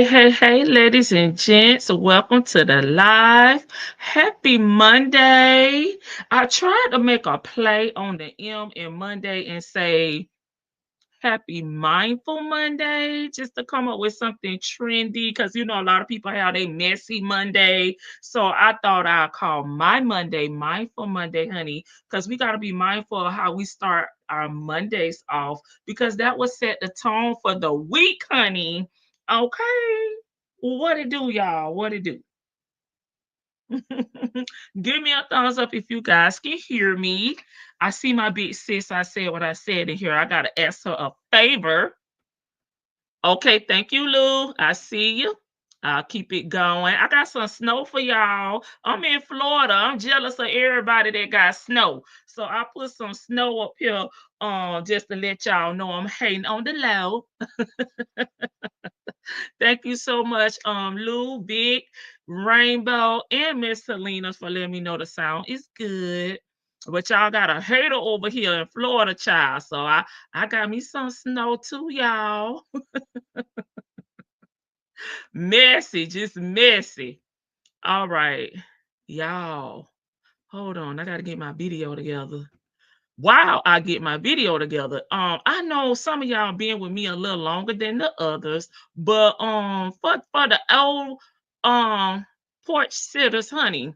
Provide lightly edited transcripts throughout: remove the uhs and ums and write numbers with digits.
Hey, ladies and gents, welcome to the live. Happy Monday. I tried to make a play on the M in Monday and say Happy Mindful Monday just to come up with something trendy because a lot of people have a messy Monday. So I thought I'd call my Monday Mindful Monday, honey, because we got to be mindful of how we start our Mondays off because that will set the tone for the week, honey. Okay. What it do, y'all? What it do? Give me a thumbs up if you guys can hear me. I see my big sis. I said what I said in here. I gotta ask her a favor. Okay, thank you, Lou. I see you. I'll keep it going. I got some snow for y'all. I'm in Florida. I'm jealous of everybody that got snow. So I put some snow up here just to let y'all know I'm hating on the low. Thank you so much, Lou, Big, Rainbow, and Miss Selena for letting me know the sound is good. But y'all got a hater over here in Florida, child. So I got me some snow too, y'all. Messy, just messy. All right, y'all. Hold on, I gotta get my video together. While I get my video together, I know some of y'all been with me a little longer than the others, but for the old um porch sitters, honey,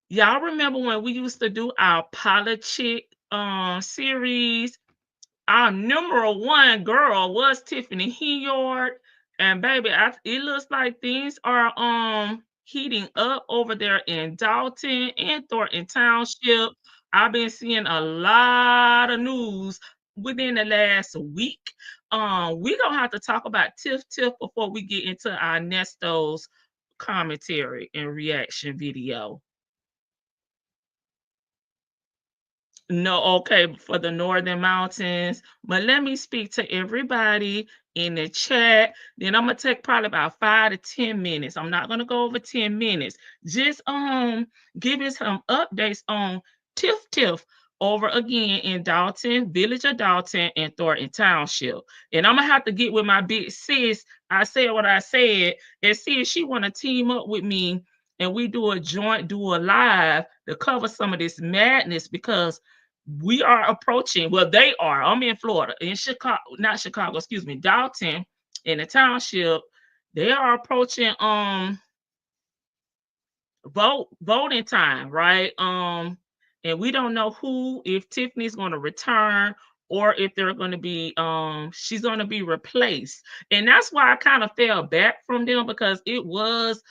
y'all remember when we used to do our politic series? Our number one girl was Tiffany Henyard, and baby, it looks like things are heating up over there in Dalton and Thornton Township. I've been seeing a lot of news within the last week. We're gonna have to talk about Tiff Tiff before we get into our Nesto's commentary and reaction video. No, okay, for the Northern Mountains. But let me speak to everybody in the chat. Then I'm gonna take probably about 5 to 10 minutes. I'm not gonna go over 10 minutes. Just giving some updates on Tiff Tiff over again in Dalton, Village of Dalton, and Thornton Township. And I'm gonna have to get with my big sis. I said what I said, and see if she wanna team up with me and we do a joint, do a live to cover some of this madness because we are approaching, well, they are. I'm in Florida, in Chicago, not Chicago, excuse me, Dalton, in the township. They are approaching voting time, right? And we don't know who, if Tiffany's going to return or if they're going to be she's going to be replaced. And that's why I kind of fell back from them because it was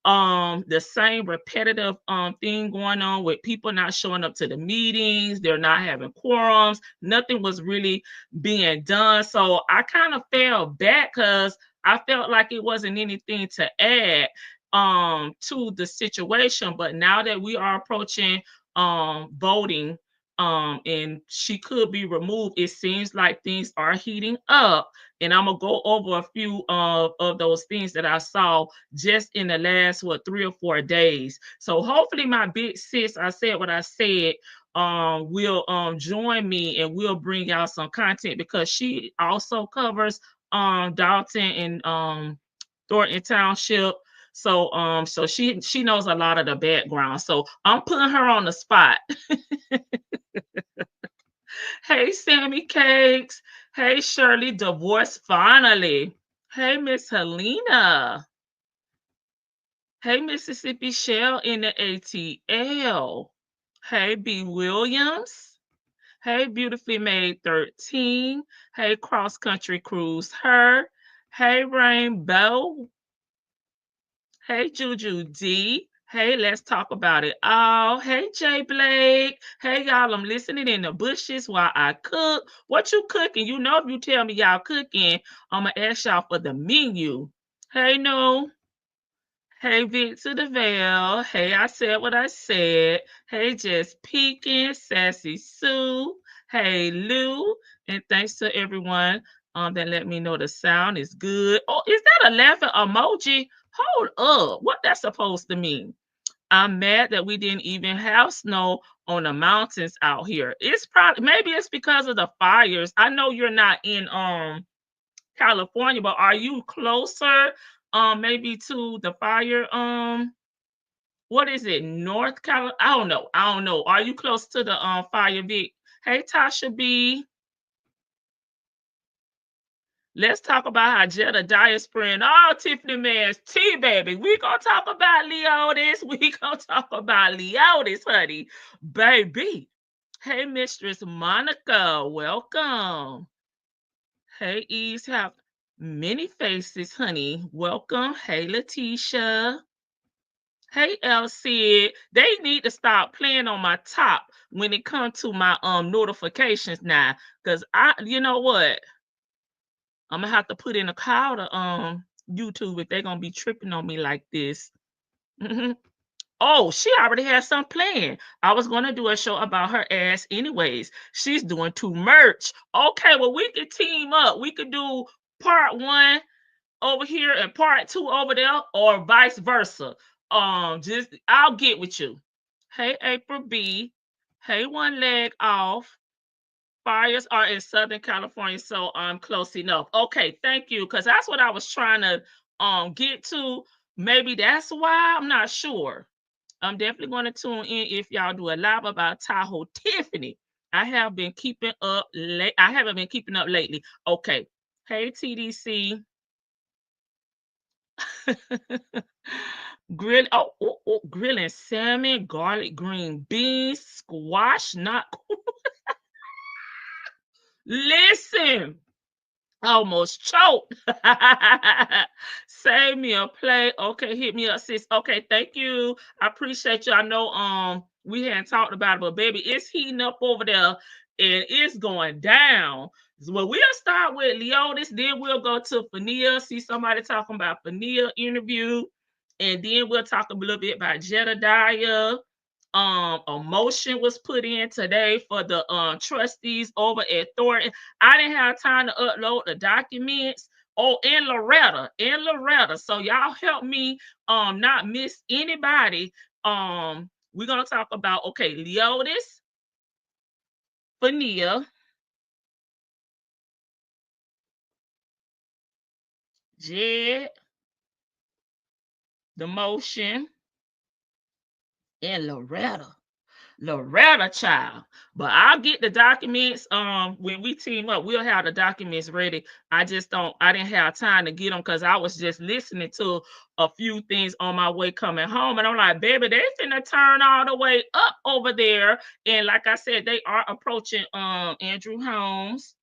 the same repetitive thing going on with people not showing up to the meetings, they're not having quorums, nothing was really being done. So I kind of fell back because I felt like it wasn't anything to add to the situation. But now that we are approaching voting, and she could be removed, it seems like things are heating up. And I'm gonna go over a few of those things that I saw just in the last 3 or 4 days. So hopefully my big sis, I said what I said, will join me and we'll bring out some content because she also covers Dalton and Thornton Township. So she knows a lot of the background. So I'm putting her on the spot. Hey, Sammy Cakes. Hey, Shirley, divorce finally. Hey, Miss Helena. Hey, Mississippi Shell in the ATL. Hey, B. Williams. Hey, Beautifully Made 13. Hey, Cross Country Cruise Her. Hey, Rainbow. Hey, Juju D. Hey, let's talk about it all. Hey, Jay Blake. Hey, y'all, I'm listening in the bushes while I cook. What you cooking? You know, if you tell me y'all cooking, I'm going to ask y'all for the menu. Hey, no. Hey, Vic to the Veil. Hey, I said what I said. Hey, Just Peeking, Sassy Sue. Hey, Lou. And thanks to everyone that let me know the sound is good. Oh, is that a laughing emoji? Hold up. What that's supposed to mean? I'm mad that we didn't even have snow on the mountains out here. It's probably maybe it's because of the fires. I know you're not in California, but are you closer maybe to the fire what is it? North Carolina? I don't know. I don't know. Are you close to the fire Vic? Hey Tasha B. Let's talk about how Jedediah spraying all Tiffany man's tea, baby. We gonna talk about Leotis. We gonna talk about Leotis, honey. Baby. Hey, Mistress Monica. Welcome. Hey, Ease have many faces, honey. Welcome. Hey, Letitia. Hey, Elsie. They need to stop playing on my top when it comes to my notifications now. Cause you know what? I'm gonna have to put in a call to YouTube if they're gonna be tripping on me like this. Mhm. Oh, she already has some planned. I was gonna do a show about her ass anyways. She's doing too merch. Okay, well, we could team up. We could do part one over here and part two over there, or vice versa. Just I'll get with you. Hey, April B. Hey, one leg off. Fires are in Southern California, so I'm close enough. Okay, thank you, because that's what I was trying to get to. Maybe that's why, I'm not sure. I'm definitely going to tune in if y'all do a live about Tahoe Tiffany. I have been keeping up late. I haven't been keeping up lately. Okay. Hey TDC. Grilling salmon, garlic green beans, squash, not listen. Almost choked. Save me a play. Okay, hit me up, sis. Okay, thank you. I appreciate you. I know we hadn't talked about it, but baby, it's heating up over there and it's going down. Well, we'll start with Leotis, then we'll go to Fania, see somebody talking about Fania interview, and then we'll talk a little bit about Jedediah. A motion was put in today for the trustees over at Thornton. I didn't have time to upload the documents. Oh, and Loretta. So y'all help me not miss anybody. We're gonna talk about Leotis, Fania, Jed, the motion, and Loretta child. But I'll get the documents when we team up. We'll have the documents ready. I didn't have time to get them because I was just listening to a few things on my way coming home. And I'm like, baby, they finna turn all the way up over there. And like I said, they are approaching Andrew Holmes.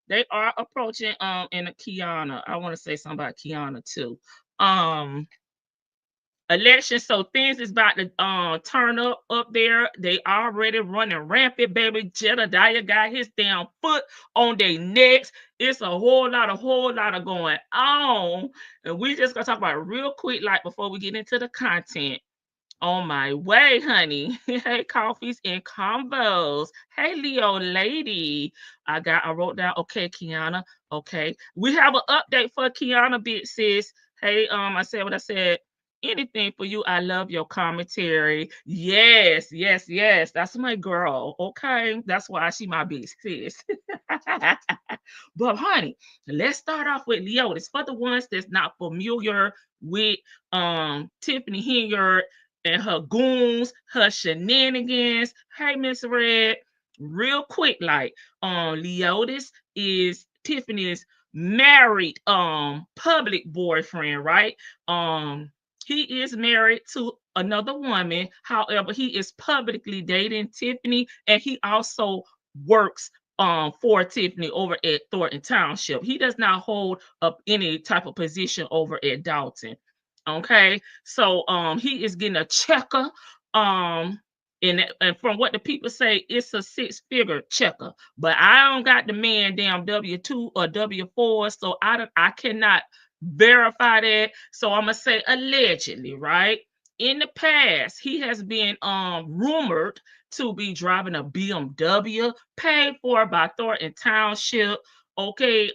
They are approaching and Kiana. I want to say something about Kiana too. Election, so things is about to turn up there. They already running rampant, baby. Jedediah got his damn foot on their necks. It's a whole lot of going on, and we just gonna talk about it real quick, like before we get into the content. On my way, honey. Hey, coffees and combos. Hey, Leo lady. I wrote down. Okay, Kiana. Okay, we have an update for Kiana, bit sis. Hey, I said what I said. Anything for you. I love your commentary. Yes, yes, yes. That's my girl. Okay. That's why she my big sis. But honey, let's start off with Leotis. For the ones that's not familiar with Tiffany Henyard and her goons, her shenanigans. Hey, Miss Red. Real quick, like Leotis is Tiffany's married public boyfriend, right? He is married to another woman. However, he is publicly dating Tiffany, and he also works for Tiffany over at Thornton Township. He does not hold up any type of position over at Dalton. Okay, so he is getting a checker. And from what the people say, it's a six-figure checker. But I don't got the man damn W-2 or W-4, so I cannot verify that. So I'm gonna say allegedly, right? In the past, he has been rumored to be driving a BMW paid for by Thornton Township. Okay,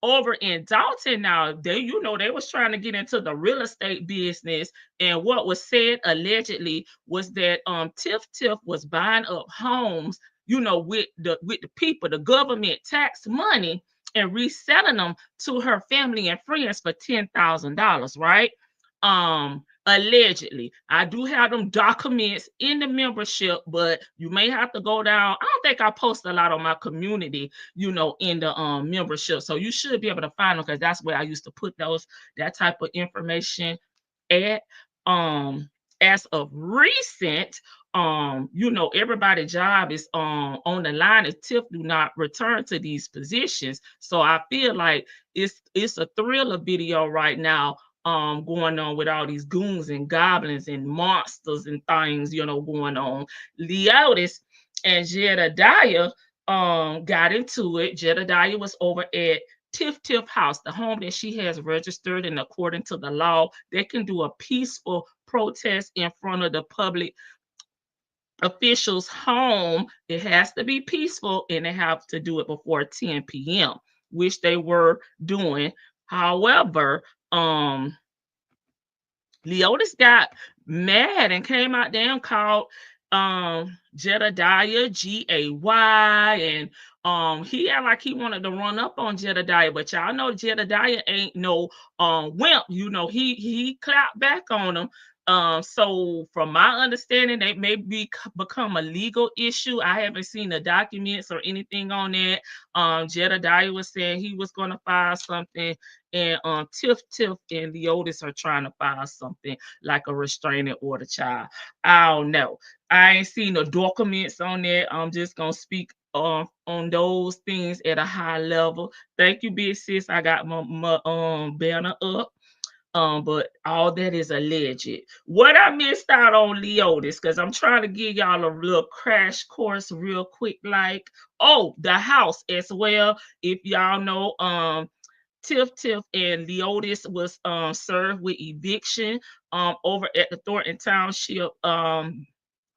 over in Dalton now, they was trying to get into the real estate business, and what was said allegedly was that Tiff Tiff was buying up homes, with the people, the government tax money, and reselling them to her family and friends for $10,000, right? Allegedly. I do have them documents in the membership, but you may have to go down. I don't think I post a lot on my community, in the membership. So you should be able to find them because that's where I used to put that type of information at. As of recent, everybody's job is on the line if Tiff do not return to these positions. So I feel like it's a thriller video right now, going on with all these goons and goblins and monsters and things, going on. Leotis and Jedediah got into it. Jedediah was over at Tiff Tiff house, the home that she has registered, and according to the law, they can do a peaceful protest in front of the public official's home. It has to be peaceful and they have to do it before 10 p.m., which they were doing. However, Leotis got mad and came out there and called Jedediah Gay, and he act like he wanted to run up on Jedediah, but y'all know Jedediah ain't no wimp. He clapped back on him. So from my understanding, they may become a legal issue. I haven't seen the documents or anything on that. Jedediah was saying he was going to file something, and Tiff Tiff and Leotis are trying to file something like a restraining order, child. I don't know. I ain't seen the documents on that. I'm just gonna speak on those things at a high level. Thank you, big sis. I got my banner up. But all that is alleged. What I missed out on Leotis, because I'm trying to give y'all a little crash course real quick, like, the house as well. If y'all know, Tiff Tiff and Leotis was served with eviction over at the Thornton Township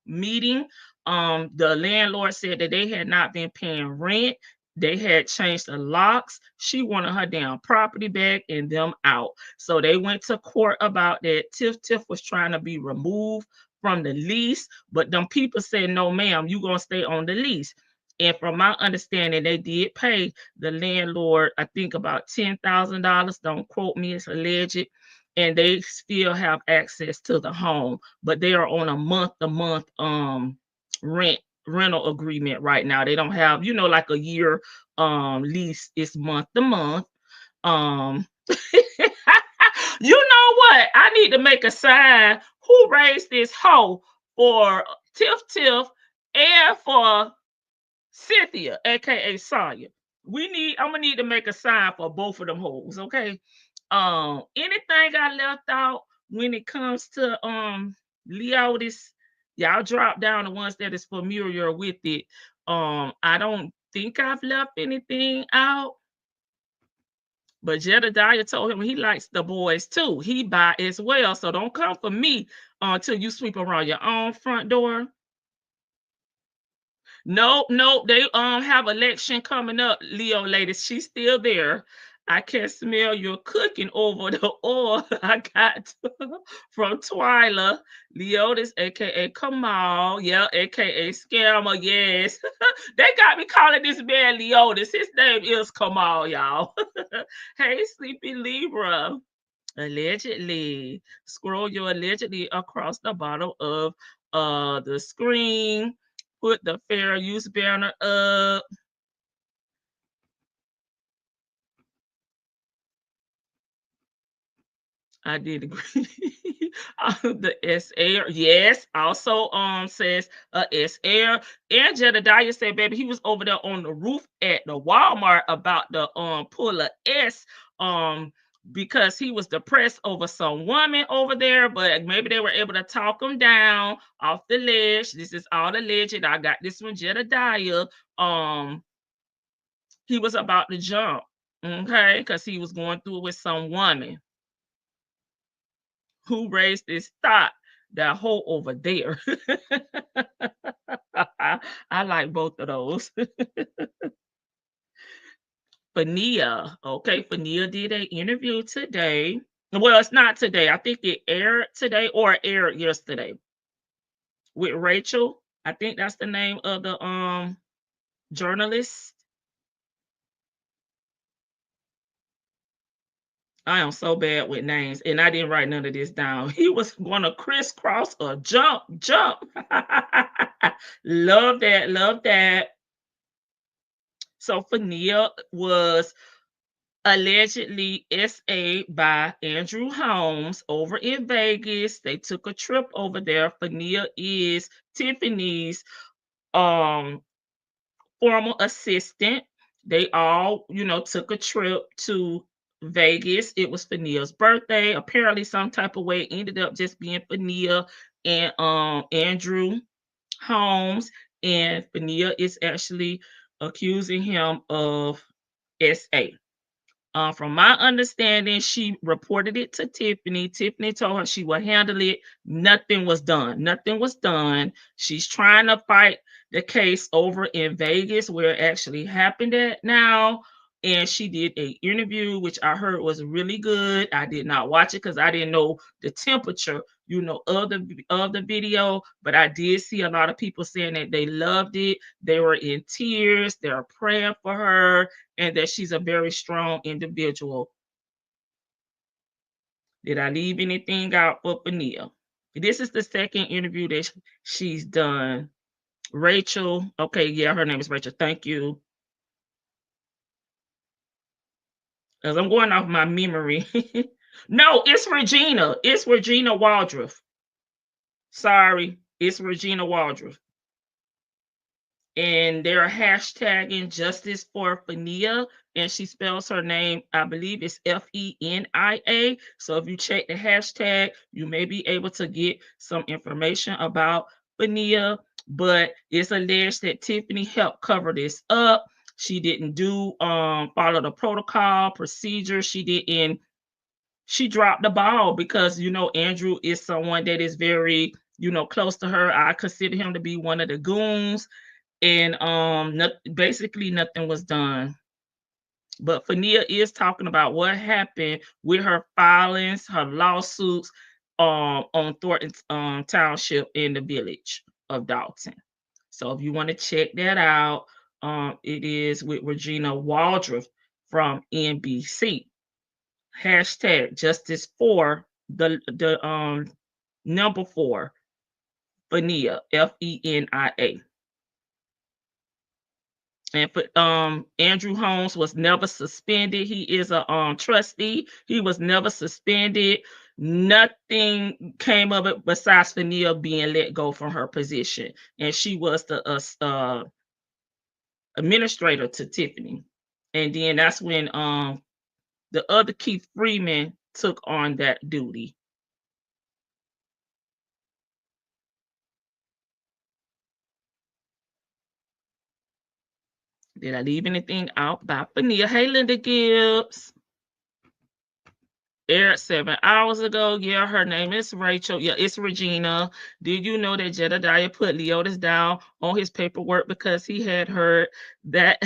meeting. The landlord said that they had not been paying rent. They had changed the locks. She wanted her damn property back and them out. So they went to court about that. Tiff Tiff was trying to be removed from the lease, but them people said, no, ma'am, you gonna stay on the lease. And from my understanding, they did pay the landlord, I think about $10,000. Don't quote me, it's alleged. And they still have access to the home, but they are on a month-to-month rental agreement right now. They don't have, like a year lease. It's month-to-month. Um you know what? I need to make a sign. Who raised this hoe for Tiff Tiff and for Cynthia, aka Sonya? I'm gonna need to make a sign for both of them hoes, okay? Anything I left out when it comes to Leotis, y'all drop down the ones that is familiar with it. I don't think I've left anything out. But Jedediah told him he likes the boys too. He buy as well. So don't come for me until you sweep around your own front door. No, no, they have election coming up, Leo ladies. She's still there. I can smell your cooking over the oil I got from Twyla. Leotis, aka Kamal. Yeah, aka Scammer. Yes. They got me calling this man Leotis. His name is Kamal, y'all. Hey, Sleepy Libra. Allegedly. Scroll your allegedly across the bottom of the screen. Put the fair use banner up. I did agree. The S air, yes, also says S air. And Jedediah said, baby, he was over there on the roof at the Walmart about the pull a S because he was depressed over some woman over there, but maybe they were able to talk him down off the ledge. This is all alleged. I got this from Jedediah. He was about to jump, okay, because he was going through it with some woman who raised this thought, that hole over there. I like both of those. Fania, okay, Fania did an interview today. Well, it's not today. I think it aired today or aired yesterday with Rachel. I think that's the name of the journalist. I am so bad with names, and I didn't write none of this down. He was gonna crisscross or jump, jump. Love that, love that. So Fania was allegedly SA by Andrew Holmes over in Vegas. They took a trip over there. Fania is Tiffany's um former assistant. They all, took a trip to Vegas. It was Fania's birthday. Apparently, some type of way it ended up just being Fania and Andrew Holmes. And Fania is actually accusing him of SA. From my understanding, she reported it to Tiffany. Tiffany told her she would handle it. Nothing was done. Nothing was done. She's trying to fight the case over in Vegas where it actually happened at now. And she did a interview, which I heard was really good. I did not watch it because I didn't know the temperature, of the video. But I did see a lot of people saying that they loved it. They were in tears. They're praying for her and that she's a very strong individual. Did I leave anything out for Fania? This is the second interview that she's done. Rachel. Okay, yeah, her name is Rachel. Thank you. Because I'm going off my memory. No, it's Regina. It's Regina Waldruff. Sorry, it's Regina Waldruff. And they're hashtagging justice for Fania, and she spells her name, I believe it's Fenia. So if you check the hashtag, you may be able to get some information about Fania. But it's alleged that Tiffany helped cover this up. She didn't do follow the protocol procedure. She dropped the ball because Andrew is someone that is very close to her. I consider him to be one of the goons, and basically nothing was done. But Fania is talking about what happened with her filings, her lawsuits on Thornton Township in the village of Dalton. So if you want to check that out, it is with Regina Waldruff from NBC. Hashtag justice for the number 4, Fania, Fenia. And Andrew Holmes was never suspended. He is a trustee. He was never suspended. Nothing came of it besides Fania being let go from her position, and she was the administrator to Tiffany. And then that's when the other Keith Freeman took on that duty. Did I leave anything out by Fania? Hey, Linda Gibbs. Aired 7 hours ago. Yeah, her name is Rachel. Yeah, it's Regina. Did you know that Jedediah put Leotis down on his paperwork because he had heard that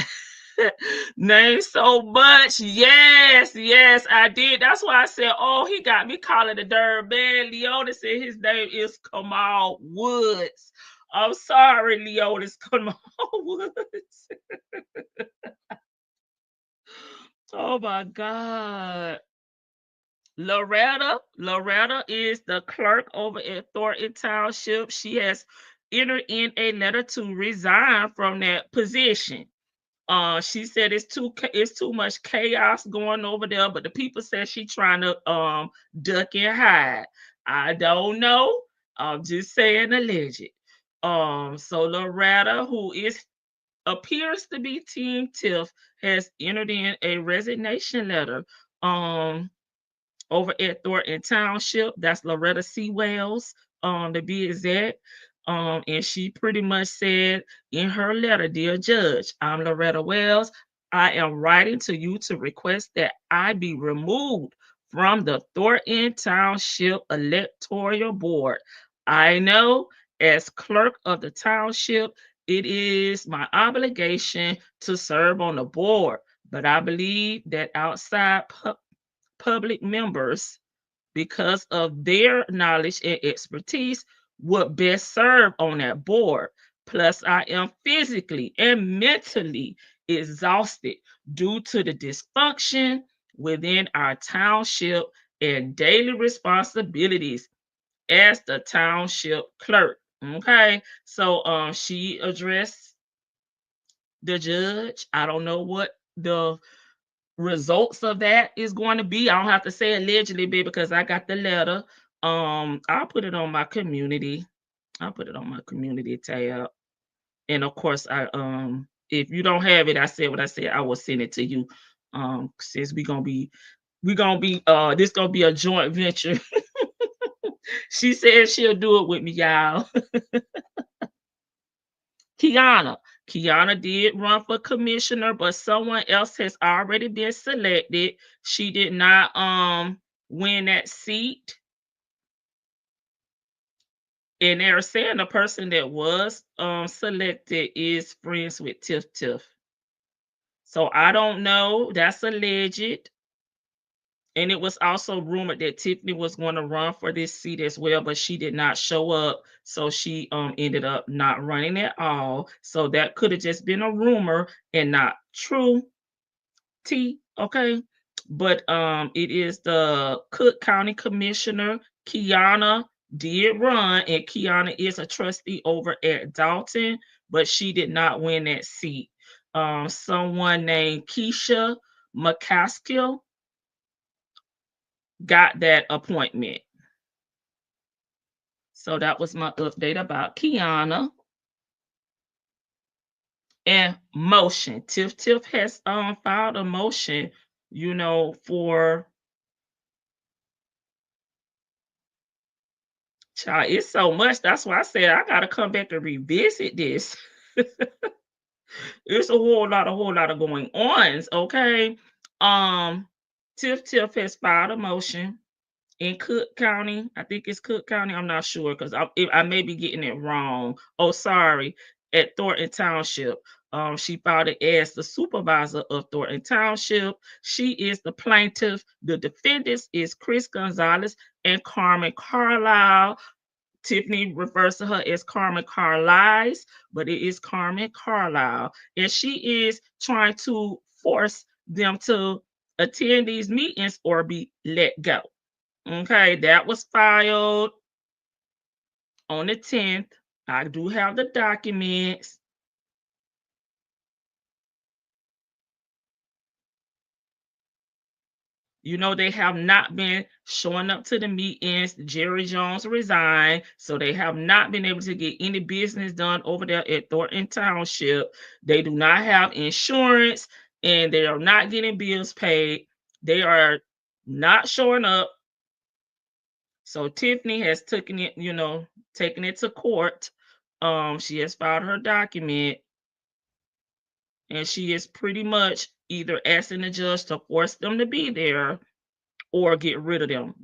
name so much? Yes, yes, I did. That's why I said, oh, he got me calling the darn man. Leotis said his name is Kamal Woods. I'm sorry, Leotis Kamal Woods. Oh my God. Loretta is the clerk over at Thornton Township. She has entered in a letter to resign from that position. She said it's too much chaos going over there, but the people said she's trying to duck and hide. I don't know. I'm just saying alleged. So Loretta, who is appears to be Team Tiff, has entered in a resignation letter. Over at Thornton Township. That's Loretta C. Wells, to be exact. And she pretty much said in her letter, Dear Judge, I'm Loretta Wells. I am writing to you to request that I be removed from the Thornton Township Electoral Board. I know as clerk of the township, it is my obligation to serve on the board, but I believe that outside public members, because of their knowledge and expertise, would best serve on that board. Plus, I am physically and mentally exhausted due to the dysfunction within our township and daily responsibilities as the township clerk. Okay, so she addressed the judge. I don't know what the results of that is going to be. I don't have to say allegedly, baby, because I got the letter. I'll put it on my community. I'll put it on my community tab. And of course, I if you don't have it, I said what I said, I will send it to you. Since we gonna be this gonna be a joint venture. She said she'll do it with me, y'all. Kiana. Kiana did run for commissioner, but someone else has already been selected. She did not win that seat. And they're saying the person that was selected is friends with Tiff Tiff. So I don't know. That's alleged. And it was also rumored that Tiffany was going to run for this seat as well, but she did not show up. So she ended up not running at all. So that could have just been a rumor and not true. Okay. But it is the Cook County Commissioner. Kiana did run, and Kiana is a trustee over at Dalton, but she did not win that seat. Someone named Keisha McCaskill got that appointment. So that was my update about Kiana. And motion. Tiff Tiff has filed a motion, for child. It's so much. That's why I said I gotta come back and revisit this. It's a whole lot of going ons. Okay. Um, Tiff Tiff has filed a motion in Cook County. I think it's Cook County. I'm not sure because I may be getting it wrong. Oh, sorry. At Thornton Township. She filed it as the supervisor of Thornton Township. She is the plaintiff. The defendants is Chris Gonzalez and Carmen Carlisle. Tiffany refers to her as Carmen Carlisle, but it is Carmen Carlisle. And she is trying to force them to attend these meetings or be let go. Okay, that was filed on the 10th. I do have the documents. They have not been showing up to the meetings. Jerry Jones resigned, so they have not been able to get any business done over there at Thornton Township. They do not have insurance, and they are not getting bills paid. They are not showing up. So Tiffany has taken it to court. She has filed her document, and she is pretty much either asking the judge to force them to be there or get rid of them.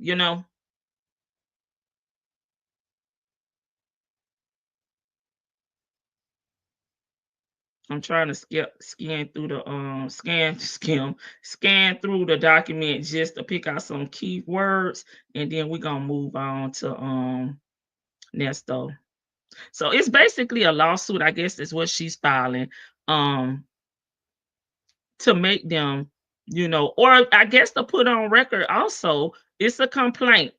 I'm trying to scan through the scan through the document just to pick out some key words, and then we're gonna move on to Nesto. So it's basically a lawsuit, I guess is what she's filing. To make them, or I guess to put on record also, it's a complaint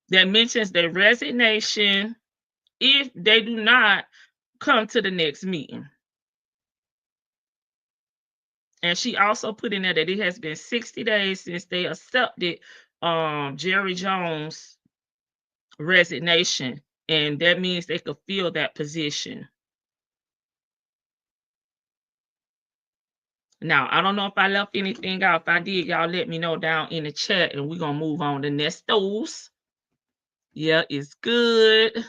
that mentions their resignation if they do not come to the next meeting. And she also put in there that it has been 60 days since they accepted Jerry Jones' resignation, and that means they could fill that position. Now, I don't know if I left anything out. If I did, y'all let me know down in the chat, and we're gonna move on to Nestos. Yeah, it's good.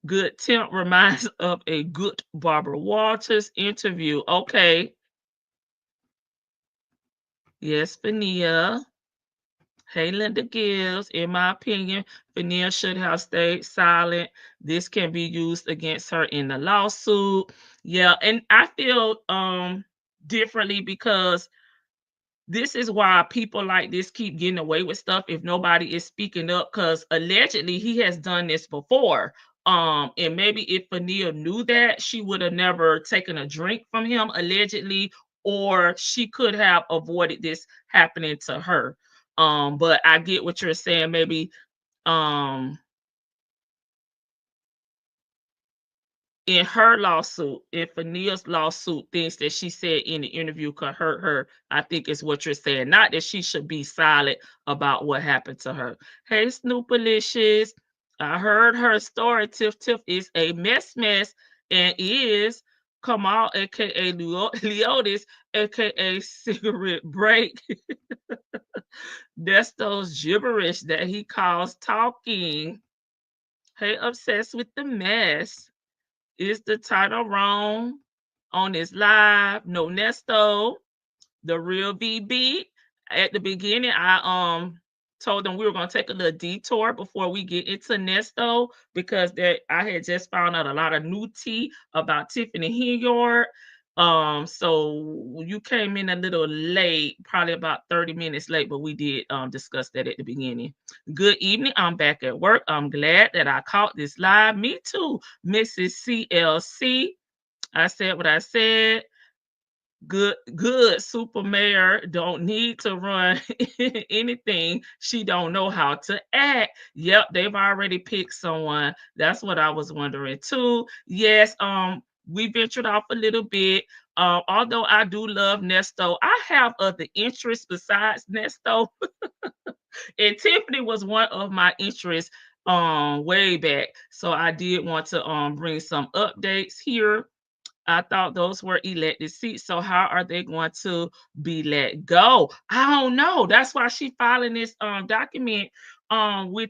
Good temp reminds of a good Barbara Walters interview. Okay. Yes, Fania. Hey, Linda Gibbs. In my opinion, Fania should have stayed silent. This can be used against her in the lawsuit. Yeah, and I feel differently because this is why people like this keep getting away with stuff if nobody is speaking up, because allegedly he has done this before. And maybe if Fania knew that, she would have never taken a drink from him, allegedly, or she could have avoided this happening to her. But I get what you're saying. Maybe um in her lawsuit, in Fania's lawsuit, things that she said in the interview could hurt her. I think is what you're saying. Not that she should be silent about what happened to her. Hey, Snoopalicious. I heard her story. Tiff Tiff is a mess and is Kamal, aka Leotis, aka Cigarette Break. That's those gibberish that he calls talking. Hey, obsessed with the mess. Is the title wrong on this live? No, Nesto, the real BB. At the beginning, I told them we were gonna take a little detour before we get into Nesto because I had just found out a lot of new tea about Tiffany Henyard. So you came in a little late, probably about 30 minutes late, but we did discuss that at the beginning. Good evening. I'm back at work. I'm glad that I caught this live. Me too, Mrs. CLC. I said what I said. Good super mayor don't need to run anything. She don't know how to act. Yep, they've already picked someone. That's what I was wondering too. Yes, we ventured off a little bit. Although I do love Nesto, I have other interests besides Nesto. And Tiffany was one of my interests way back. So I did want to bring some updates here. I thought those were elected seats. So how are they going to be let go? I don't know. That's why she filing this document with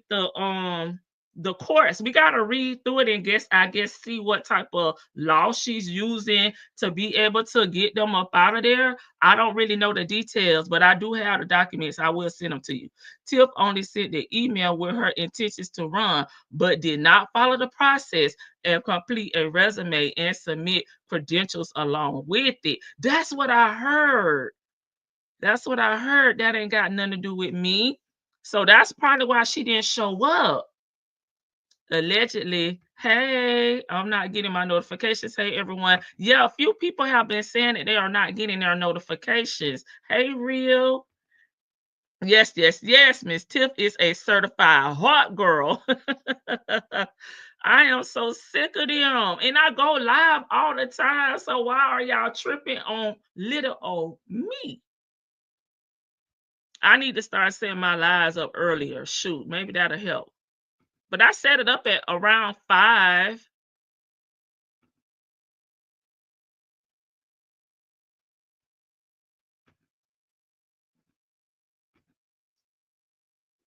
the courts. We gotta read through it and I guess see what type of law she's using to be able to get them up out of there. I don't really know the details, but I do have the documents. I will send them to you. Tiff only sent the email with her intentions to run, but did not follow the process and complete a resume and submit credentials along with it. That's what I heard. That's what I heard. That ain't got nothing to do with me. So that's probably why she didn't show up. Allegedly. Hey, I'm not getting my notifications. Hey, everyone. Yeah, a few people have been saying that they are not getting their notifications. Hey, real. Yes, yes, yes. Miss Tiff is a certified hot girl. I am so sick of them. And I go live all the time. So why are y'all tripping on little old me? I need to start setting my lives up earlier. Shoot, maybe that'll help. But I set it up at around 5.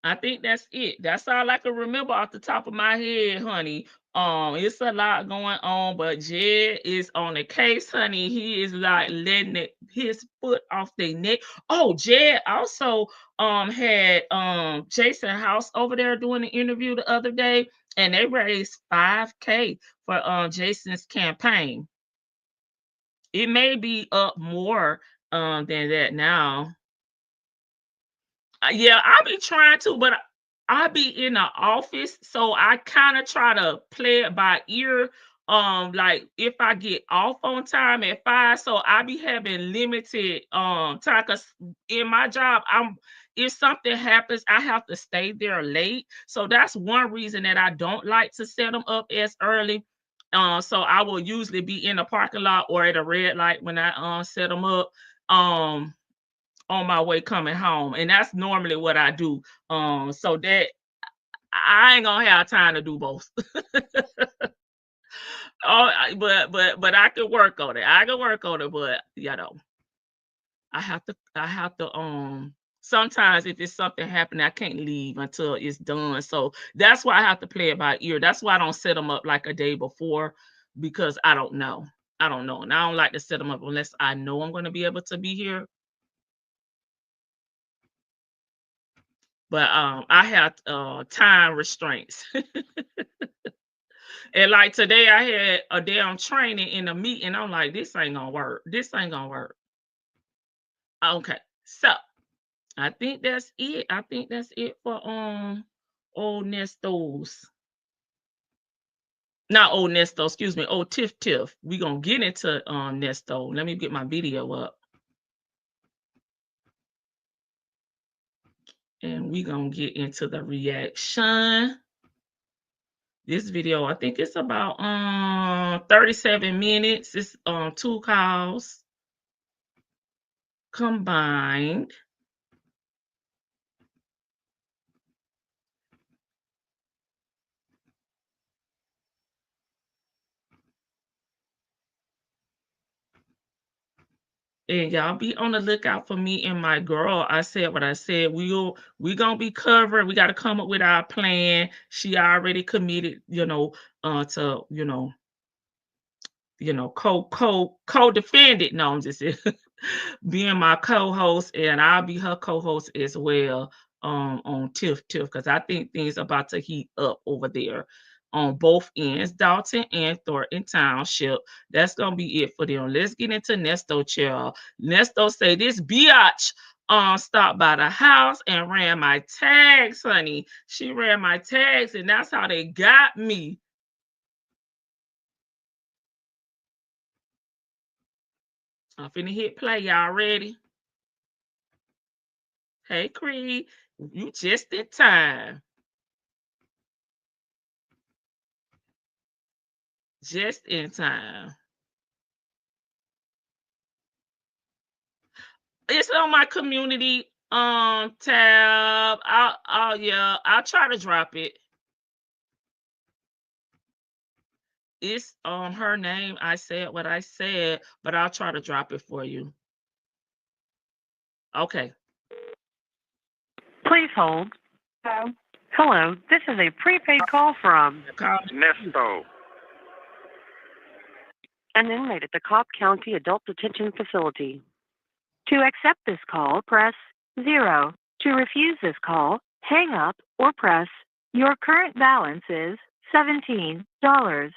I think that's it. That's all I can remember off the top of my head, honey. It's a lot going on, but Jed is on the case, honey. He is like letting his foot off their neck. Oh, Jed also had Jason House over there doing the interview the other day, and they raised 5K for Jason's campaign. It may be up more than that now. Yeah, I be trying to, but I be in the office, so I kind of try to play it by ear. Like if I get off on time at 5, so I be having limited time. Cause in my job, if something happens, I have to stay there late. So that's one reason that I don't like to set them up as early. So I will usually be in the parking lot or at a red light when I set them up. Um on my way coming home, and that's normally what I do. So that I ain't gonna have time to do both. But I can work on it. I can work on it, but I have to sometimes if it's something happening, I can't leave until it's done. So that's why I have to play it by ear. That's why I don't set them up like a day before because I don't know. I don't know. And I don't like to set them up unless I know I'm going to be able to be here. But I have time restraints. And like today I had a damn training in a meeting. I'm like, this ain't gonna work. This ain't gonna work. Okay. So I think that's it. I think that's it for old Nestos. Not old Nesto, excuse me, old Tiff Tiff. We gonna get into Nesto. Let me get my video up. And we gonna get into the reaction. This video, I think it's about 37 minutes. It's 2 calls combined. And y'all be on the lookout for me and my girl. I said what I said. We gonna be covered. We got to come up with our plan. She already committed, to co-defended. No, I'm just being my co-host, and I'll be her co-host as well on Tiff Tiff, because I think things about to heat up over there on both ends, Dalton and Thornton Township. That's gonna be it for them. Let's get into Nesto, child. Nesto say this biatch stopped by the house and ran my tags, honey. She ran my tags, and that's how they got me. I'm finna hit play. Y'all ready? Hey, Creed, you just in time. Just in time. It's on my community tab. I'll try to drop it. It's her name. I said what I said, but I'll try to drop it for you. Okay. Please hold. Hello. Hello, this is a prepaid call from Nesto. an inmate at the Cobb County Adult Detention Facility. To accept this call, press 0. To refuse this call, hang up or press. Your current balance is $17.21.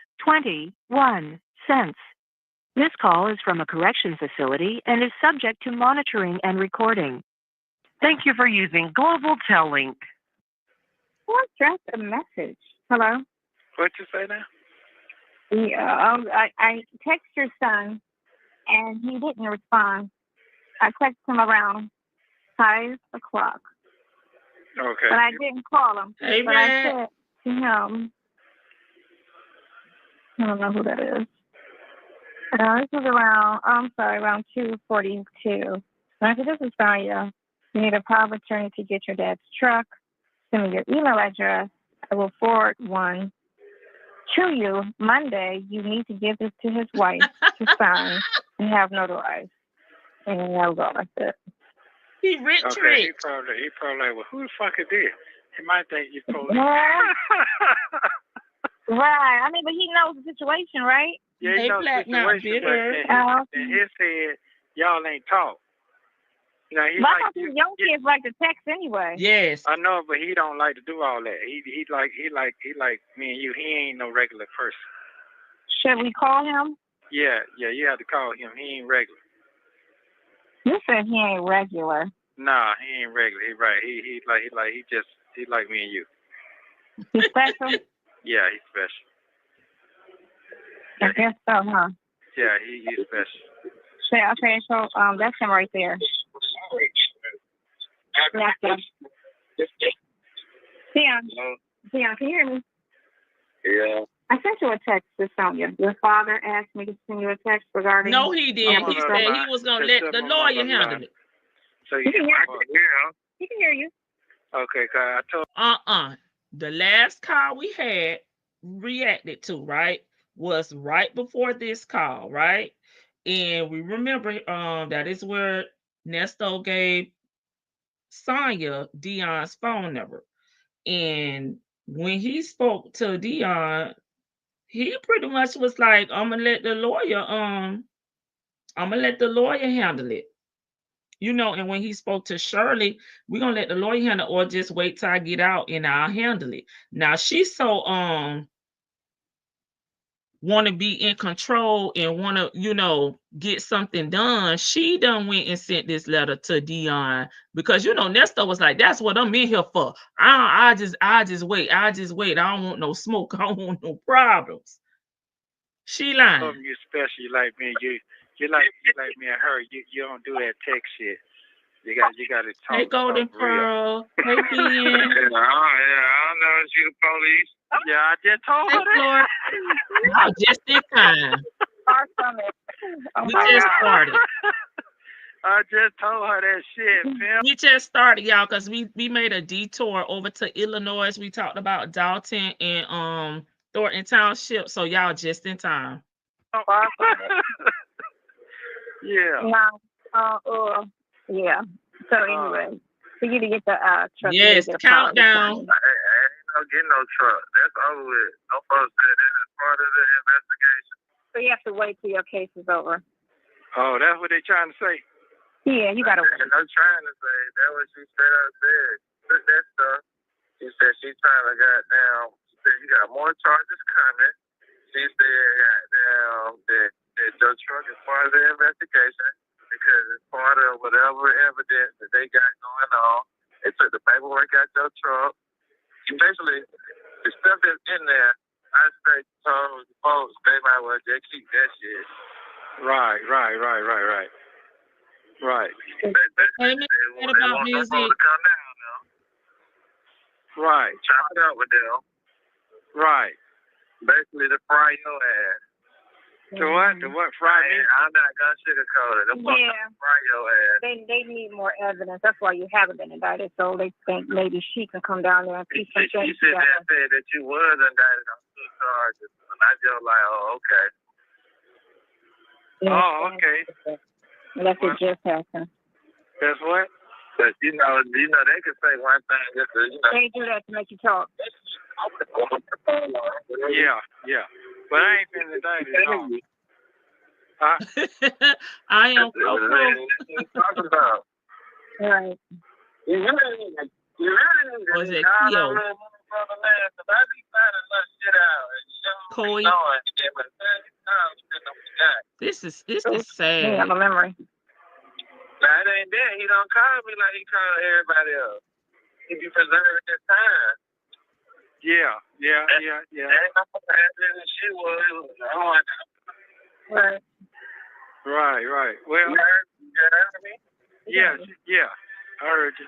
This call is from a correction facility and is subject to monitoring and recording. Thank you for using Global Tellink. What dropped a message? Hello? What you say now? Yeah, I text your son, and he didn't respond. I texted him around 5 o'clock. Okay. But I didn't call him. Hey, but Red. I said to him, I don't know who that is. This was around 2:42. I said, this is Sonya. You need a power of attorney to get your dad's truck. Send me your email address. I will forward one to you. Monday, you need to give this to his wife to sign and have notarized. And that was all I said. He rich. Okay, he probably like, well, who the fuck is this? He might think you police. Right. I mean, but he knows the situation, right? Yeah, he knows the situation, but in his head, y'all ain't talk. You know, but I thought these young kids like to text anyway. Yes. I know, but he don't like to do all that. He like me and you. He ain't no regular person. Should we call him? Yeah, you have to call him. He ain't regular. You said he ain't regular. Nah, he ain't regular. He right. He like me and you. He's special? Yeah, he's special. I guess so, huh? Yeah, he's special. Okay, so that's him right there. Dion, can you hear me? Yeah. I sent you a text to Sonya. Your father asked me to send you a text regarding... No, he didn't. He said he was going to let the lawyer handle it. So you can hear He can hear you. Okay, cause I told... The last call we had reacted to, right, was right before this call, right? And we remember that is where Nesto gave Sonya Dion's phone number. And when he spoke to Dion, he pretty much was like, I'm gonna let the lawyer handle it. And when he spoke to Shirley, we're gonna let the lawyer handle it, or just wait till I get out and I'll handle it. Now she's so want to be in control and want to, get something done. She done went and sent this letter to Dion because Nesto was like, that's what I'm in here for. I just wait. I don't want no smoke. I don't want no problems. She lying. You special. You like me. You like me and her. You don't do that text shit. You got to talk. Hey, Golden Pearl. Hey, Ben. I don't know if she the police. Yeah, I just told her that. Oh, just in time. Far from it. We just started. I just told her that shit, Pimp. We just started, y'all, because we made a detour over to Illinois. We talked about Dalton and Thornton Township. So y'all just in time. Far from it. Yeah. No. Yeah. So anyway, for you to get the truck. Yes, countdown. I ain't getting no truck. That's over with. No folks said that is part of the investigation. So you have to wait till your case is over. Oh, that's what they're trying to say? Yeah, you gotta wait. I'm trying to say. That's what she straight up said. Took that stuff. She said she's trying to goddamn. She said you got more charges coming. She said goddamn that your truck is part of the investigation because it's part of whatever evidence that they got going on. They took the paperwork out your truck. Basically, the stuff that's in there, I straight told the folks they might well just keep that shit. Right. Hey, what about music? Right. Chop it up with them. Right. Basically, to fry your ass. To what? To what? Fry me? I'm not gonna sugarcoat it. Fry your ass. They need more evidence. That's why you haven't been indicted. So they think maybe she can come down there and piece some shit. You said that you was indicted on 2 charges, and I just like, oh, okay. Oh, okay. Unless it just happened. That's what? But you know, they can say one thing just to, They do that to make you talk. Yeah. But I ain't been indicted at all. I am talking about. Right. You really was it Keo? Koi? This is sad. I have a memory. Nah, it ain't that. He don't call me like he call everybody else. He be preserving his time. Yeah. She was. Right. Well, you heard me? Yeah. I heard you.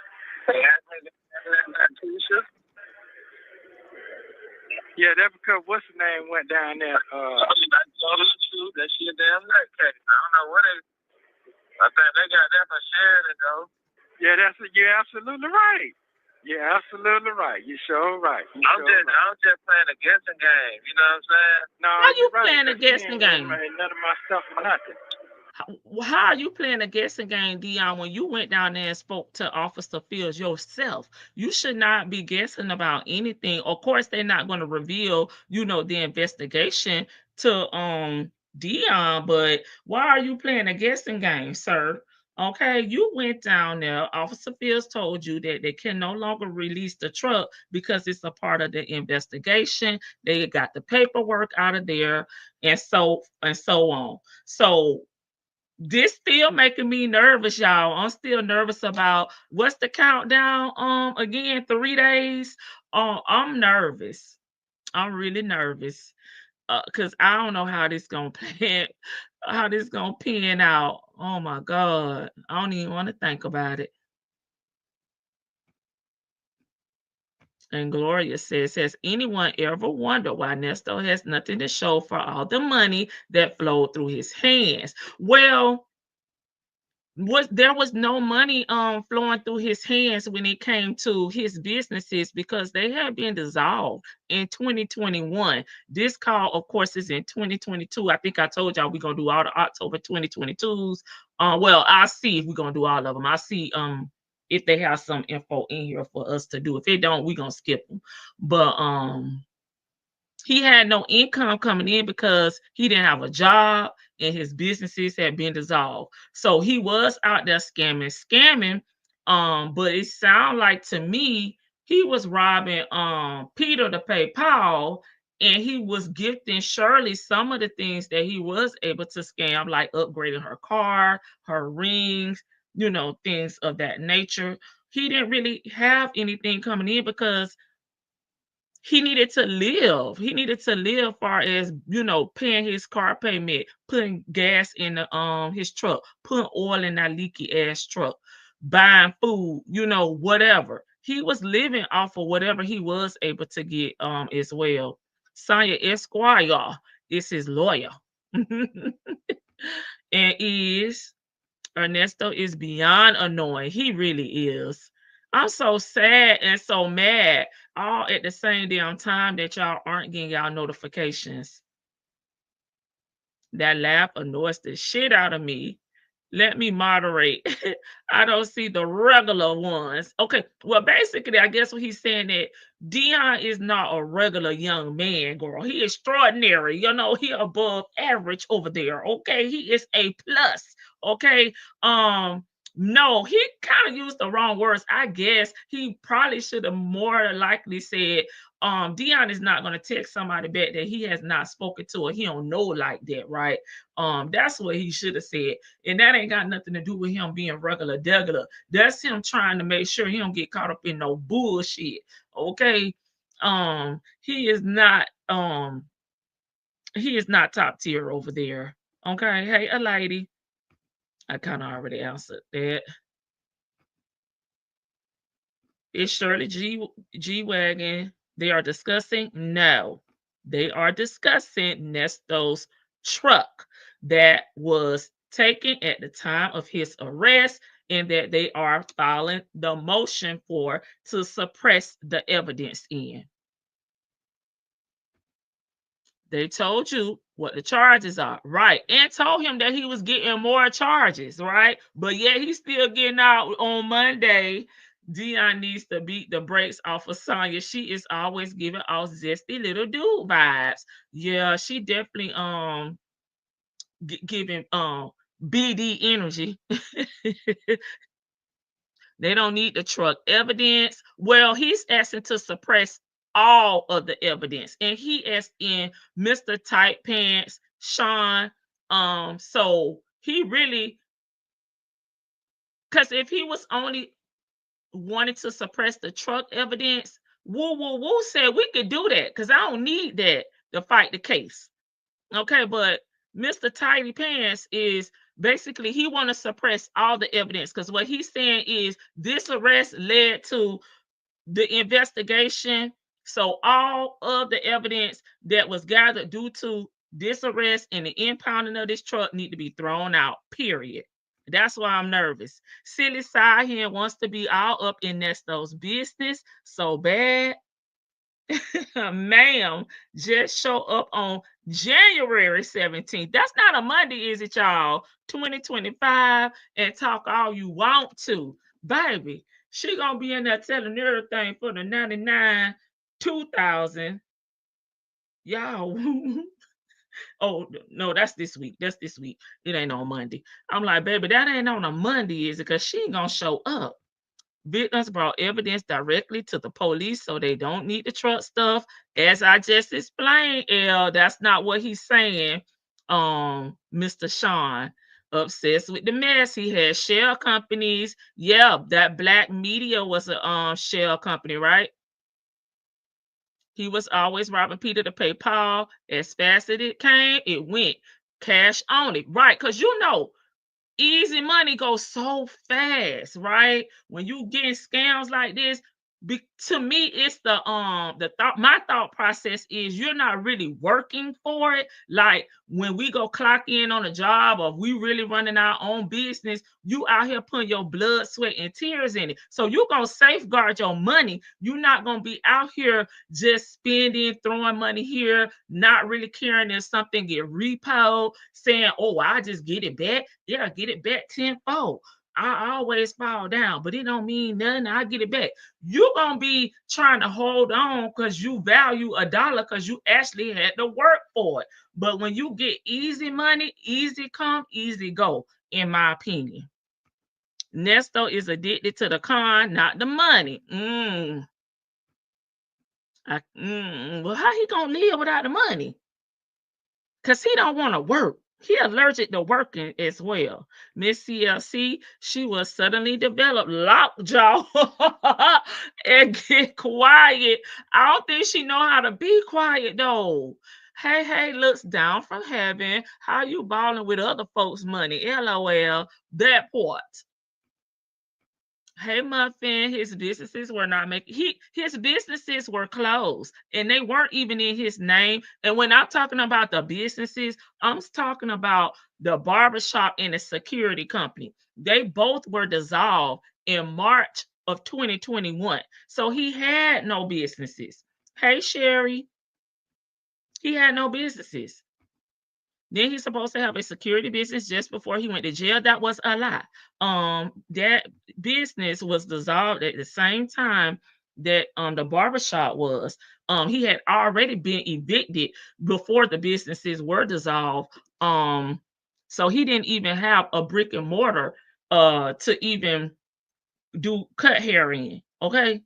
Yeah, that's because what's the name went down there. That shit damn nutcase. I don't know what it. I think they got that for sharing it though. Yeah, you're absolutely right. You're absolutely right. You're sure right. I'm just playing a guessing game. You know what I'm saying? No, how you playing a guessing game? None of my stuff or nothing. How are you playing a guessing game, Dion, when you went down there and spoke to Officer Fields yourself? You should not be guessing about anything. Of course, they're not going to reveal, the investigation to Dion, but why are you playing a guessing game, sir? Okay, you went down there. Officer Fields told you that they can no longer release the truck because it's a part of the investigation. They got the paperwork out of there, and so on. So this still making me nervous, y'all. I'm still nervous about what's the countdown. Again, 3 days. I'm nervous. I'm really nervous. Cause I don't know how this gonna pan out. Oh my God. I don't even want to think about it. And Gloria says, has anyone ever wondered why Nesto has nothing to show for all the money that flowed through his hands? Well, there was no money flowing through his hands when it came to his businesses because they had been dissolved in 2021. This call, of course, is in 2022. I think I told y'all we're gonna do all the October 2022s. Well, I'll see if we're gonna do all of them. I'll see if they have some info in here for us to do. If they don't, we're gonna skip them. But he had no income coming in because he didn't have a job and his businesses had been dissolved. So he was out there scamming. But it sounded like to me he was robbing Peter to pay Paul, and he was gifting Shirley some of the things that he was able to scam, like upgrading her car, her rings, things of that nature. He didn't really have anything coming in because he needed to live. He needed to live far as, paying his car payment, putting gas in his truck, putting oil in that leaky ass truck. buying food, whatever. He was living off of whatever he was able to get as well. Sonya Esquire is his lawyer. And is Ernesto is beyond annoying. He really is. I'm so sad and so mad all at the same damn time that y'all aren't getting y'all notifications. That laugh annoys the shit out of me. Let me moderate. I don't see the regular ones. Okay, well, basically, I guess what he's saying that Dion is not a regular young man, girl. He extraordinary. He above average over there. Okay, he is a plus. Okay, no, he kind of used the wrong words. I guess he probably should have more likely said, Dion is not going to text somebody back that he has not spoken to or he don't know like that, right? That's what he should have said. And that ain't got nothing to do with him being regular degular. That's him trying to make sure he don't get caught up in no bullshit. Okay. He is not top tier over there. Okay. Hey, a lady. I kind of already answered that. Is Shirley G Wagon? They are discussing? No. They are discussing Nesto's truck that was taken at the time of his arrest and that they are filing the motion for to suppress the evidence in. They told you what the charges are, right? And told him that he was getting more charges, right? But yet he's still getting out on Monday. Dion needs to beat the brakes off of Sonya. She is always giving off zesty little dude vibes. Yeah, she definitely giving BD energy. They don't need the truck evidence. Well, he's asking to suppress all of the evidence, and he is in Mr. Tight Pants, Sean. So he really, because if he was only wanted to suppress the truck evidence, woo woo woo said we could do that because I don't need that to fight the case. Okay, but Mr. Tidy Pants is basically he want to suppress all the evidence because what he's saying is this arrest led to the investigation. So all of the evidence that was gathered due to this arrest and the impounding of this truck need to be thrown out. Period. That's why I'm nervous. Silly side here wants to be all up in Nesto's business so bad. Ma'am, just show up on January 17th. That's not a Monday, is it, y'all? 2025 and talk all you want to. Baby, she gonna be in there telling everything for the 99, 2000. Y'all. Oh, no, that's this week. That's this week. It ain't on Monday. I'm like, baby, that ain't on a Monday, is it? Because she ain't gonna show up. Victims brought evidence directly to the police, so they don't need the truck stuff. As I just explained, that's not what he's saying. Mr. Sean, obsessed with the mess. He has shell companies. Yeah, that Black Media was a shell company, right? He was always robbing Peter to pay Paul. As fast as it came, it went. Cash on it, right? Because easy money goes so fast, right? When you getting scams like this, to me, it's the thought. My thought process is you're not really working for it. Like when we go clock in on a job, or if we really running our own business, you out here putting your blood, sweat, and tears in it. So you're gonna safeguard your money. You're not gonna be out here just spending, throwing money here, not really caring if something get repoed, saying, "Oh, I just get it back." Yeah, get it back tenfold. I always fall down, but it don't mean nothing. I get it back. You're gonna be trying to hold on because you value $1 because you actually had to work for it. But when you get easy money, easy come, easy go, in my opinion. Nesto is addicted to the con, not the money. Well, how he gonna live without the money? Because he don't want to work. He allergic to working as well. Miss CLC, she will suddenly develop lockjaw and get quiet. I don't think she know how to be quiet though. Hey, looks down from heaven. How you balling with other folks' money? LOL. That part. Hey Muffin, his businesses were not making his businesses were closed and they weren't even in his name. And when I'm talking about the businesses, I'm talking about the barbershop and the security company. They both were dissolved in March of 2021. So he had no businesses. Hey Sherry, he had no businesses. Then he's supposed to have a security business just before he went to jail. That was a lie. That business was dissolved at the same time that the barbershop was. He had already been evicted before the businesses were dissolved. So he didn't even have a brick and mortar to even do cut hair in. Okay.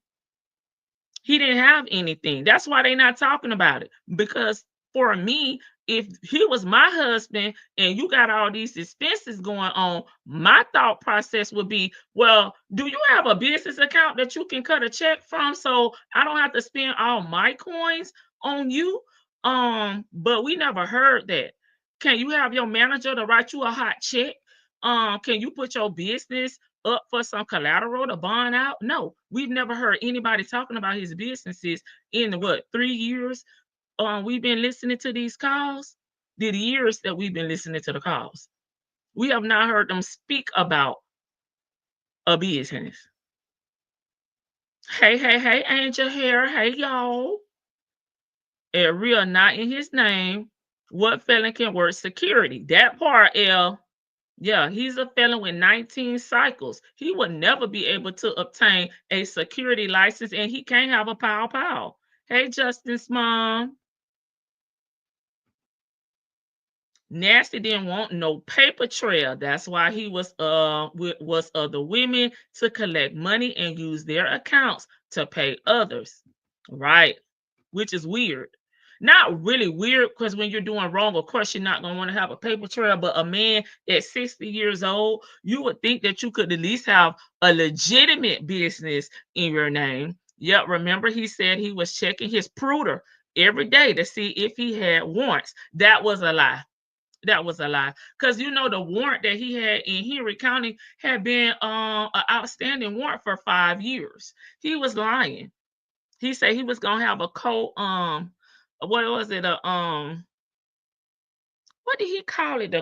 He didn't have anything. That's why they're not talking about it. Because for me, if he was my husband and you got all these expenses going on, my thought process would be, well, do you have a business account that you can cut a check from so I don't have to spend all my coins on you? But we never heard that. Can you have your manager to write you a hot check? Can you put your business up for some collateral to bond out? No, we've never heard anybody talking about his businesses in what 3 years. We've been listening to these calls. The years that we've been listening to the calls, we have not heard them speak about a business. Hey, hey, hey, Angel Hair. Hey, y'all. A real not in his name. What felon can work security? That part, L. Yeah, he's a felon with 19 cycles. He would never be able to obtain a security license and he can't have a pow pow. Hey, Justin's mom. Nasty didn't want no paper trail. That's why he was the women to collect money and use their accounts to pay others. Right. Which is weird. Not really weird because when you're doing wrong, of course, you're not going to want to have a paper trail. But a man at 60 years old, you would think that you could at least have a legitimate business in your name. Yep. Remember, he said he was checking his pruder every day to see if he had warrants. That was a lie. That was a lie. Because you know the warrant that he had in Henry County had been an outstanding warrant for 5 years. He was lying. He said he was gonna have a what was it? What did he call it? The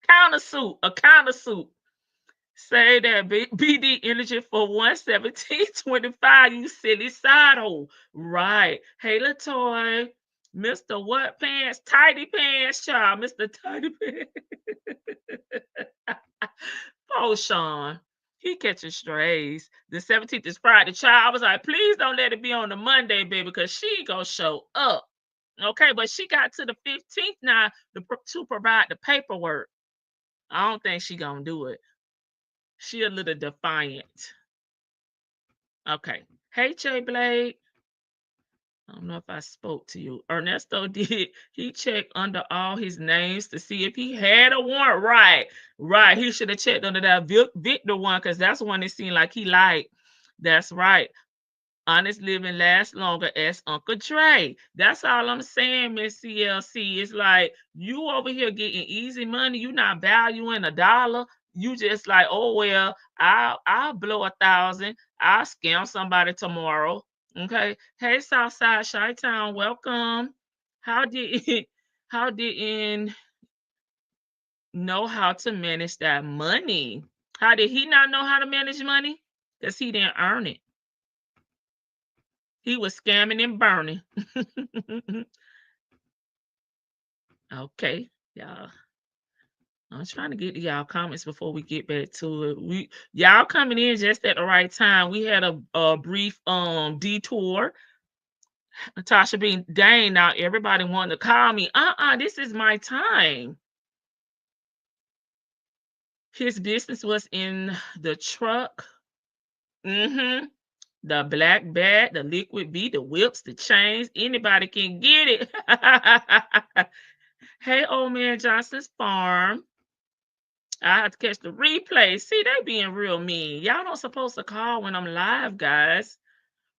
countersuit, a countersuit. Say that BD energy for 117.25. You silly side hole. Right. Hey, Latoy. Mr. What Pants? Tidy Pants, child. Mr. Tidy Pants. Oh, Sean. He catching strays. The 17th is Friday. Child, I was like, please don't let it be on the Monday, baby, because she gonna show up. Okay, but she got to the 15th now to provide the paperwork. I don't think she gonna do it. She a little defiant. Okay. Hey, Jay Blade. I don't know if I spoke to you. Ernesto did. He checked under all his names to see if he had a warrant. Right. Right. He should have checked under that Victor one because that's the one that seemed like he liked. That's right. Honest living lasts longer as Uncle Dre. That's all I'm saying, Miss CLC. It's like you over here getting easy money. You not valuing a dollar. You just like, oh well, I'll blow 1,000. I'll scam somebody tomorrow. Okay. Hey, Southside Chi Town, welcome. How did how did in know how to manage that money? How did he not know how to manage money? Because he didn't earn it. He was scamming and burning. Okay, y'all. I'm trying to get to y'all comments before we get back to it. Y'all coming in just at the right time. We had a brief detour. Natasha being dang, now everybody wanted to call me. This is my time. His business was in the truck. Mm-hmm. The black bag, the liquid B, the whips, the chains. Anybody can get it. Hey, old man Johnson's farm. I have to catch the replay. See, they being real mean. Y'all not supposed to call when I'm live, guys.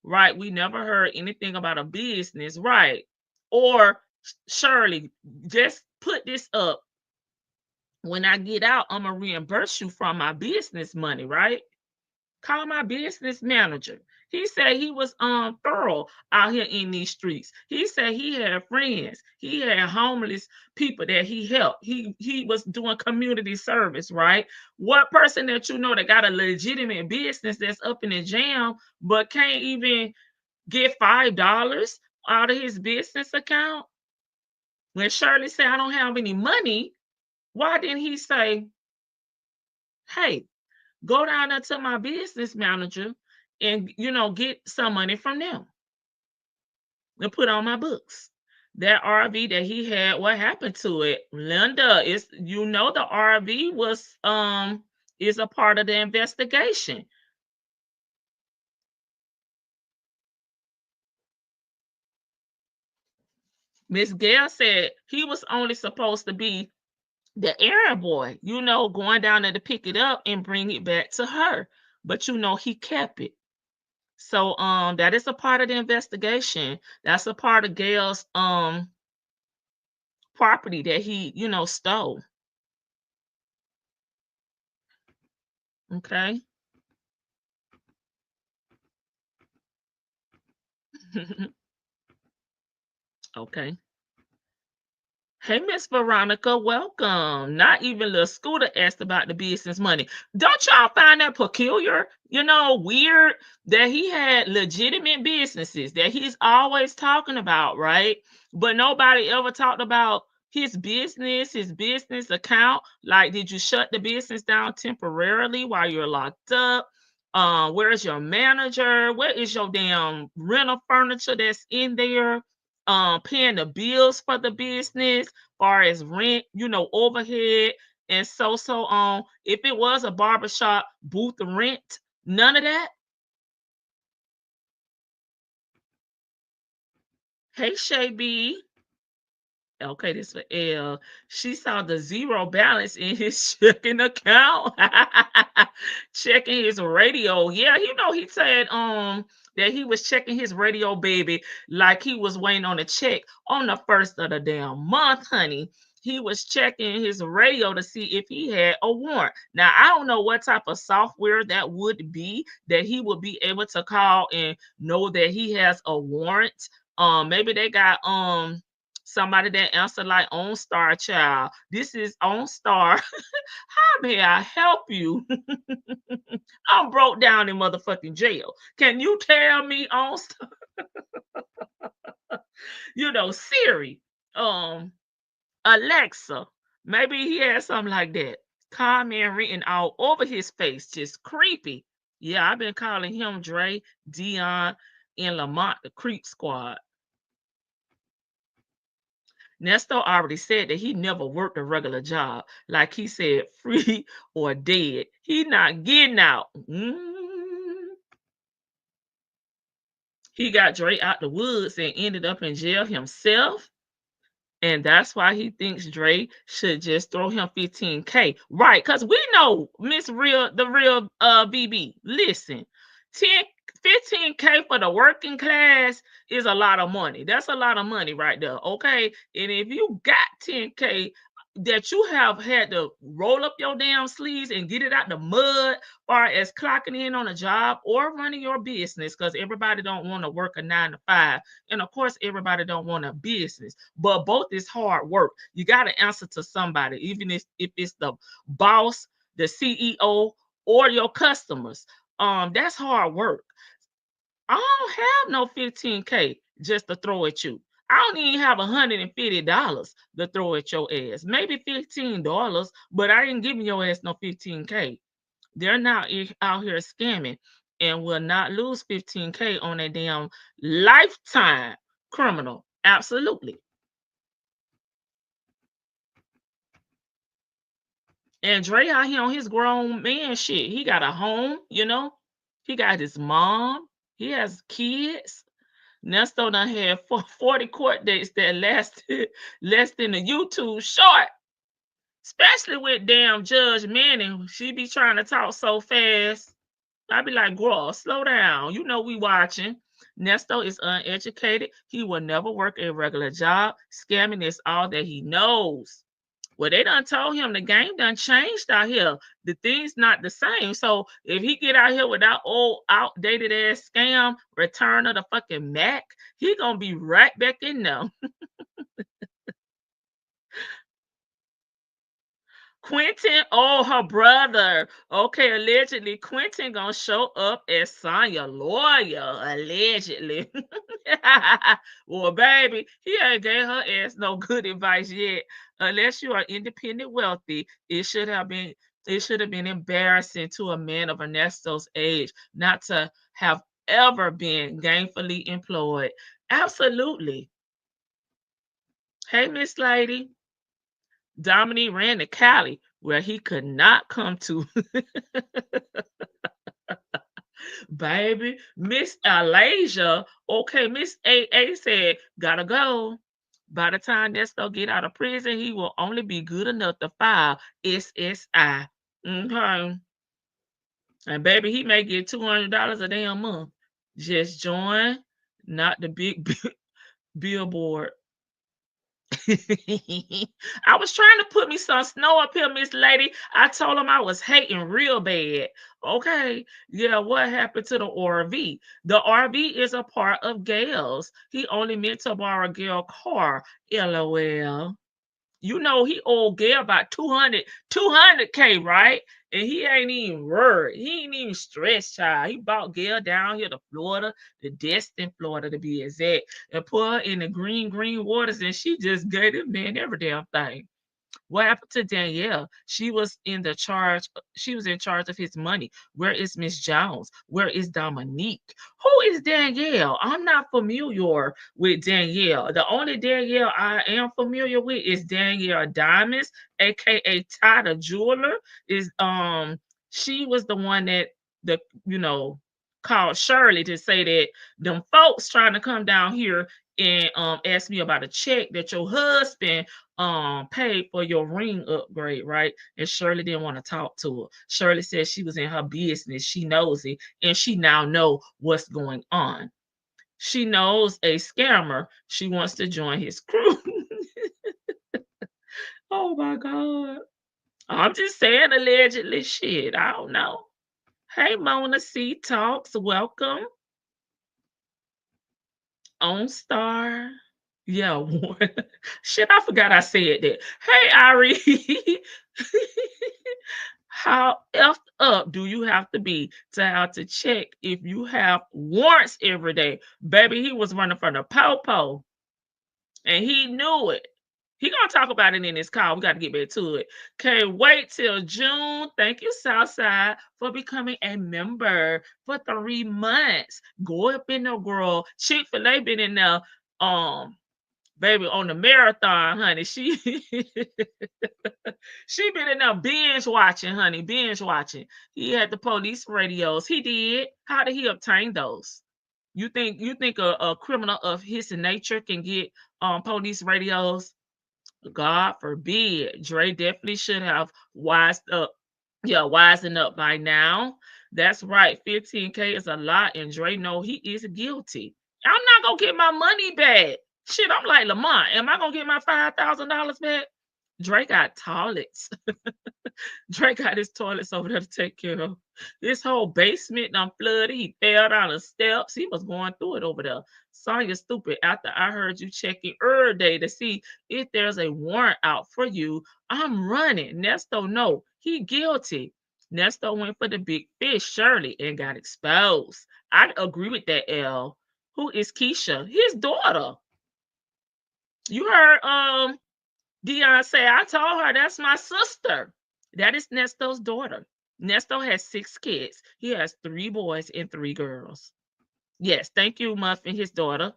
Right? We never heard anything about a business, right? Or Shirley, just put this up. When I get out, I'm gonna reimburse you from my business money, right? Call my business manager. He said he was thorough out here in these streets. He said he had friends. He had homeless people that he helped. He was doing community service, right? What person that you know that got a legitimate business that's up in the jam but can't even get $5 out of his business account? When Shirley said I don't have any money, why didn't he say, hey, go down there to my business manager and get some money from them and put on my books? That RV that he had, what happened to it? Linda, is the RV was is a part of the investigation. Miss Gail said he was only supposed to be the errand boy, going down there to pick it up and bring it back to her. But he kept it. So that is a part of the investigation. That's a part of Gail's property that he, stole. Okay. Okay. Hey, Miss Veronica, welcome. Not even little Scooter asked about the business money. Don't y'all find that peculiar? Weird that he had legitimate businesses that he's always talking about, right? But nobody ever talked about his business account. Like, did you shut the business down temporarily while you're locked up? Where's your manager? Where is your damn rental furniture that's in there? Paying the bills for the business, far as rent, overhead, and so on. If it was a barbershop booth rent, none of that. Hey, Shay B. Okay, this for L. She saw the zero balance in his checking account. Checking his radio. Yeah, he said that he was checking his radio, baby, like he was waiting on a check on the first of the damn month, honey. He was checking his radio to see if he had a warrant. Now, I don't know what type of software that would be that he would be able to call and know that he has a warrant. Maybe they got somebody that answered like OnStar, child. This is OnStar. How may I help you? I'm broke down in motherfucking jail. Can you tell me OnStar? Siri, Alexa. Maybe he had something like that. Comment written all over his face, just creepy. Yeah, I've been calling him Dre, Dion, and Lamont the Creep Squad. Nesto already said that he never worked a regular job. Like he said, free or dead. He not getting out. He got Dre out the woods and ended up in jail himself. And that's why he thinks Dre should just throw him 15K. Right, because we know the real BB. Listen, 15K for the working class is a lot of money. That's a lot of money right there. Okay. And if you got 10K that you have had to roll up your damn sleeves and get it out the mud, far as clocking in on a job or running your business, because everybody don't want to work a 9 to 5. And of course, everybody don't want a business, but both is hard work. You got to answer to somebody, even if it's the boss, the CEO, or your customers. That's hard work. I don't have no 15K just to throw at you. I don't even have $150 to throw at your ass. Maybe $15, but I ain't giving your ass no 15K. They're not out here scamming and will not lose 15K on a damn lifetime criminal. Absolutely. And Dre out here on his grown man shit. He got a home, He got his mom. He has kids. Nesto done had 40 court dates that lasted less than a YouTube short. Especially with damn Judge Manning. She be trying to talk so fast. I be like, girl, slow down. We watching. Nesto is uneducated. He will never work a regular job. Scamming is all that he knows. Well, they done told him the game done changed out here. The thing's not the same. So if he get out here with that old outdated ass scam, return of the fucking Mac, he gonna be right back in there. Quentin, oh, her brother. Okay, allegedly, Quentin gonna show up as Sonya lawyer, allegedly. Well, baby, he ain't gave her ass no good advice yet. Unless you are independent wealthy, it should have been embarrassing to a man of Ernesto's age not to have ever been gainfully employed. Absolutely. Hey, Miss Lady. Dominique ran to Cali, where he could not come to. Baby, Miss Alasia, okay, Miss AA said, gotta go. By the time Nesto get out of prison, he will only be good enough to file SSI. Okay. And baby, he may get $200 a damn month. Just join, not the big billboard. I was trying to put me some snow up here, Miss Lady. I told him I was hating real bad. Okay. Yeah, what happened to the RV? The RV is a part of Gail's. He only meant to borrow Gail's car. LOL. You know he owed Gail about 200K, right? And he ain't even worried. He ain't even stressed, child. He brought Gail down here to Florida, to Destin, Florida to be exact, and put her in the green waters, and she just gave this man every damn thing. What happened to Danielle? She was in charge of his money. Where is Miss Jones? Where is Dominique? Who is Danielle? I'm not familiar with Danielle. The only Danielle I am familiar with is Danielle Diamonds, aka Ty the jeweler. Is She was the one that the you know called Shirley to say that them folks trying to come down here and ask me about a check that your husband paid for your ring upgrade, right? And Shirley didn't want to talk to her. Shirley said she was in her business. She knows it, and she now know what's going on. She knows a scammer. She wants to join his crew. Oh my God. I'm just saying allegedly shit. I don't know. Hey Mona C Talks, welcome. On Star. Yeah, shit, I forgot I said that. Hey, Ari. How effed up do you have to be to have to check if you have warrants every day? Baby, he was running from the popo and he knew it. He gonna talk about it in his call. We got to get back to it. Can't wait till June. Thank you, Southside, for becoming a member for 3 months. Go up in there, girl. Chick-fil-A been in there. Baby, on the marathon, honey. She she been in there binge watching, honey, binge watching. He had the police radios. He did. How did he obtain those? You think a criminal of his nature can get police radios? God forbid. Dre definitely should have wised up. Yeah, wising up by now. That's right. 15K is a lot, and Dre know he is guilty. I'm not gonna get my money back. Shit, I'm like Lamont. Am I gonna get my $5,000 back? Drake got toilets. Drake got his toilets over there to take care of. This whole basement done flooded. He fell down the steps. He was going through it over there. Sonya stupid. After I heard you checking every day to see if there's a warrant out for you, I'm running. Nesto, no, he guilty. Nesto went for the big fish, Shirley, and got exposed. I agree with that, L. Who is Keisha? His daughter. You heard Dion say, I told her that's my sister. That is Nesto's daughter. Nesto has 6 kids. He has 3 boys and 3 girls. Yes, thank you, Muffin, his daughter.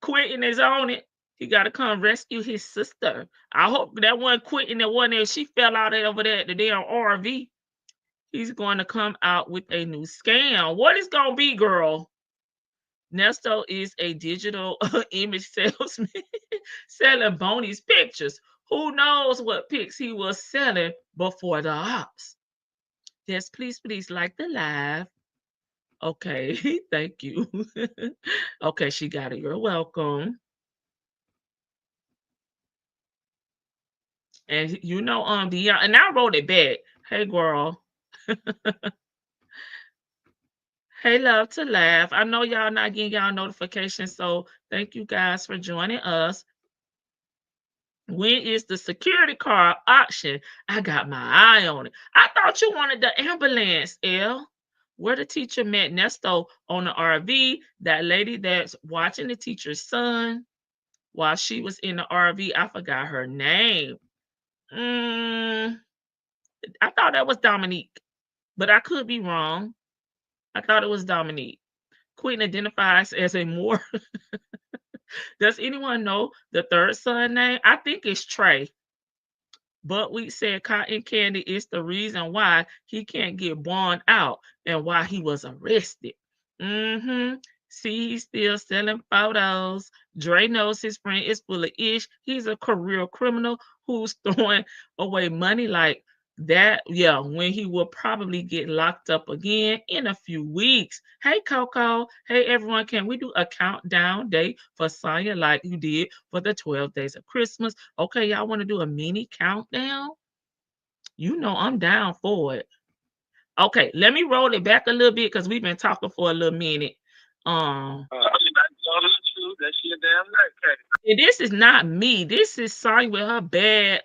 Quentin is on it. He got to come rescue his sister. I hope that one Quentin, that one that she fell out over there at the damn RV. He's going to come out with a new scam. What is going to be, girl? Nesto is a digital image salesman selling Boney's pictures. Who knows what pics he was selling before the ops? Yes, please like the live. Okay, thank you. Okay, she got it. You're welcome. And Dion, and I wrote it back. Hey girl. Hey, love to laugh. I know y'all not getting y'all notifications, so thank you guys for joining us. When is the security car auction? I got my eye on it. I thought you wanted the ambulance, L. Where the teacher met Nesto on the RV, that lady that's watching the teacher's son while she was in the RV. I forgot her name. I thought that was Dominique, but I could be wrong. I thought it was Dominique. Queen identifies as a more. Does anyone know the third son name? I think it's Trey. But we said cotton candy is the reason why he can't get bond out and why he was arrested. See, he's still selling photos. Dre knows his friend is full of ish. He's a career criminal who's throwing away money like that. Yeah, when he will probably get locked up again in a few weeks. Hey, Coco. Hey, everyone. Can we do a countdown day for Sonya like you did for the 12 days of Christmas? Okay, y'all want to do a mini countdown? You know I'm down for it. Okay, let me roll it back a little bit because we've been talking for a little minute. And this is not me. This is Sonya with her bad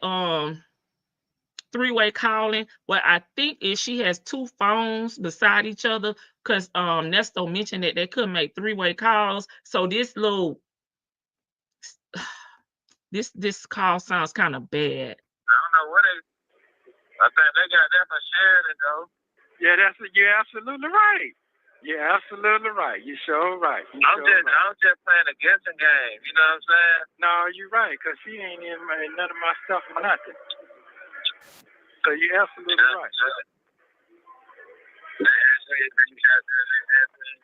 three-way calling. What I think is she has two phones beside each other because Nesto mentioned that they couldn't make three-way calls. So this little this call sounds kind of bad. I don't know what I think they got that for sharing it though. Yeah, you're absolutely right. You're absolutely right. You're sure right. I'm just playing a guessing game. You know what I'm saying? No, you're right, because she ain't in none of my stuff or nothing. So you're absolutely right. A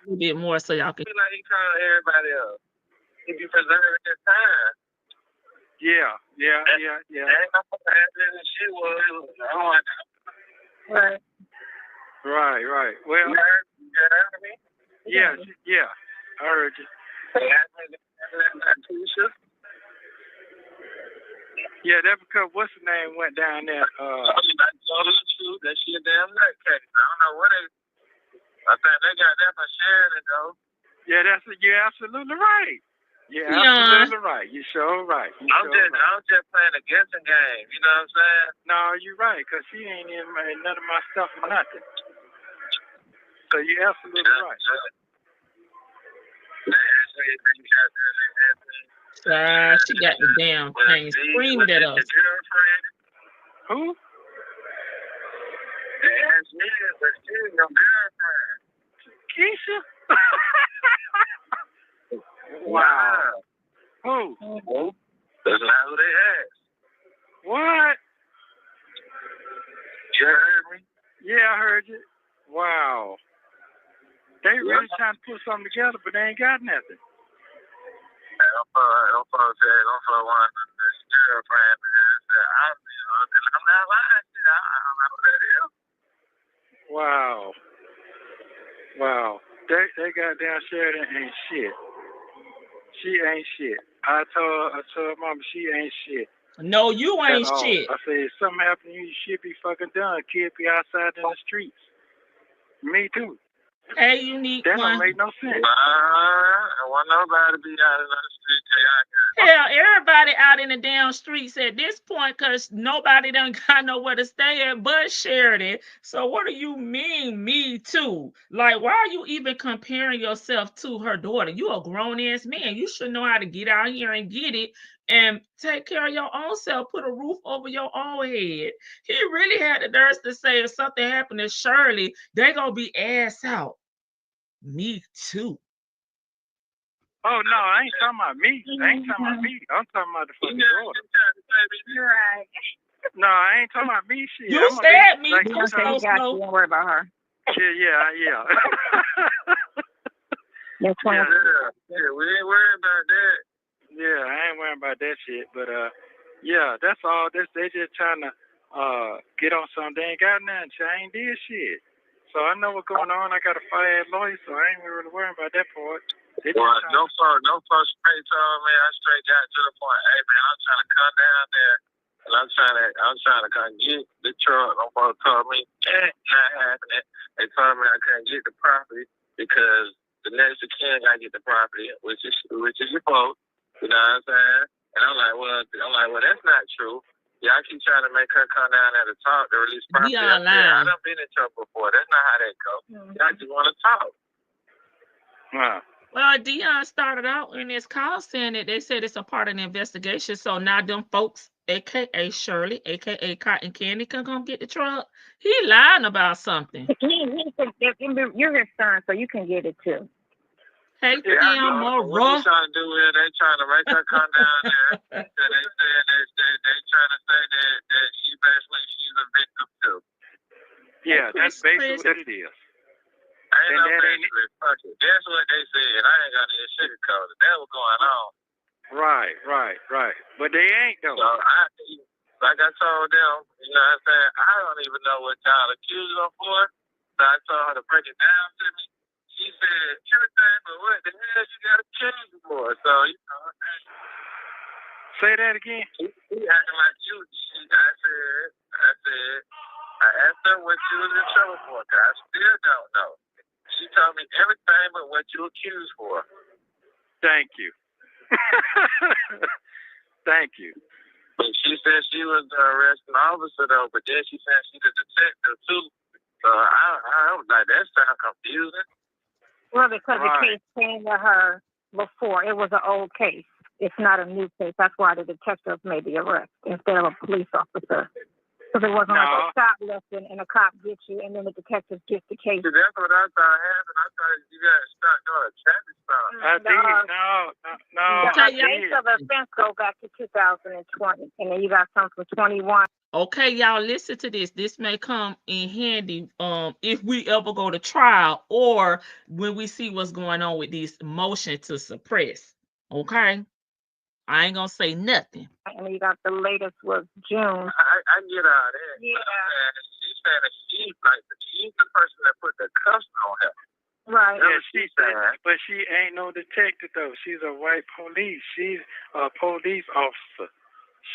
little bit more so y'all can. Feel like he calling everybody else. He be preserving his time. Yeah. She was. Right. Well, you heard me? Yeah. I heard you. Yeah, that's because what's the name went down there. That shit damn nutcase. I don't know what I think they got that for sharing it though. Yeah, you're absolutely right. You're absolutely right. You're sure right. I'm just playing a guessing game. You know what I'm saying? No, you're right, because she ain't in none of my stuff or nothing. So you're absolutely right. She got the damn thing screamed at us. Who? That's me, but she's your girlfriend. Keisha? Wow. Who? That's not who they asked. What? You heard me? Yeah, I heard you. Wow. They really trying to put something together, but they ain't got nothing. Don't fuck one of the girlfriend, man. I'm not lying. I don't know what that is. Wow. They goddamn Sheridan ain't shit. She ain't shit. I told mama she ain't shit. No, you ain't shit. I said, if something happened to you, you should be fucking done. Kid be outside in the streets. Me too. Hey, unique that one. That don't make no sense. I want nobody to be out in the street. Hell, everybody out in the damn streets at this point because nobody done got nowhere to stay at but Sheridan. So what do you mean, me too? Like, why are you even comparing yourself to her daughter? You a grown-ass man. You should know how to get out here and get it and take care of your own self. Put a roof over your own head. He really had the nerve to say if something happened to Shirley, they gonna be ass out. Me too. Oh, no, I ain't talking about me. I'm talking about the fucking daughter. You're right. No, I ain't talking about me. Shit. You said me. You don't worry about her. Yeah. That's why. Yeah, we ain't worried about that. Yeah, I ain't worrying about that shit. But, yeah, that's all. They just trying to get on something. They ain't got nothing. I ain't did shit. So I know what's going on. I got a fire lawyer, so I ain't really worrying about that part. Well, no folks straight told me. I straight got to the point. Hey, man, I'm trying to come down there and I'm trying to come get the truck. My father told me not happening. They told me I couldn't get the property because the next of kin gotta get the property, which is your fault. You know what I'm saying? And I'm like, well, that's not true. Y'all keep trying to make her come down there to talk to release property. I done been in trouble before. That's not how that goes. Y'all just want to talk. Wow. Well, Dion started out in this call saying that they said it's a part of the investigation. So now them folks, aka Shirley, aka Cotton Candy, can come get the truck. He lying about something. You're his son, so you can get it too. Hey, Dion, more what rough. they trying to do here? They trying to make her come down there. And they saying they trying to say that she basically she's a victim too. Yeah, that's basically what it is. I ain't no basically. Fuck it. That's what they said. I ain't got any sugarcoat it. That was going on. Right. But they ain't though. So like I told them, you know what I'm saying? I don't even know what y'all accused them for. So I told her to break it down to me. She said everything, but what the hell you got accused for? So you know. Say that again. She acting like you. I asked her what you was in trouble for. Cause I still don't know. She told me everything but what you accused for. Thank you. Thank you. But she said she was the arresting officer though, but then she said she's a detective too. So I was like, that sounds confusing. Well, because the case came to her before. It was an old case. It's not a new case. That's why the detective made the arrest instead of a police officer. Because it wasn't like a cop listen and a cop gets you and then the detective gets the case. See, that's what I thought happened. I thought you got stuck on a traffic stop. No. The dates of the offense go back to 2020. And then you got some from 21. Okay, y'all, listen to this. This may come in handy if we ever go to trial or when we see what's going on with these motion to suppress. Okay? I ain't gonna say nothing. And you got the latest was June. I get all that. Yeah. She said that she's the person that put the cuffs on her. Right. Yeah, she said, but she ain't no detective though. She's a white police. She's a police officer.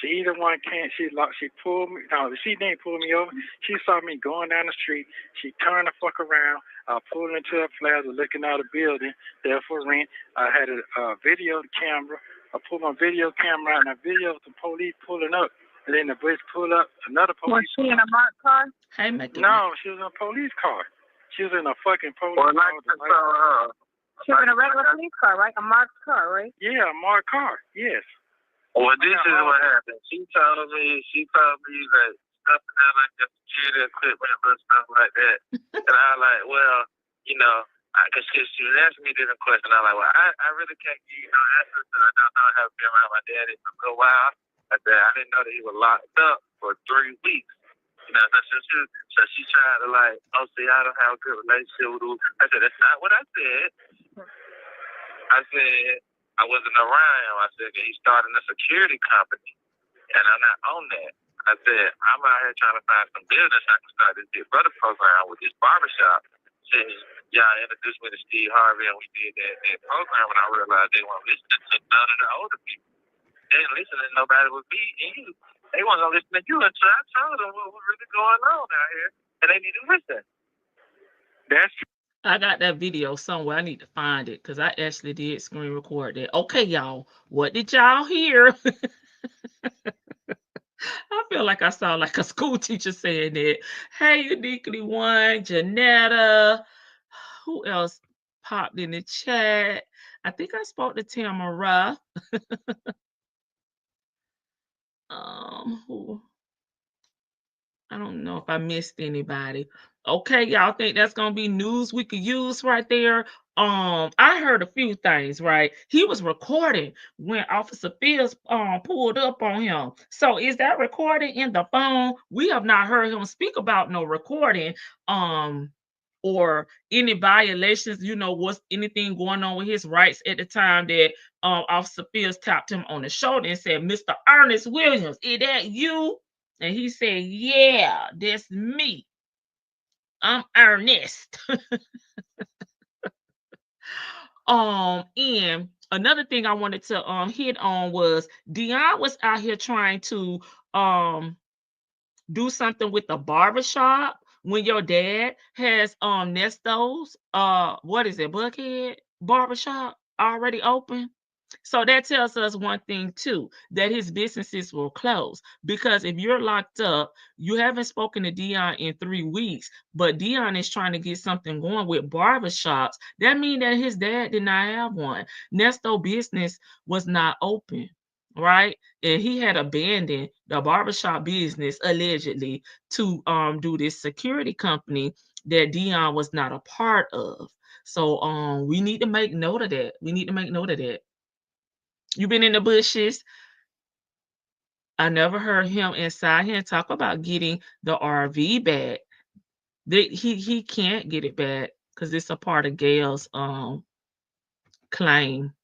She the one she pulled me. No, she didn't pull me over. She saw me going down the street. She turned the fuck around. I pulled into a plaza looking out a building there for rent. I had a video camera. I pulled my video camera out and I videoed the police pulling up. And then the bitch pulled up another police. Was she in a marked car? Hey, no, she was in a police car. She was in a fucking police car. She was in a regular police car, right? A marked car, right? Yeah, a marked car. Yes. Well, this is what happened. She told me that stuff like the security equipment and stuff like that. And I was like, well, you know, because she was asking me different questions. I was like, well, I really can't give you no answers because I don't know how to be around my daddy for a little while. I said, I didn't know that he was locked up for 3 weeks. You know, so she tried to like, oh, see, I don't have a good relationship with him. I said, that's not what I said. I said, I wasn't around him. I said, he's starting a security company, and I'm not on that. I said, I'm out here trying to find some business. I can start this Big Brother program with this barbershop. Since y'all introduced me to Steve Harvey, and we did that program, and I realized they weren't listening to none of the older people. They didn't listen to nobody but me and you. They weren't going to listen to you until I told them what was really going on out here, and they need to listen. That's true. I got that video somewhere. I need to find it because I actually did screen record that. Okay, y'all, what did y'all hear? I feel like I sound like a school teacher saying that. Hey, Uniquely One, Janetta. Who else popped in the chat? I think I spoke to Tamara. Who? I don't know if I missed anybody. Okay, y'all think that's gonna be news we could use right there? I heard a few things, right? He was recording when Officer Fields pulled up on him. So is that recording in the phone? We have not heard him speak about no recording, or any violations, you know, what's anything going on with his rights at the time that Officer Fields tapped him on the shoulder and said, Mr. Ernest Williams, is that you? And he said, yeah, that's me. I'm Ernest. And another thing I wanted to hit on was Dion was out here trying to do something with the barbershop when your dad has Nesto's what is it, Buckhead barbershop already open. So that tells us one thing too, that his businesses will close. Because if you're locked up, you haven't spoken to Dion in 3 weeks, but Dion is trying to get something going with barbershops. That means that his dad did not have one. Nesto business was not open, right? And he had abandoned the barbershop business allegedly to do this security company that Dion was not a part of. So we need to make note of that. We need to make note of that. You been in the bushes. I never heard him inside here talk about getting the RV back. He can't get it back because it's a part of Gail's claim.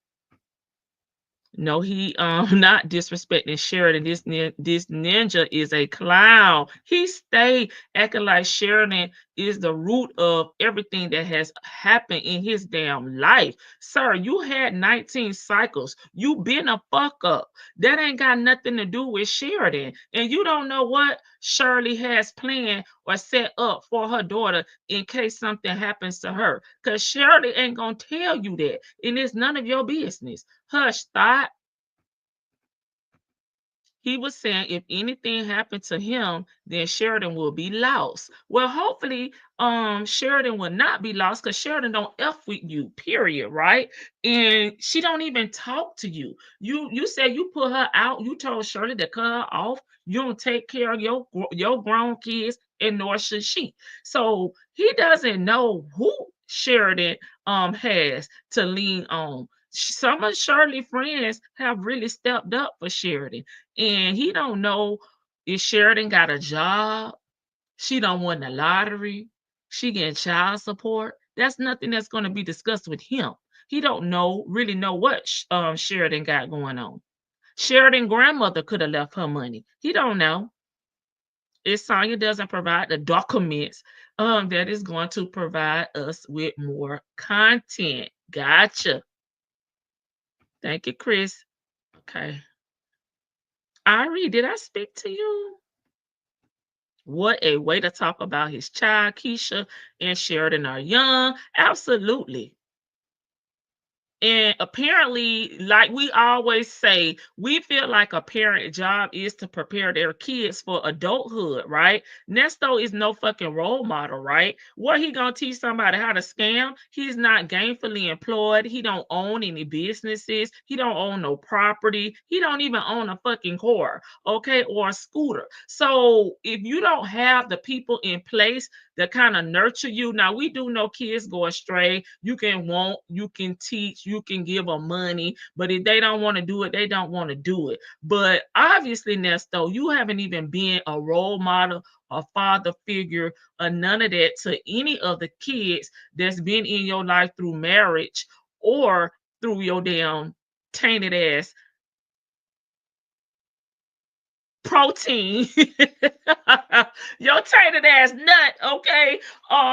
No, he not disrespecting Sheridan. This ninja is a clown. He stayed acting like Sheridan is the root of everything that has happened in his damn life. Sir, you had 19 cycles. You been a fuck up. That ain't got nothing to do with Sheridan. And you don't know what Shirley has planned or set up for her daughter in case something happens to her. Because Shirley ain't gonna tell you that. And it's none of your business. Hush, thought. He was saying if anything happened to him, then Sheridan will be lost. Well, hopefully, Sheridan will not be lost because Sheridan don't F with you, period, right? And she don't even talk to you. You said you put her out, you told Shirley to cut her off. You don't take care of your grown kids, and nor should she. So he doesn't know who Sheridan has to lean on. Some of Shirley's friends have really stepped up for Sheridan, and he don't know if Sheridan got a job. She don't win the lottery. She getting child support. That's nothing that's going to be discussed with him. He don't really know what Sheridan got going on. Sheridan grandmother could have left her money. He don't know. If Sonya doesn't provide the documents, that is going to provide us with more content. Gotcha. Thank you, Chris. Okay. Ari, did I speak to you? What a way to talk about his child. Keisha and Sheridan are young. Absolutely. And apparently, like we always say, we feel like a parent job is to prepare their kids for adulthood, right? Nesto is no fucking role model, right? What he gonna teach somebody how to scam? He's not gainfully employed. He don't own any businesses. He don't own no property. He don't even own a fucking car, okay, or a scooter. So if you don't have the people in place that kind of nurture you. Now, we do know kids go astray. You can teach, you can give them money, but if they don't want to do it, they don't want to do it. But obviously, Nesto, you haven't even been a role model, a father figure, or none of that to any of the kids that's been in your life through marriage or through your damn tainted ass protein. Your tainted ass nut, okay?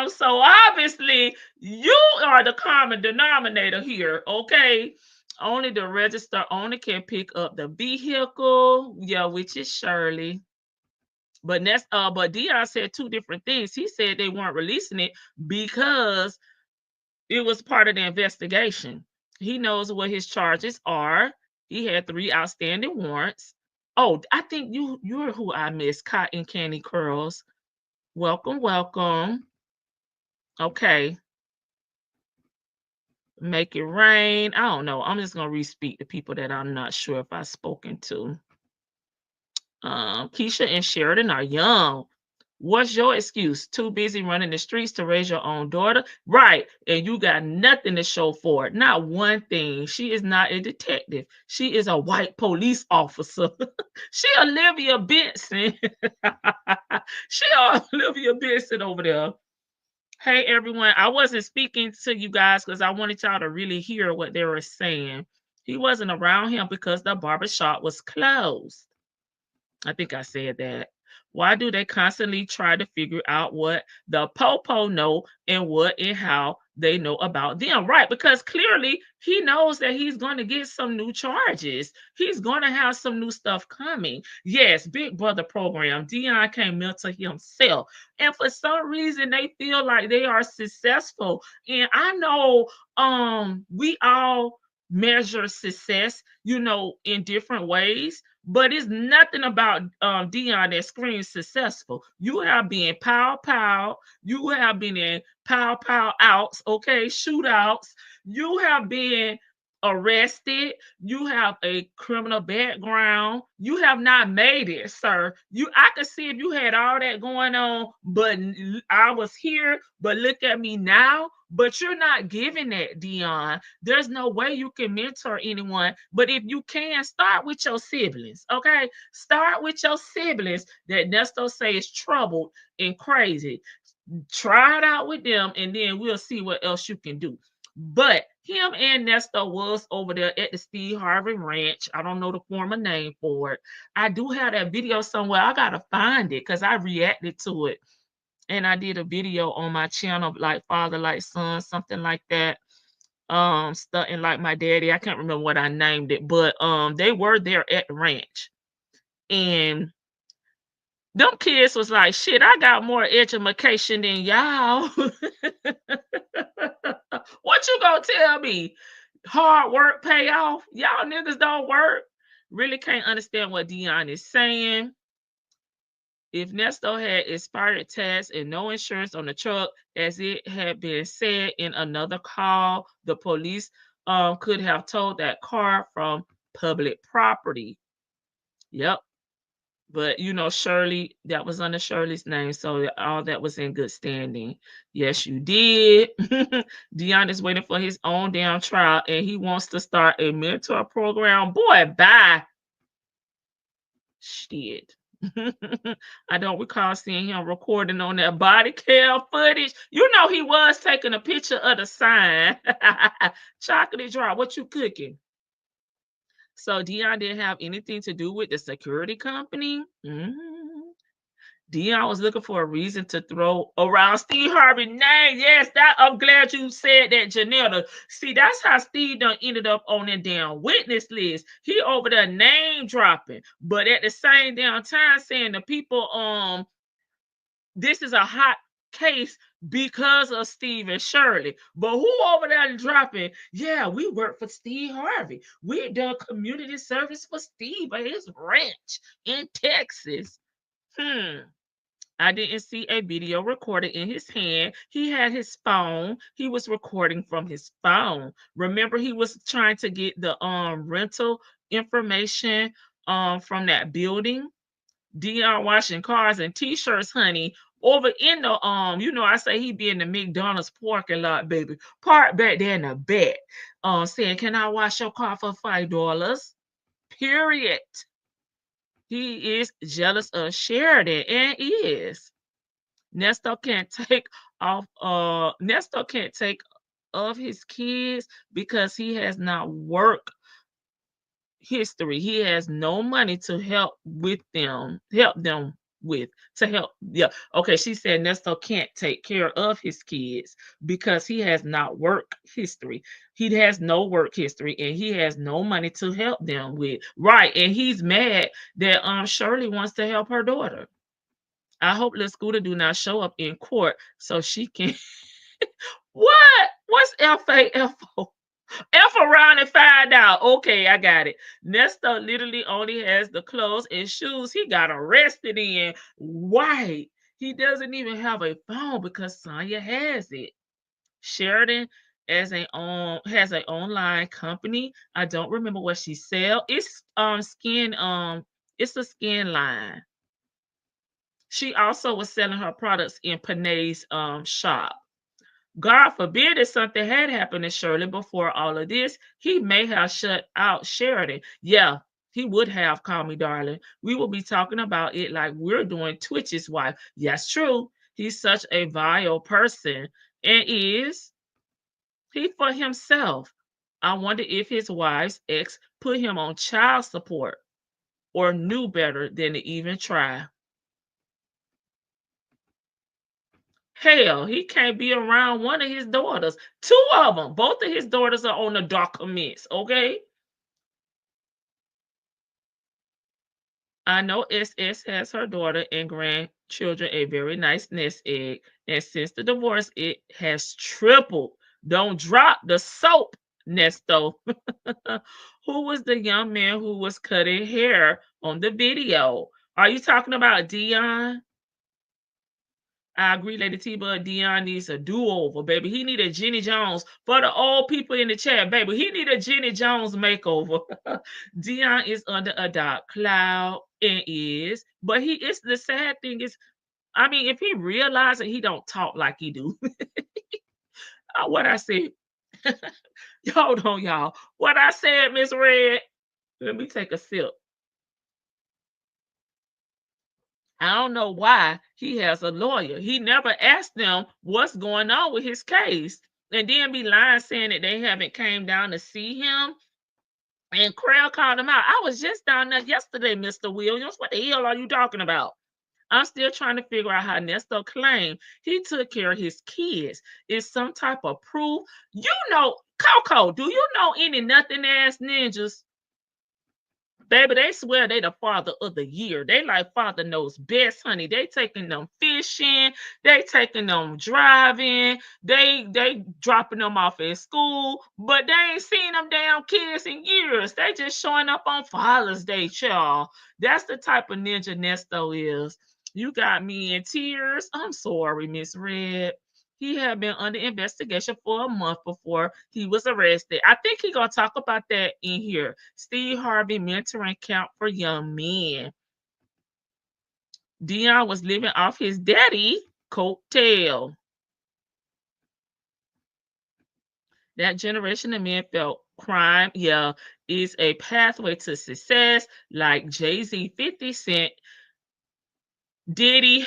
So obviously you are the common denominator here, okay? Only the register owner can pick up the vehicle, yeah, which is Shirley. But Dion said two different things. He said they weren't releasing it because it was part of the investigation. He knows what his charges are. He had 3 outstanding warrants. Oh, I think you're who I miss, Cotton Candy Curls. Welcome, welcome. Okay. Make it rain. I don't know. I'm just gonna re-speak to people that I'm not sure if I've spoken to. Keisha and Sheridan are young. What's your excuse? Too busy running the streets to raise your own daughter? Right. And you got nothing to show for it. Not one thing. She is not a detective. She is a white police officer. She Olivia Benson. She Olivia Benson over there. Hey, everyone. I wasn't speaking to you guys because I wanted y'all to really hear what they were saying. He wasn't around him because the barbershop was closed. I think I said that. Why do they constantly try to figure out what the popo know and what and how they know about them, right? Because clearly he knows that he's going to get some new charges. He's going to have some new stuff coming. Yes, Big Brother program. Dion can't mentor himself. And for some reason, they feel like they are successful. And I know we all measure success, in different ways. But it's nothing about Dion that screams successful. You have been pow pow. You have been in pow pow outs, okay, shootouts. You have been arrested. You have a criminal background. You have not made it, sir. I could see if you had all that going on, but I was here, but look at me now. But you're not giving that, Dion. There's no way you can mentor anyone. But if you can, start with your siblings, okay? Start with your siblings that Nesto say is troubled and crazy. Try it out with them, and then we'll see what else you can do. But him and Nesto was over there at the Steve Harvey Ranch. I don't know the former name for it. I do have that video somewhere. I gotta find it because I reacted to it. And I did a video on my channel, like Father, like Son, something like that. Stunting like my daddy. I can't remember what I named it, but they were there at the ranch. And them kids was like, shit, I got more education than y'all. What you gonna tell me? Hard work pay off? Y'all niggas don't work? Really can't understand what Dion is saying. If Nesto had expired tags and no insurance on the truck, as it had been said in another call, the police could have towed that car from public property. Yep. But Shirley, that was under Shirley's name, so all that was in good standing. Yes, you did. Dion is waiting for his own damn trial, and he wants to start a mentor program. Boy, bye. Shit. I don't recall seeing him recording on that body cam footage. He was taking a picture of the sign. Chocolate drop. What you cooking? So Dion didn't have anything to do with the security company. Dion was looking for a reason to throw around Steve Harvey's name. Yes, I'm glad you said that, Janetta. See, that's how Steve done ended up on that damn witness list. He over there name dropping, but at the same damn time saying the people, this is a hot case because of Steve and Shirley. But who over there dropping? Yeah, we work for Steve Harvey. We done community service for Steve at his ranch in Texas. I didn't see a video recorded in his hand. He had his phone. He was recording from his phone. Remember, he was trying to get the rental information from that building. Dion washing cars and t-shirts, honey. Over in the I say he be in the McDonald's parking lot, baby. Park back there in the back. Saying, can I wash your car for $5? Period. He is jealous of Sheridan and is. Nesto can't take of his kids because he has not work history. He has no money to help them with to help. Yeah. Okay, she said Nesto can't take care of his kids because he has not work history. He has no work history and he has no money to help them with. Right. And he's mad that Shirley wants to help her daughter. I hope Little Scooter do not show up in court so she can. What? What's FAFO? F around and find out. Okay, I got it. Nesto literally only has the clothes and shoes he got arrested in. White. He doesn't even have a phone because Sonya has it. Sheridan has an online company. I don't remember what she sells. It's skin it's a skin line. She also was selling her products in Panay's shop. God forbid if something had happened to Shirley before all of this, he may have shut out Sheridan. Yeah, he would have, call me darling. We will be talking about it like we're doing Twitch's wife. Yes, true. He's such a vile person. And is he for himself? I wonder if his wife's ex put him on child support or knew better than to even try. Hell, he can't be around one of his daughters. Two of them. Both of his daughters are on the documents, okay? I know SS has her daughter and grandchildren a very nice nest egg, and since the divorce, it has tripled. Don't drop the soap, Nesto. Who was the young man who was cutting hair on the video? Are you talking about Dion? I agree, Lady T, but Dion needs a do-over, baby. He need a Jenny Jones. For the old people in the chat, baby, he need a Jenny Jones makeover. Dion is under a dark cloud and is, but he is the sad thing is, I mean, if he realizes he don't talk like he do. What I said, hold on, y'all. What I said, Miss Red. Let me take a sip. I don't know why he has a lawyer. He never asked them what's going on with his case. And then be lying saying that they haven't came down to see him. And Crowd called him out. I was just down there yesterday, Mr. Williams. What the hell are you talking about? I'm still trying to figure out how Nesto claimed he took care of his kids. Is some type of proof? You know, Coco, do you know any nothing ass ninjas? Baby, they swear they the father of the year. They like father knows best, honey. They taking them fishing, they taking them driving, they dropping them off at school, but they ain't seen them damn kids in years. They just showing up on Father's Day, y'all. That's the type of ninja Nesto is. You got me in tears. I'm sorry, Miss Red. He had been under investigation for a month before he was arrested. I think he's gonna talk about that in here. Steve Harvey mentoring camp for young men. Dion was living off his daddy coattail. That generation of men felt crime, yeah, is a pathway to success, like Jay-Z, 50 Cent, Diddy.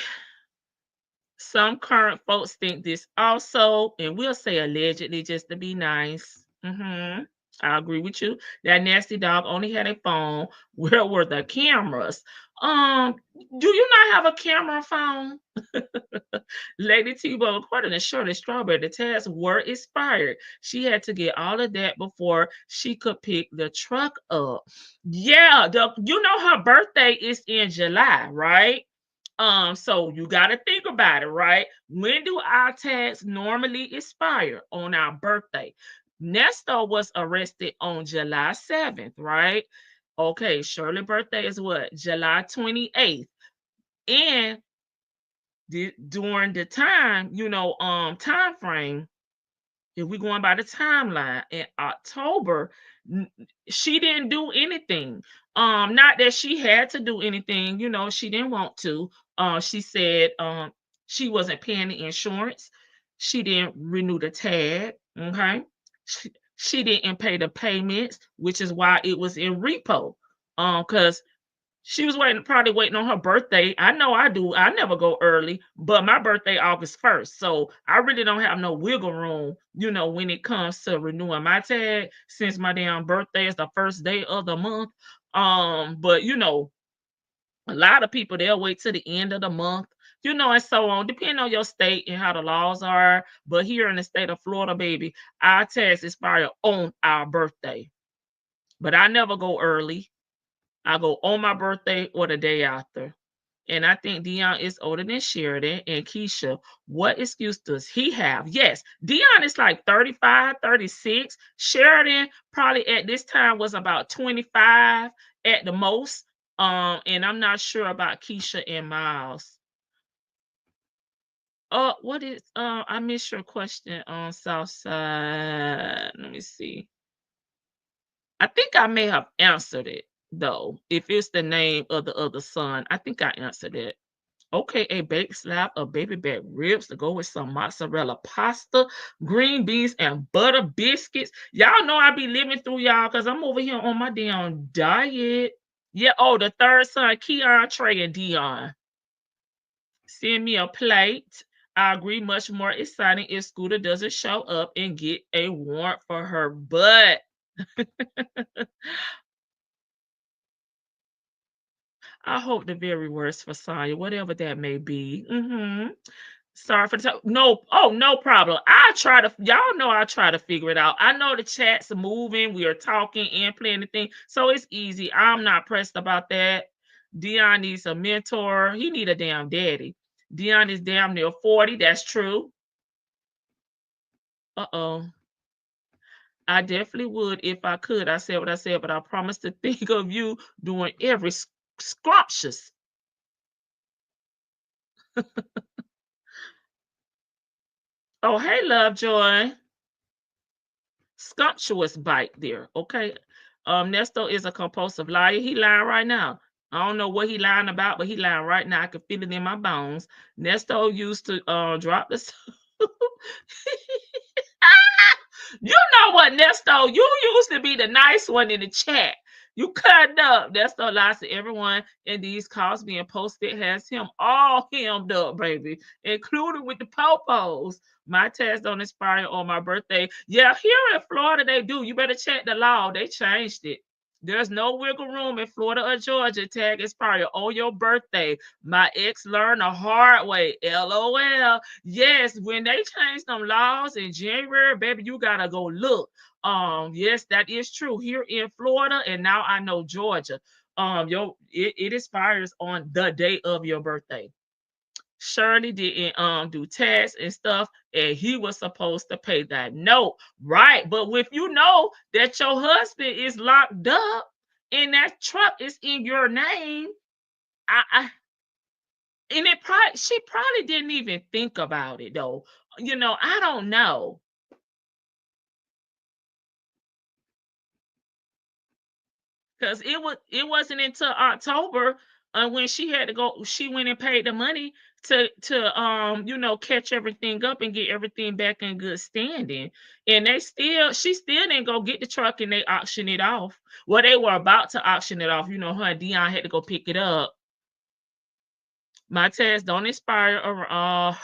Some current folks think this also, and we'll say allegedly just to be nice. I agree with you. That nasty dog only had a phone. Where were the cameras? Do you not have a camera phone? Lady T-Bone, according to Shirley Strawberry, the tags were expired. She had to get all of that before she could pick the truck up. Yeah, you know her birthday is in July, right? So you got to think about it, right? When do our tags normally expire? On our birthday. Nesto was arrested on July 7th, right? Okay, Shirley's birthday is what? July 28th. And during the time, time frame, if we're going by the timeline, in October, she didn't do anything. Not that she had to do anything, she didn't want to. She said she wasn't paying the insurance. She didn't renew the tag. Okay. She didn't pay the payments, which is why it was in repo. Because she was probably waiting on her birthday. I know I do. I never go early, but my birthday August 1st. So I really don't have no wiggle room, when it comes to renewing my tag since my damn birthday is the first day of the month. But a lot of people they'll wait till the end of the month, and so on, depending on your state and how the laws are. But here in the state of Florida, baby, our tags expire on our birthday. But I never go early. I go on my birthday or the day after. And I think Dion is older than Sheridan and Keisha. What excuse does he have? Yes, Dion is like 35, 36. Sheridan probably at this time was about 25 at the most. And I'm not sure about Keisha and Miles. What is I missed your question on Southside. Let me see. I think I may have answered it though. If it's the name of the other son, I think I answered it. Okay, a baked slab of baby back ribs to go with some mozzarella pasta, green beans, and butter biscuits. Y'all know I be living through y'all because I'm over here on my damn diet. Yeah, oh, the third son, Keon, Trey, and Dion. Send me a plate. I agree, much more exciting if Scooter doesn't show up and get a warrant for her butt. I hope the very worst for Sonya, whatever that may be. Sorry for the no. Oh, no problem. I try to. Y'all know I try to figure it out. I know the chats are moving. We are talking and playing the thing, so it's easy. I'm not pressed about that. Dion needs a mentor. He need a damn daddy. Dion is damn near 40. That's true. Uh-oh. I definitely would if I could. I said what I said, but I promise to think of you doing every scrumptious. Oh, hey, Lovejoy. Scrumptious bite there. Okay. Nesto is a compulsive liar. He lying right now. I don't know what he lying about, but he lying right now. I can feel it in my bones. Nesto used to drop the You know what, Nesto? You used to be the nice one in the chat. You cut up. Nesto lies to everyone, and these calls being posted has him all hemmed up, baby, including with the popos. My test don't expire on my birthday. Yeah, here in Florida they do. You better check the law. They changed it. There's no wiggle room in Florida or Georgia. Tag expire on your birthday. My ex learned the hard way. LOL. Yes, when they changed them laws in January, baby, you gotta go look. Yes, that is true here in Florida, and now I know Georgia. It expires on the day of your birthday. Shirley didn't do tax and stuff, and he was supposed to pay that note, right? But if you know that your husband is locked up and that truck is in your name, I and it probably she probably didn't even think about it though. I don't know. Because it wasn't until October when she had to go, she went and paid the money to catch everything up and get everything back in good standing. And she still didn't go get the truck and they auctioned it off. Well, they were about to auction it off. Her and Dion had to go pick it up. My test don't expire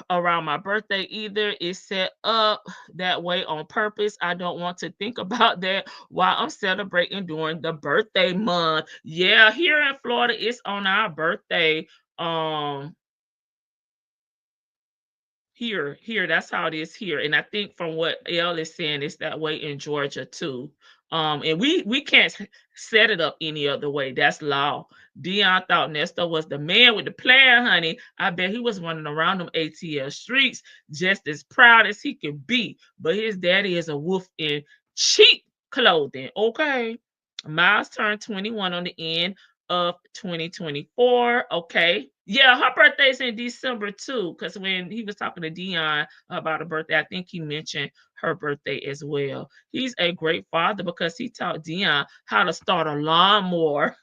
around my birthday either. It's set up that way on purpose. I don't want to think about that while I'm celebrating during the birthday month. Yeah, here in Florida, it's on our birthday. Um, here, that's how it is here. And I think from what Elle is saying, it's that way in Georgia too. And we can't set it up any other way. That's law. Dion thought Nesto was the man with the plan, honey. I bet he was running around them ATL streets just as proud as he could be. But his daddy is a wolf in cheap clothing. Okay. Miles turned 21 on the end of 2024. Okay. Yeah, her birthday's in December too. Because when he was talking to Dion about her birthday, I think he mentioned her birthday as well. He's a great father because he taught Dion how to start a lawnmower.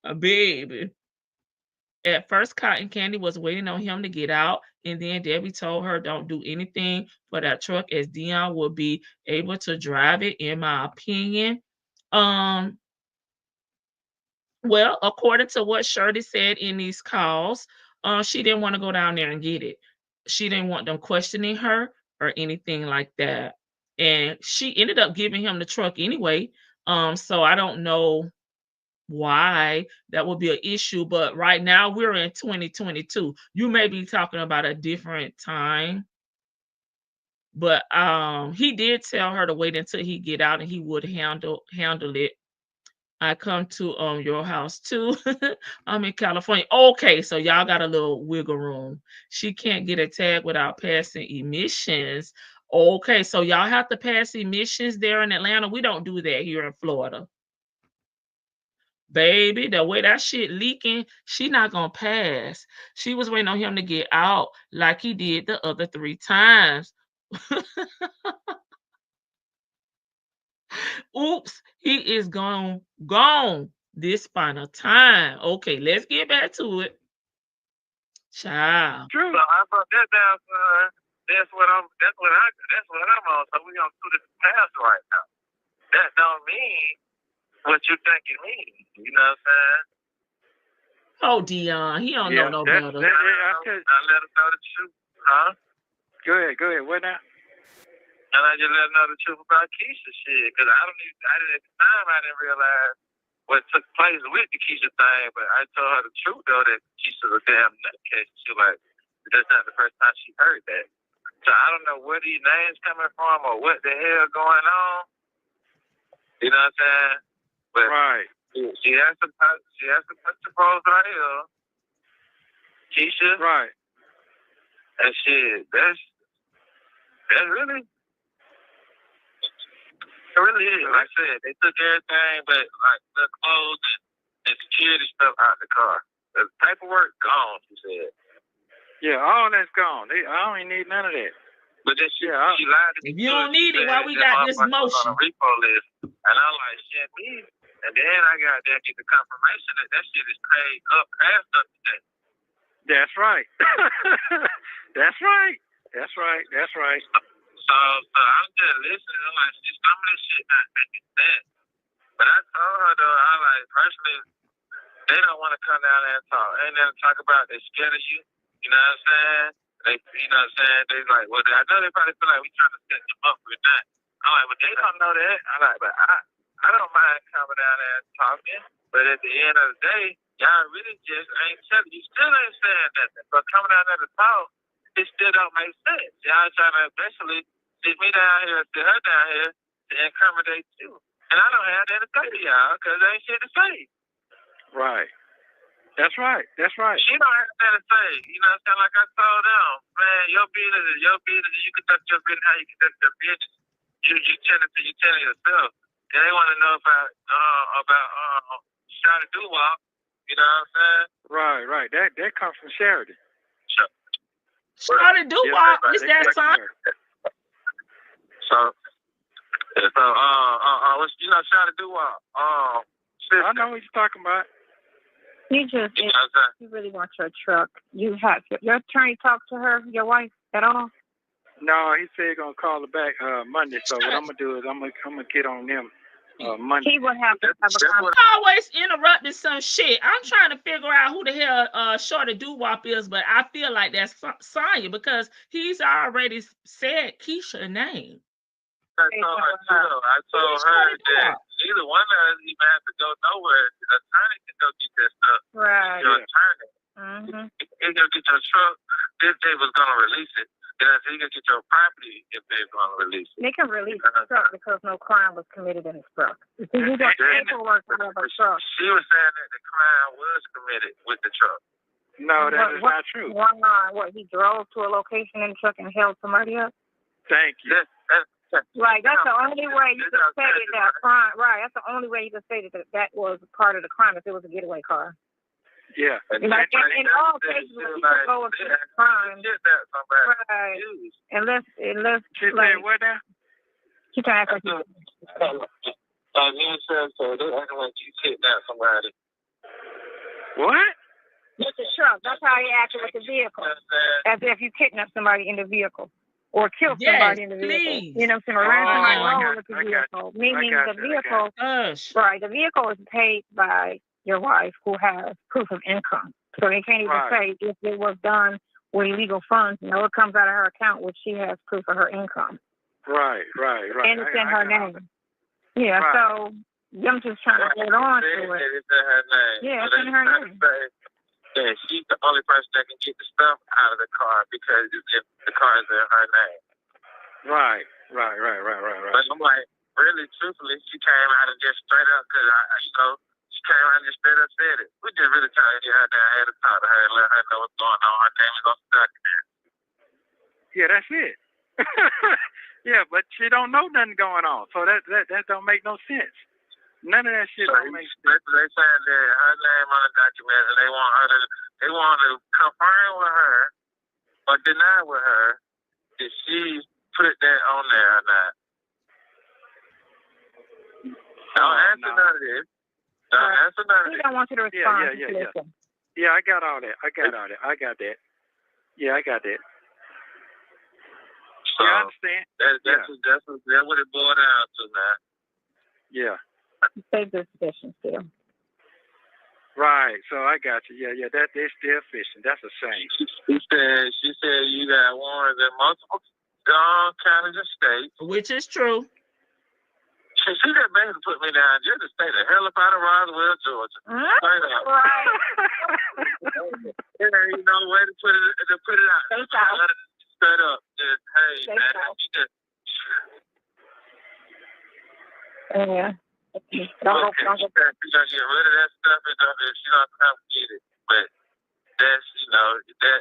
A baby. At first, Cotton Candy was waiting on him to get out, and then Debbie told her, "Don't do anything for that truck, as Dion will be able to drive it." In my opinion, um, well, according to what Shirley said in these calls, she didn't want to go down there and get it. She didn't want them questioning her or anything like that. And she ended up giving him the truck anyway. So I don't know why that would be an issue, but right now we're in 2022. You may be talking about a different time, but he did tell her to wait until he get out and he would handle it. I come to your house too. I'm in California. Okay, so y'all got a little wiggle room. She can't get a tag without passing emissions. Okay, so y'all have to pass emissions there in Atlanta. We don't do that here in Florida. Baby, the way that shit leaking, she not gonna pass. She was waiting on him to get out like he did the other 3 times. Oops, he is gone this final time. Okay, let's get back to it. Child. True. So I broke that down, son. That's what I'm on. So we gonna do this pass right now. That don't mean what you think it means. You know what I'm saying? Oh, Dion, he don't know no better. I let him know the truth. Huh? Go ahead. What now? And I just let him know the truth about Keisha shit. Because at the time, I didn't realize what took place with the Keisha thing, but I told her the truth though that Keisha's a damn nutcase. She like, that's not the first time she heard that. So I don't know where these names coming from or what the hell going on. You know what I'm saying? But right. She has to put the pros right here. Keisha. Right. And shit, that's really. It really is. Like I said, they took everything but like the clothes and security stuff out the car. The paperwork gone, she said. Yeah, all that's gone. I don't even need none of that. But then she lied to me. If you don't need it, why we got this motion? On a repo list. And I'm like, shit, me. And then I got there get the confirmation that shit is paid up past up today. That's right. That's right. That's right. That's right. So I'm just listening. I'm like, some of this shit not making sense. But I told her though, I like personally, they don't want to come down there and talk. Ain't nothing to talk about. They scared of you. You know what I'm saying? You know what I'm saying? They like, well, I know they probably feel like we trying to set them up for that. I'm like, but they don't know that. I'm like, but I don't mind coming down there and talking. But at the end of the day, y'all really just ain't telling. You still ain't saying nothing. But coming down there to talk, it still don't make sense. Y'all trying to eventually sit me down here, sit her down here to incriminate you. And I don't have that to say to y'all because there ain't shit to say. Right. That's right. That's right. She don't have that to say. You know what I'm saying? Like I told them, man, your business, you conduct your business how you conduct your business. You tell it to yourself. And they want to know about Shawty Doo-Wop. You know what I'm saying? Right, right. That comes from Sheridan. Shawty Doo-Wop, is that son? So, what's Shawty Doo-Wop? I know what you're talking about. You really want your truck. You have your attorney talk to her, your wife, at all? No, he said he's gonna call her back Monday. So what I'm gonna do is I'm gonna get on them Monday. He would have to have a conversation. Always interrupting some shit. I'm trying to figure out who the hell Shawty Doo-Wop is, but I feel like that's Sonya because he's already said Keisha's name. I told her that neither one of us even have to go nowhere. The attorney can go get that stuff. Right. Your attorney. He can go get your truck if they was gonna release it. He can get your property if they're gonna release it. They can release the truck because no crime was committed in the truck. You see, you got paperwork for the truck. She was saying that the crime was committed with the truck. No, that is not true. What, he drove to a location in the truck and held somebody up? Thank you. Right, that's the only way you can say that crime. Right, that's the only way you can say that was part of the crime if it was a getaway car. Yeah. Like in all cases, when people go into crime, right? Unless she said what now? She trying to act like so they acting like you kidnapped somebody. What? With the truck. That's how he acted with the vehicle, as if you kidnapped somebody in the vehicle. Or kill somebody in the vehicle. Please. You know what I'm saying? Ran somebody over with the vehicle. Meaning the vehicle, right, the vehicle is paid by your wife who has proof of income. So they can't even say if it was done with illegal funds. You know, it comes out of her account, which she has proof of her income. Right. And it's in her name. Yeah, so I'm just trying to hold on to it. It's in her name. Yeah, it's in her name. Yeah, she's the only person that can get the stuff out of the car because if the car is in her name. Right. But I'm like, really, truthfully, she came out and just straight up because she came out and just straight up said it. We just really trying to get her down here to talk to her and let her know what's going on. Her name is on the document. Yeah, that's it. Yeah, but she don't know nothing going on, so that don't make no sense. None of that shit don't make sense. They saying that her name on the document, and they want to confirm with her or deny with her that she put that on there or not. Don't answer none of this. Don't answer none of this. He don't want you to respond. Yeah, I got all that. I got that. Yeah, I got that. So, yeah, I understand. That's what it boiled down to, man. Yeah. Save their suspicion still. Right, so I got you. Yeah, that they're still fishing. That's a shame. She said you got warrants in multiple counties and states. Which is true. She She just basically put me down just to stay the hell up out of Roswell, Georgia. Straight up. Right. There ain't no way to put it out. Straight up. Just, hey, man. Yeah. She's gonna get rid of that stuff and she don't come get it. But that's, that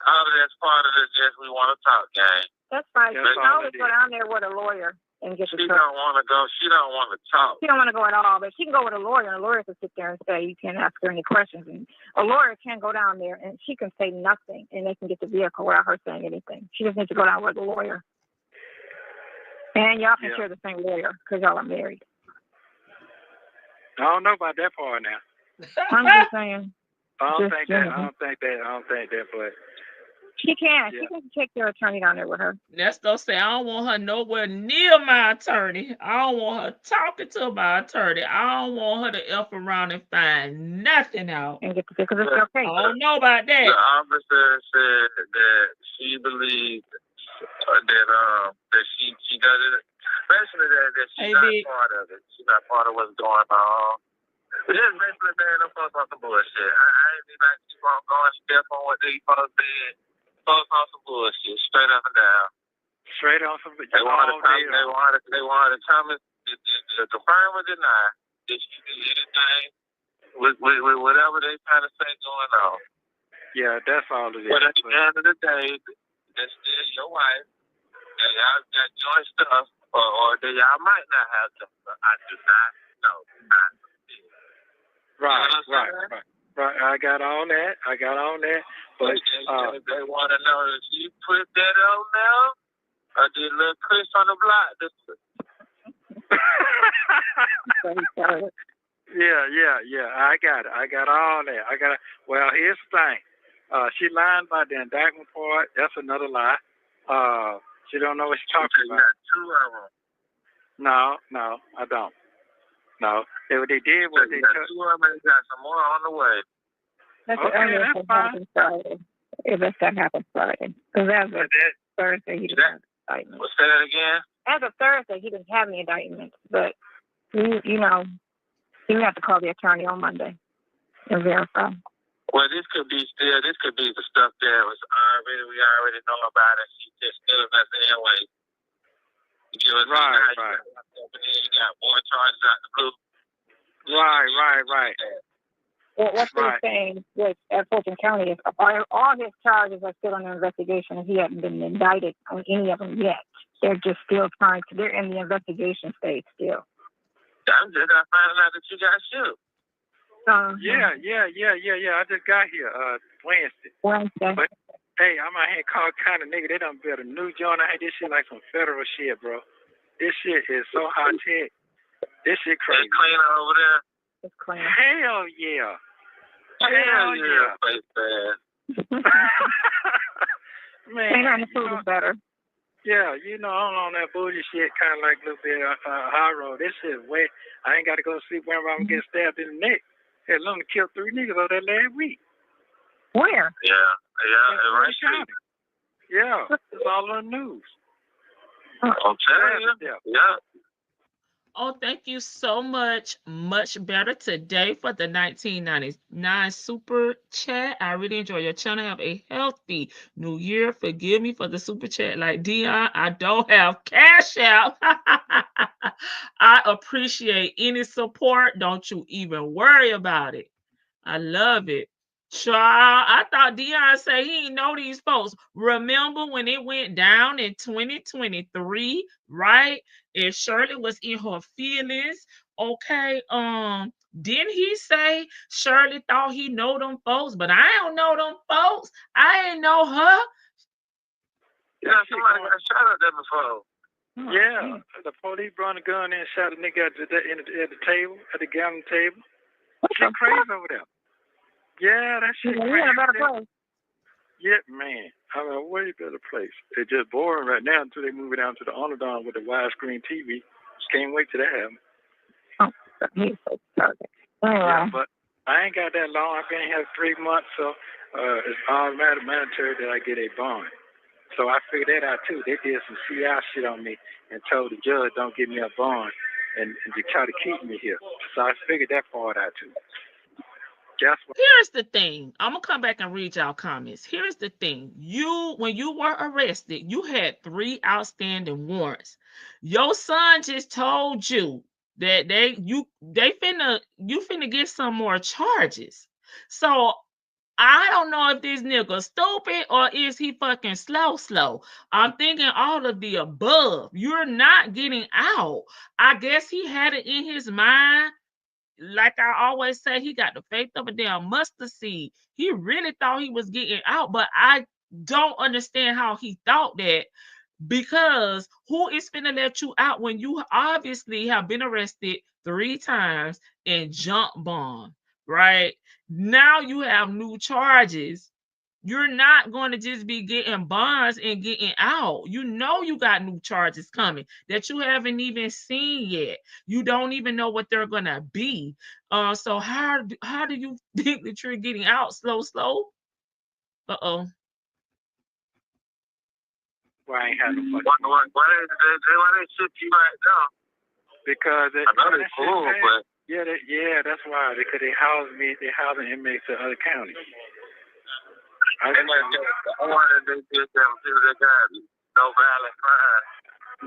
all of that's part of the just we want to talk game. That's fine. She can always go down there with a lawyer and get the She don't want to go. She don't want to talk. She don't want to go at all, but she can go with a lawyer, and a lawyer can sit there and say, you can't ask her any questions. And a lawyer can go down there, and she can say nothing, and they can get the vehicle without her saying anything. She just needs to go down with a lawyer. And y'all can share the same lawyer because y'all are married. I don't know about that part now. I'm just saying. I don't think that, but she can. Yeah. She can take your attorney down there with her. Nesto say, I don't want her nowhere near my attorney. I don't want her talking to my attorney. I don't want her to F around and find nothing out. And get because it's okay. I don't know about that. The officer said that she believes that she does it. Especially that she's not part of it. She's not part of what's going on. But just basically, man, them folks on some bullshit. I ain't even like keep on going step on what they folks said. Folks on some bullshit, straight up and down. Straight on some. They wanted to come and confirm or deny that she did anything with whatever they trying to say going on. Yeah, that's all it is. But at the end of the day, that's still your wife. And y'all got joint stuff, or that y'all might not have them. I do not know. Right. I got all that. But they want to know if you put that on now, or did little Chris on the block? Yeah. I got it. I got all that. Well, here's the thing. She lying about the indictment part. That's another lie. She don't know what she's talking about. Two of them. No, I don't. No, what they did was they took. Two of them and got some more on the way. That's fine. Friday. If that happens Friday, because as of Thursday he didn't have indictment. We'll say that again. As of Thursday he didn't have any indictments, but you have to call the attorney on Monday and verify. Well, this could be the stuff that was we already know about it. She just still us anyway. Right. You got more charges out the blue. Right. Well, what they're saying at Fulton County is all his charges are still under investigation, and he hasn't been indicted on any of them yet. They're just still they're in the investigation stage still. I'm just not finding out that you got shoot. Yeah. I just got here Wednesday. But hey, I'm out here called kind of nigga. They done built a new joint. I had this shit like some federal shit, bro. This shit is so high tech. This shit crazy. It's clean over there. It's clean. Hell yeah. Man, the food is better. Yeah, I'm on that bullshit shit, kind of like a little bit high road. This shit way. I ain't got to go sleep whenever I'm getting stabbed in the neck. Hell, I only killed 3 niggas over that last week. Where? Yeah, right. Yeah, it's all on the news. I'm telling you. Yeah. Oh, thank you so much. Much better today for the 1999 super chat. I really enjoy your channel. Have a healthy new year. Forgive me for the super chat like Dion. I don't have cash out. I appreciate any support. Don't you even worry about it. I love it. Child, I thought Dion said he didn't know these folks. Remember when it went down in 2023, right? And Shirley was in her feelings. Okay, didn't he say Shirley thought he know them folks, but I don't know them folks. I ain't know her. Yeah, somebody got shot at there before. Yeah, the police brought a gun in and shot a nigga at the table, at the gallon table. Shit crazy over there. Yeah, that shit crazy. Yeah, a better place. Yeah, man. I'm in a way better place. It's just boring right now until they move it down to the Underdome with the widescreen TV. Just can't wait till that happens. Oh, he's so perfect. Yeah, but I ain't got that long. I've been here 3 months, so it's automatic mandatory that I get a bond. So I figured that out too. They did some CI shit on me and told the judge don't give me a bond and to try to keep me here. So I figured that part out too. Guess what? Here's the thing. I'm gonna come back and read y'all comments. Here's the thing. When you were arrested, you had 3 outstanding warrants. Your son just told you that you finna get some more charges. So I don't know if this nigga stupid or is he fucking slow. I'm thinking all of the above. You're not getting out. I guess he had it in his mind. Like I always say, he got the faith of a damn mustard seed. He really thought he was getting out, but I don't understand how he thought that, because who is finna let you out when you obviously have been arrested 3 times and jump bond, right? Now you have new charges. You're not going to just be getting bonds and getting out. You know you got new charges coming that you haven't even seen yet. You don't even know what they're gonna be. So how do you think that you're getting out slow? Uh-oh. Why I ain't had no fucking. Why they ship you right now? Because I know they cool, but that's why. Because they housing inmates in other counties. I wanted to get them people that got no violent crime.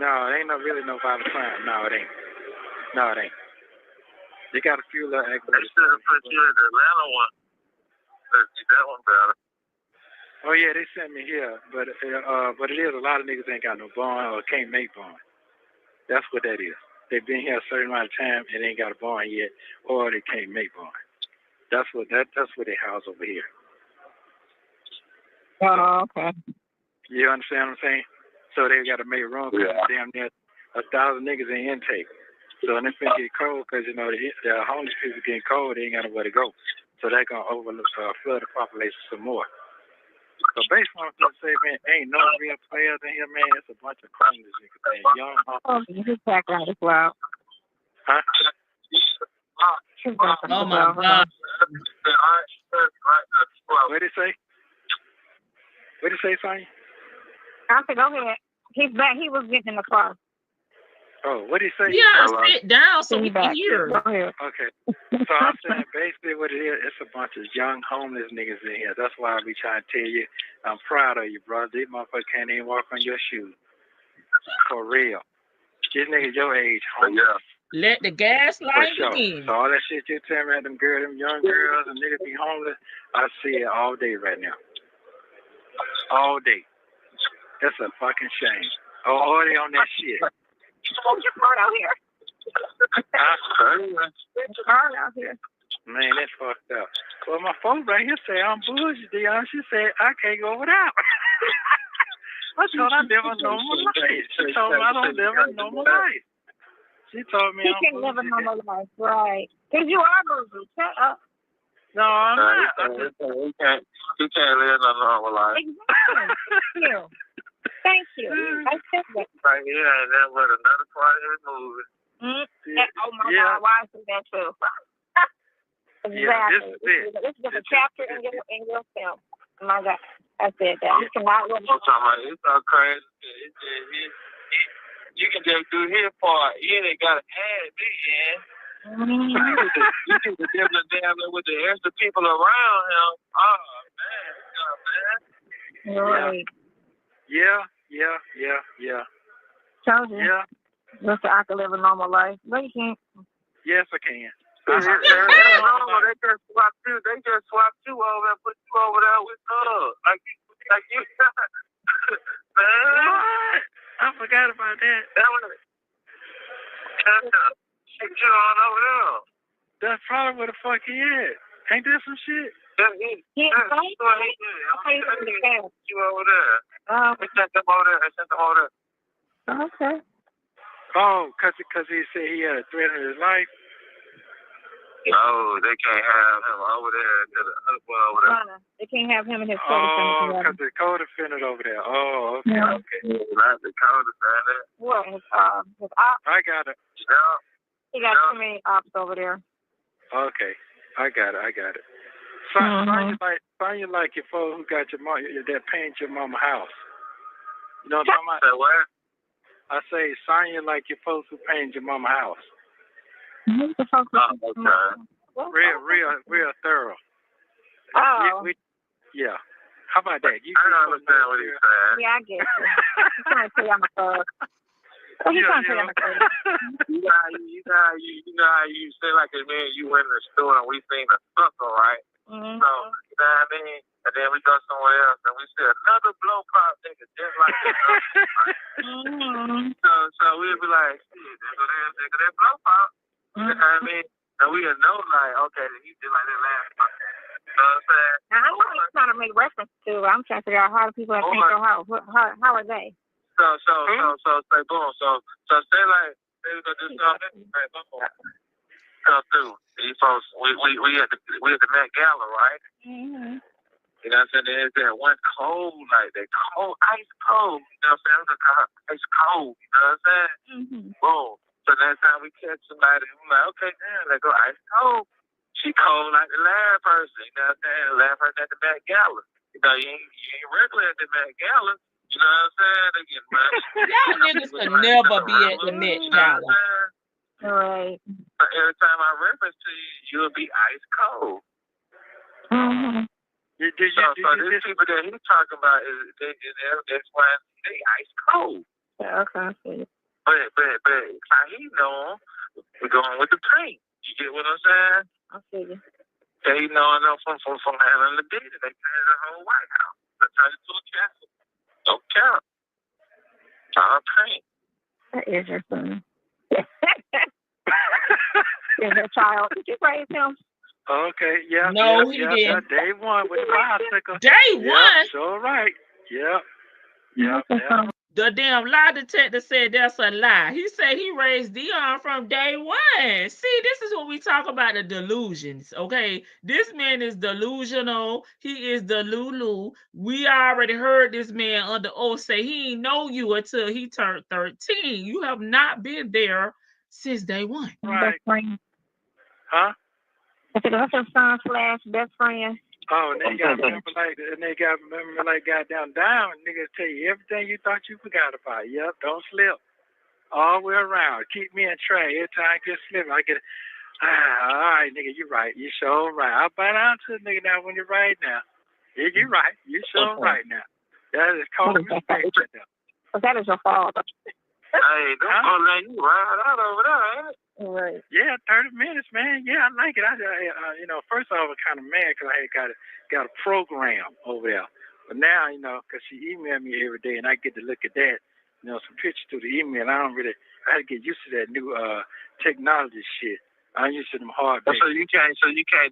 No, it ain't really no violent crime. No, it ain't. They got a few little actors. They should have put you in the Atlanta one. That one better. Oh yeah, they sent me here, but it is a lot of niggas ain't got no bond or can't make bond. That's what that is. They've been here a certain amount of time and they ain't got a bond yet, or they can't make bond. That's what they house over here. Oh, okay. You understand what I'm saying? So they got to make room because damn near 1,000 niggas in intake. So when they finna get cold, because the homeless people getting cold, they ain't got nowhere to go. So they're gonna flood the population some more. So basically, what I'm gonna say, man, ain't no real players in here, man. It's a bunch of criminals, niggas, man. Young, Oh, his background as well. huh? Oh my God. What did he say? What did he say, Sonya? I said, go ahead. He's back. He was getting in the car. Oh, what did he say? Yeah, sit down so we can hear. Go ahead. Okay. So I'm saying basically what it is, it's a bunch of young homeless niggas in here. That's why I be trying to tell you, I'm proud of you, brother. These motherfuckers can't even walk on your shoes. For real. These niggas your age, homeless. Let the gaslight For sure. begin. So all that shit you tell me about them young girls and niggas be homeless, I see it all day right now. All day. That's a fucking shame. Oh, they on that shit. Hold your car out here. Get your car out here. Man, that's fucked up. Well, my phone right here say I'm bullshit, Dion. She said I can't go without. I told her I live a normal life. She told me I don't live a normal life. She told me he can't live a normal life, right? Because you are bougie. Shut up. No, I'm not. He can't live a normal life. Exactly. Thank you. I said that. Right here, and then with another part of the movie. Oh my God, why is that too? Exactly. Yeah, this is a chapter in your film. Oh my God, I said that. You cannot live. I'm talking about it's so crazy. You can just do his part. He ain't got to add me in. You need to deal with the extra people around him. Oh man. Right. Yeah. Told you. Yeah. Listen, I can live a normal life. No, you can't. Yes, I can. They just swap you over and put you over there with like you. Man. What? I forgot about that. Shit you on over there. That's probably where the fuck he is. Ain't that some shit? You over there. I sent them over there. Okay. Oh, cause he said he had a threat in his life. No, they can't have him over there. Over there. They can't have him and his co-defendant. Oh, because the co-defendant over there. Oh, okay, yeah. Okay. Not the co-defendant. What? His ops? I got it. Yeah. He got too many ops over there. Okay, I got it. Find you like your folks who got your mom that paint your mama house. You know what I'm talking about? Say what? I say sign you like your folks who paint your mama house. Who's the folks? Real thorough. Oh. Yeah. How about that? I don't understand what he's saying. Yeah, I get you. I'm trying to tell you I'm a thug. What you trying to tell you I'm a thug? You know how you say like a man, you went in the store and we seen a sucker, right? Mm-hmm. So, you know what I mean? And then we go somewhere else and we see another blow pop nigga just like that. Mm-hmm. So we'll be like, shit, nigga, that blow pop. You know what I mean? And we know like, okay, he did like that last pop. You know what I'm saying? Now, I know what you're trying to make reference to. I'm trying to figure out how the people that paint your house, how are they? So say boom. So say like they was gonna do something, right? Boom. Come through. These folks, we at the Met Gala, right? Mm-hmm. You know what I'm saying? There's that one cold night, that cold, ice cold. You know what I'm saying? It was ice cold. You know what I'm saying? Mm-hmm. Boom. So next time we catch somebody, we're like, okay, damn, they go ice cold. She cold like the last person. You know what I'm saying? The last person at the Met Gala. You know, you ain't regular at the Met Gala. You know what I'm saying? They get money. Y'all niggas could never be at the Met Gala. Right. But every time I reference to you, you'll be ice cold. Mm-hmm. So these people that he's talking about that's why they ice cold. Yeah, okay, I see. But how he know we're going with the paint. You get what I'm saying? I see you. They know from handling the beat. They painted the whole White House. They turned it to a castle. Don't count. All paint. That is your son. Is your child? Did you raise him? Okay, yeah. No, he didn't. Yeah, day one with the bicycle. Day one? Sure right. Yeah. The damn lie detector said that's a lie. He said he raised Dion from day one. See, this is what we talk about, the delusions, okay? This man is delusional. He is delulu. We already heard this man under oath say he ain't know you until he turned 13. You have not been there since day one. Right. Best friend. Huh? I said, that's your son / best friend. Oh, and they got remember like goddamn down. Niggas tell you everything you thought you forgot about. Yep, don't slip. All the way around. Keep me in track. Every time I get slipping, I get all right, nigga, you right. You sure right. I'll buy down to the nigga now when you're right now. Yeah, you right. You sure right now. That is called respect. But that is your father. Hey, don't let you ride out over there, ain't it? Right. Yeah, 30 minutes, man. Yeah, I like it. I first off, I was kind of mad because I had got a program over there. But now, because she emailed me every day and I get to look at that, some pictures through the email. I had to get used to that new technology shit. I'm used to them hard days. So you can't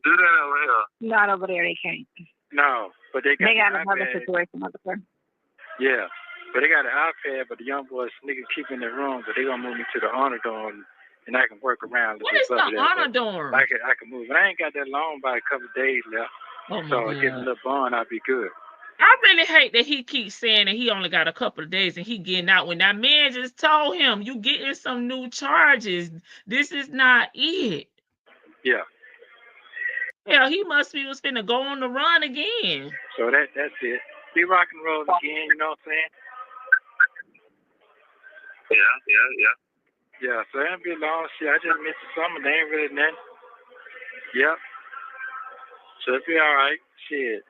do that over here? Not over there, they can't. No, but they got another situation over there. Yeah, but they got an iPad, but the young boys nigga keep in the room, but they gonna move me to the honor dorm. And I can work around. What is the honor dorm? I can move. And I ain't got that long, by a couple of days left. So I get a little bond, I'll be good. I really hate that he keeps saying that he only got a couple of days and he getting out when that man just told him you getting some new charges. This is not it. Yeah. Yeah, he must be was finna go on the run again. So that's it. Be rock and roll again, you know what I'm saying? Yeah. Yeah, so it ain't be long shit. I just missed the summer. They ain't really nothing. Yep. So it'll be all right. Shit.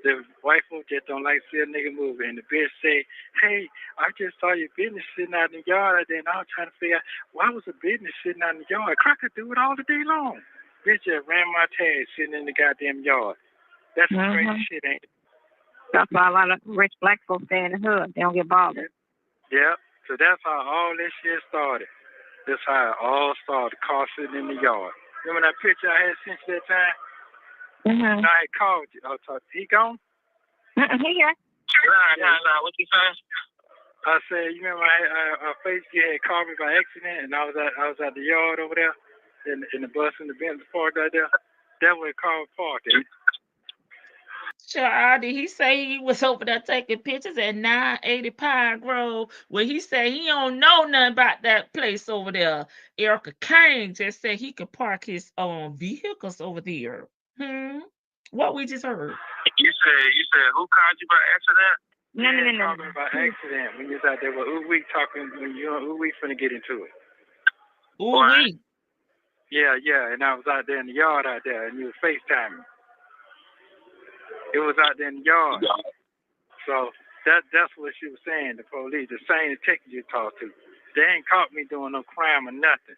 The white folk just don't like to see a nigga moving. And the bitch say, hey, I just saw your business sitting out in the yard. And then I was trying to figure out why was the business sitting out in the yard? Cracker do it all the day long. Bitch just ran my tag sitting in the goddamn yard. That's some crazy shit, ain't it? That's why a lot of rich black folks stay in the hood. They don't get bothered. Yep. So that's how all this shit started. That's how it all started, the car sitting in the yard. Remember that picture I had sent you that time? Mm-hmm. I had called you. He gone? He here. Nah. What you saying? I said, you remember Facebook had called me by accident, and I was at the yard over there, in the bus in the Bentley park right there. That was called parked there. Child, did he say he was over there taking pictures at 980 Pine Grove? Well, he said he don't know nothing about that place over there. Erica Kane just said he could park his vehicles over there. What we just heard. You said who called you by accident? No. Talking about accident when you was out there with Ooh-Wee talking when you and Ooh-Wee finna get into it. Ooh-Wee. Yeah, and I was out there in the yard out there, and you was FaceTiming. It was out there in the yard. So that's what she was saying, the police, the same detective you talked to. They ain't caught me doing no crime or nothing.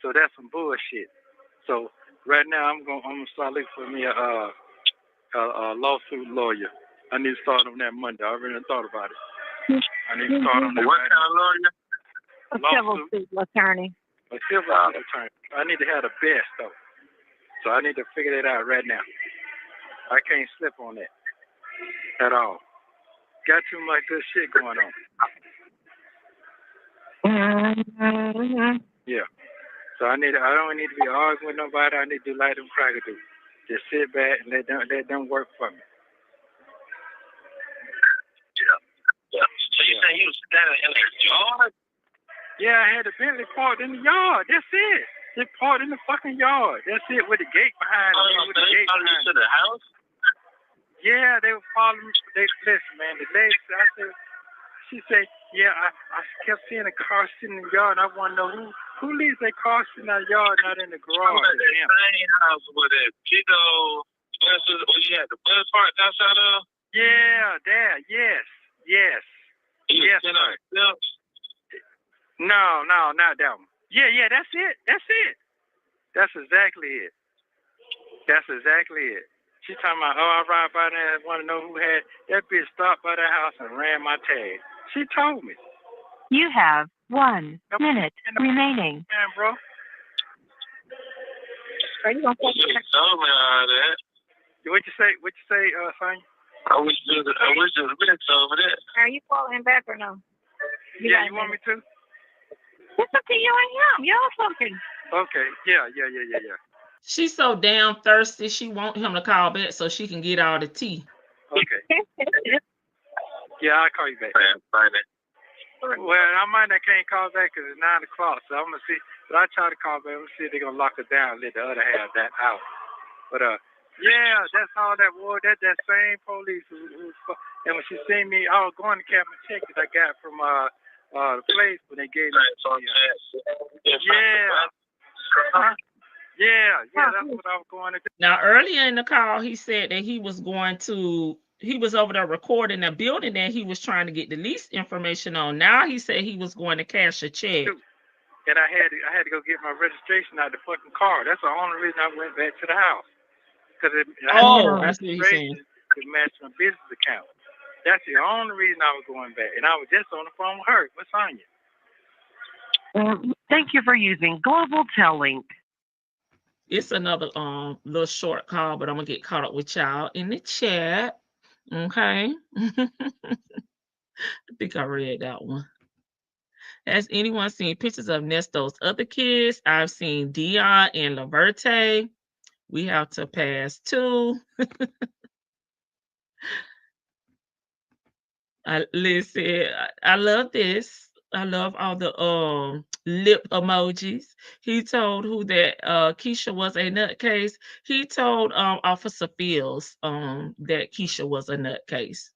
So that's some bullshit. So right now I'm gonna start looking for me a lawsuit lawyer. I need to start on that Monday. I already thought about it. I need to start on that. What kind of lawyer? A civil suit attorney. A civil suit attorney. I need to have the best though. So I need to figure that out right now. I can't slip on that at all. Got too much good shit going on. Mm-hmm. Yeah. So I don't need to be arguing with nobody. I need to do like them crackers do. Just sit back and let them work for me. Yeah. So you saying you was standing in the yard? Yeah, I had the Bentley parked in the yard. That's it. Just parked in the fucking yard. That's it, with the gate behind me. With the gate behind to the house? Yeah, they were following me. Listen, man, the lady, she said, yeah, I kept seeing a car sitting in the yard, and I want to know who leaves their car sitting in the yard, not in the garage. That same house with that big old, where you had the bus parked outside of? Yeah, there, yes. Yes, sir. No, not that one. Yeah, that's it. That's exactly it. She talking about, I ride by there and want to know who had, that bitch stopped by the house and ran my tag. She told me. You have 1 minute remaining. Man, bro. Are you gonna Told me all that. What you say, Sonya? I wish you would have been told me that. Are you calling back or no? You want me to? It's up to you and him. Y'all talking. Okay. Yeah. She's so damn thirsty. She want him to call back so she can get all the tea. Okay. Yeah, I'll call you back. Fine. Well, I might not can't call back because it's 9 o'clock, so I'm gonna see. But I try to call back. Let's see if they're gonna lock us down and let the other half that out. But yeah, that's all that was. That same police who and when she seen me, I was going to Captain Check that I got from the place when they gave me. Yeah, that's what I was going to do. Now, earlier in the call, he said that he was over there recording a building that he was trying to get the lease information on. Now he said he was going to cash a check. And I had to go get my registration out of the fucking car. That's the only reason I went back to the house. Because I that's what he's saying. To match my business account. That's the only reason I was going back. And I was just on the phone with her. What's on you? Thank you for using Global Tellink. It's another little short call, but I'm gonna get caught up with y'all in the chat. Okay. I think I read that one. Has anyone seen pictures of Nesto's other kids? I've seen Dion and Laverte. We have to pass too. Listen, I love this. I love all the lip emojis. He told who that Keisha was a nutcase. He told Officer Fields that Keisha was a nutcase.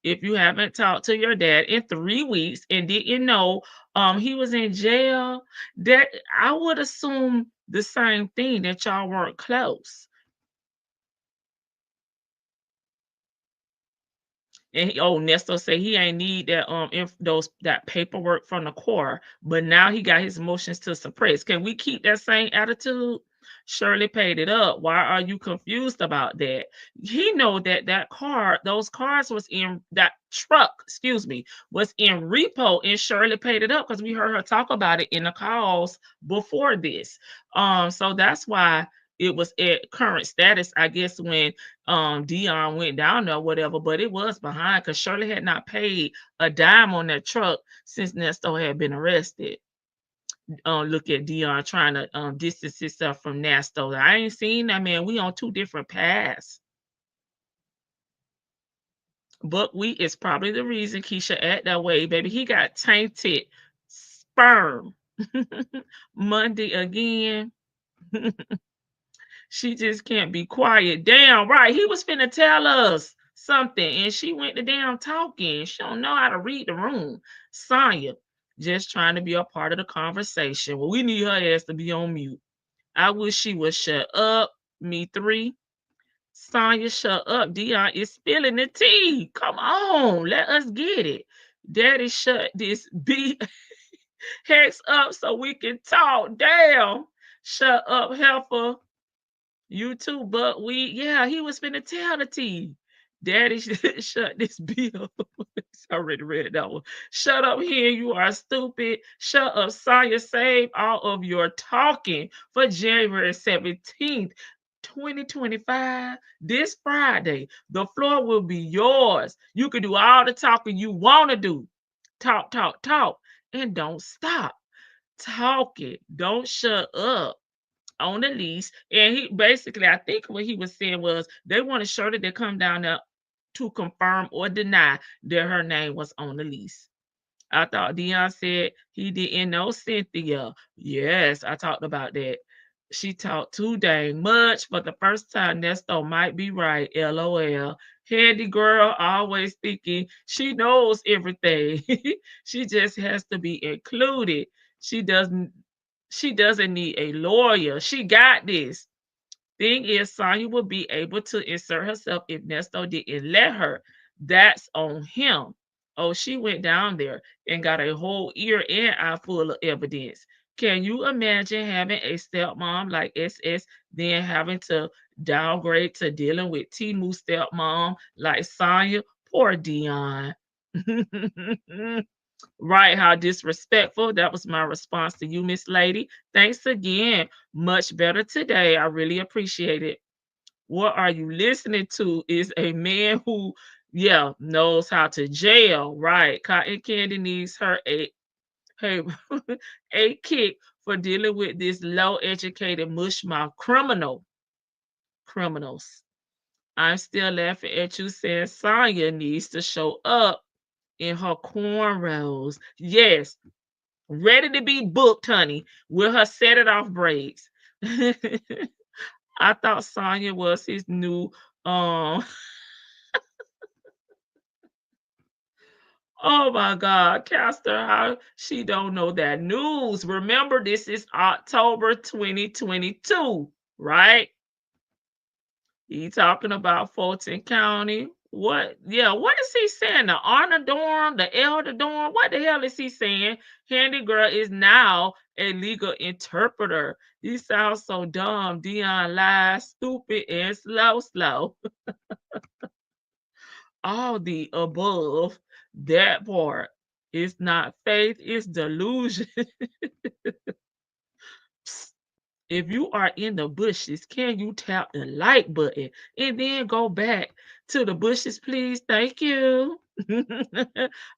If you haven't talked to your dad in 3 weeks and didn't know he was in jail, that I would assume the same thing, that y'all weren't close. And Nesto said he ain't need that that paperwork from the court, but now he got his motions to suppress. Can we keep that same attitude? Shirley paid it up. Why are you confused about that? He know that those cars was in that truck, was in repo, and Shirley paid it up because we heard her talk about it in the calls before this. So that's why it was at current status, I guess, when Dion went down there or whatever, but it was behind because Shirley had not paid a dime on that truck since Nesto had been arrested. Look at Dion trying to distance himself from Nesto. I ain't seen that, man. We on 2 different paths. Buckwheat is probably the reason Keisha act that way, baby. He got tainted sperm. Monday again. She just can't be quiet. Damn right. He was finna tell us something, and she went to damn talking. She don't know how to read the room. Sonya, just trying to be a part of the conversation. Well, we need her ass to be on mute. I wish she would shut up. Me 3. Sonya, shut up. Dion is spilling the tea. Come on, let us get it. Daddy, shut this B Hex up so we can talk. Damn. Shut up, heifer. You too, buckwheat. Yeah, he was finna tell the tea. Daddy, shut this bill. I already read that one. Shut up here, you are stupid. Shut up, Sonya. Save all of your talking for January 17th, 2025. This Friday, the floor will be yours. You can do all the talking you want to do. Talk, talk, talk, and don't stop talking. Don't shut up on the lease. And he basically, I think what he was saying was they wanted Shirley to come down there to confirm or deny that her name was on the lease. I thought Dion said he didn't know Cynthia. Yes, I talked about that. She talked too dang much for the first time. Nesto might be right. LOL. Handy girl, always thinking she knows everything. She just has to be included. She doesn't she doesn't need a lawyer. She got this. Thing is, Sonya will be able to insert herself if Nesto didn't let her. That's on him. Oh, she went down there and got a whole ear and eye full of evidence. Can you imagine having a stepmom like SS, then having to downgrade to dealing with Timu stepmom like Sonya? Poor Dion. Right, how disrespectful. That was my response to you, Miss Lady. Thanks again. Much better today. I really appreciate it. What are you listening to is a man who, yeah, knows how to jail. Right. Cotton Candy needs her a, a kick for dealing with this low educated mushmouth criminals. I'm still laughing at you saying Sonya needs to show up in her cornrows. Yes, ready to be booked, honey, with her set it off braids. I thought Sonya was his new oh my God, Caster, how she don't know that news. Remember, this is October 2022, right? He talking about Fulton County. What? Yeah, what is he saying? The honor dorm, the elder dorm? What the hell is he saying? Handy Girl is now a legal interpreter. He sounds so dumb. Dion lies, stupid, and slow. All the above. That part. It's not faith, it's delusion. If you are in the bushes, can you tap the like button and then go back to the bushes, please? Thank you.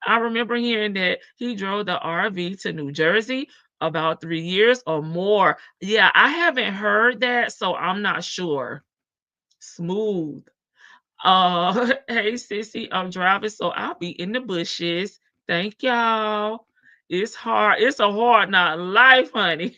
I remember hearing that he drove the RV to New Jersey about 3 years or more. Yeah, I haven't heard that, so I'm not sure. Smooth. Hey sissy, I'm driving, so I'll be in the bushes. Thank y'all. It's hard. It's a hard not life, honey.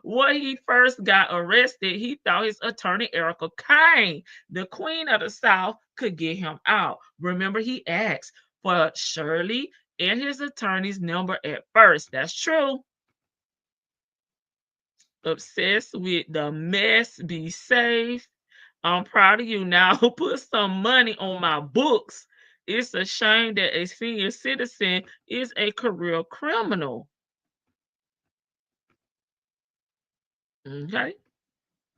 When he first got arrested, he thought his attorney Erica Kane, the queen of the South, could get him out. Remember, he asked for Shirley and his attorney's number at first. That's true. Obsessed with the mess. Be safe. I'm proud of you now. Put some money on my books. It's a shame that a senior citizen is a career criminal. Okay.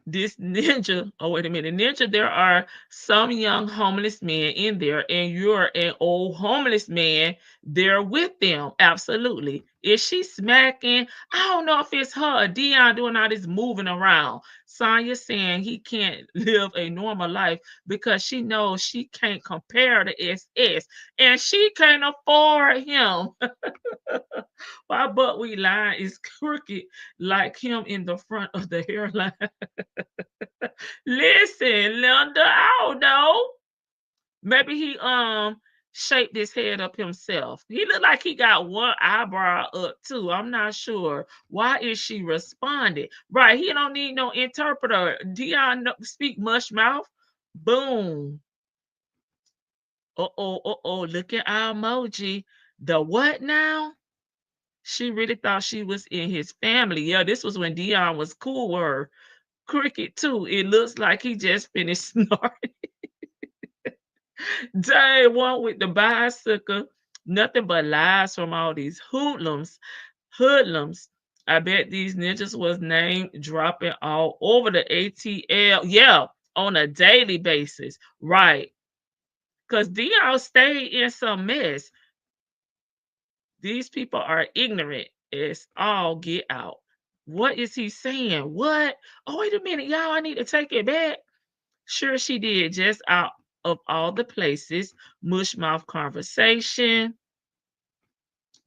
This ninja, oh, wait a minute. Ninja, there are some young homeless men in there, and you're an old homeless man there with them. Absolutely. Is she smacking? I don't know if it's her. Dion doing all this moving around. Sonya saying he can't live a normal life because she knows she can't compare to SS and she can't afford him. My buckwheat line is crooked like him in the front of the hairline. Listen, Linda, I don't know. Maybe he shaped his head up himself. He looked like he got one eyebrow up too. I'm not sure. Why is she responding? Right, he don't need no interpreter. Dion speak mush mouth. Boom. Uh-oh, uh-oh. Look at our emoji. The what now? She really thought she was in his family. Yeah, this was when Dion was cool with her. Cricket too. It looks like he just finished snoring. Day one with the bicycle. Nothing but lies from all these hoodlums. Hoodlums. I bet these ninjas was name dropping all over the ATL. Yeah, on a daily basis. Right. Because Dion stayed in some mess. These people are ignorant. It's all get out. What is he saying? What? Oh, wait a minute, y'all. I need to take it back. Sure, she did. Just out of all the places, mushmouth conversation.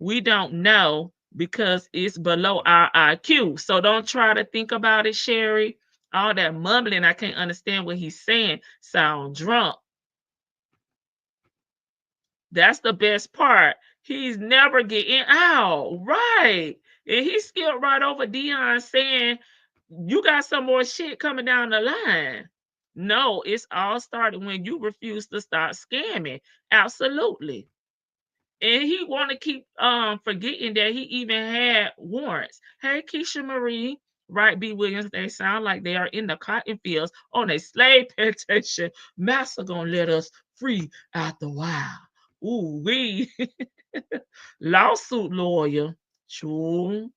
We don't know because it's below our IQ. So don't try to think about it, Sherry. All that mumbling, I can't understand what he's saying. Sound drunk. That's the best part. He's never getting out. Right. And he skipped right over Dion saying, you got some more shit coming down the line. No, it's all started when you refuse to stop scamming. Absolutely. And he want to keep forgetting that he even had warrants. Hey, Keisha Marie, right? B. Williams, they sound like they are in the cotton fields on a slave plantation. Master gonna let us free after a while. Ooh, we lawsuit lawyer. True.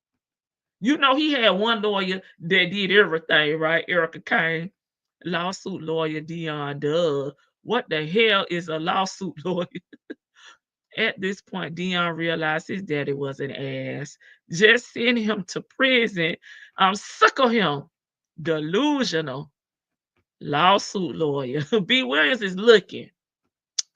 You know, he had one lawyer that did everything, right? Erica Kane. Lawsuit lawyer Dion Dove. What the hell is a lawsuit lawyer? At this point, Dion realized his daddy was an ass. Just send him to prison. Suckle him. Delusional. Lawsuit lawyer. B. Williams is looking.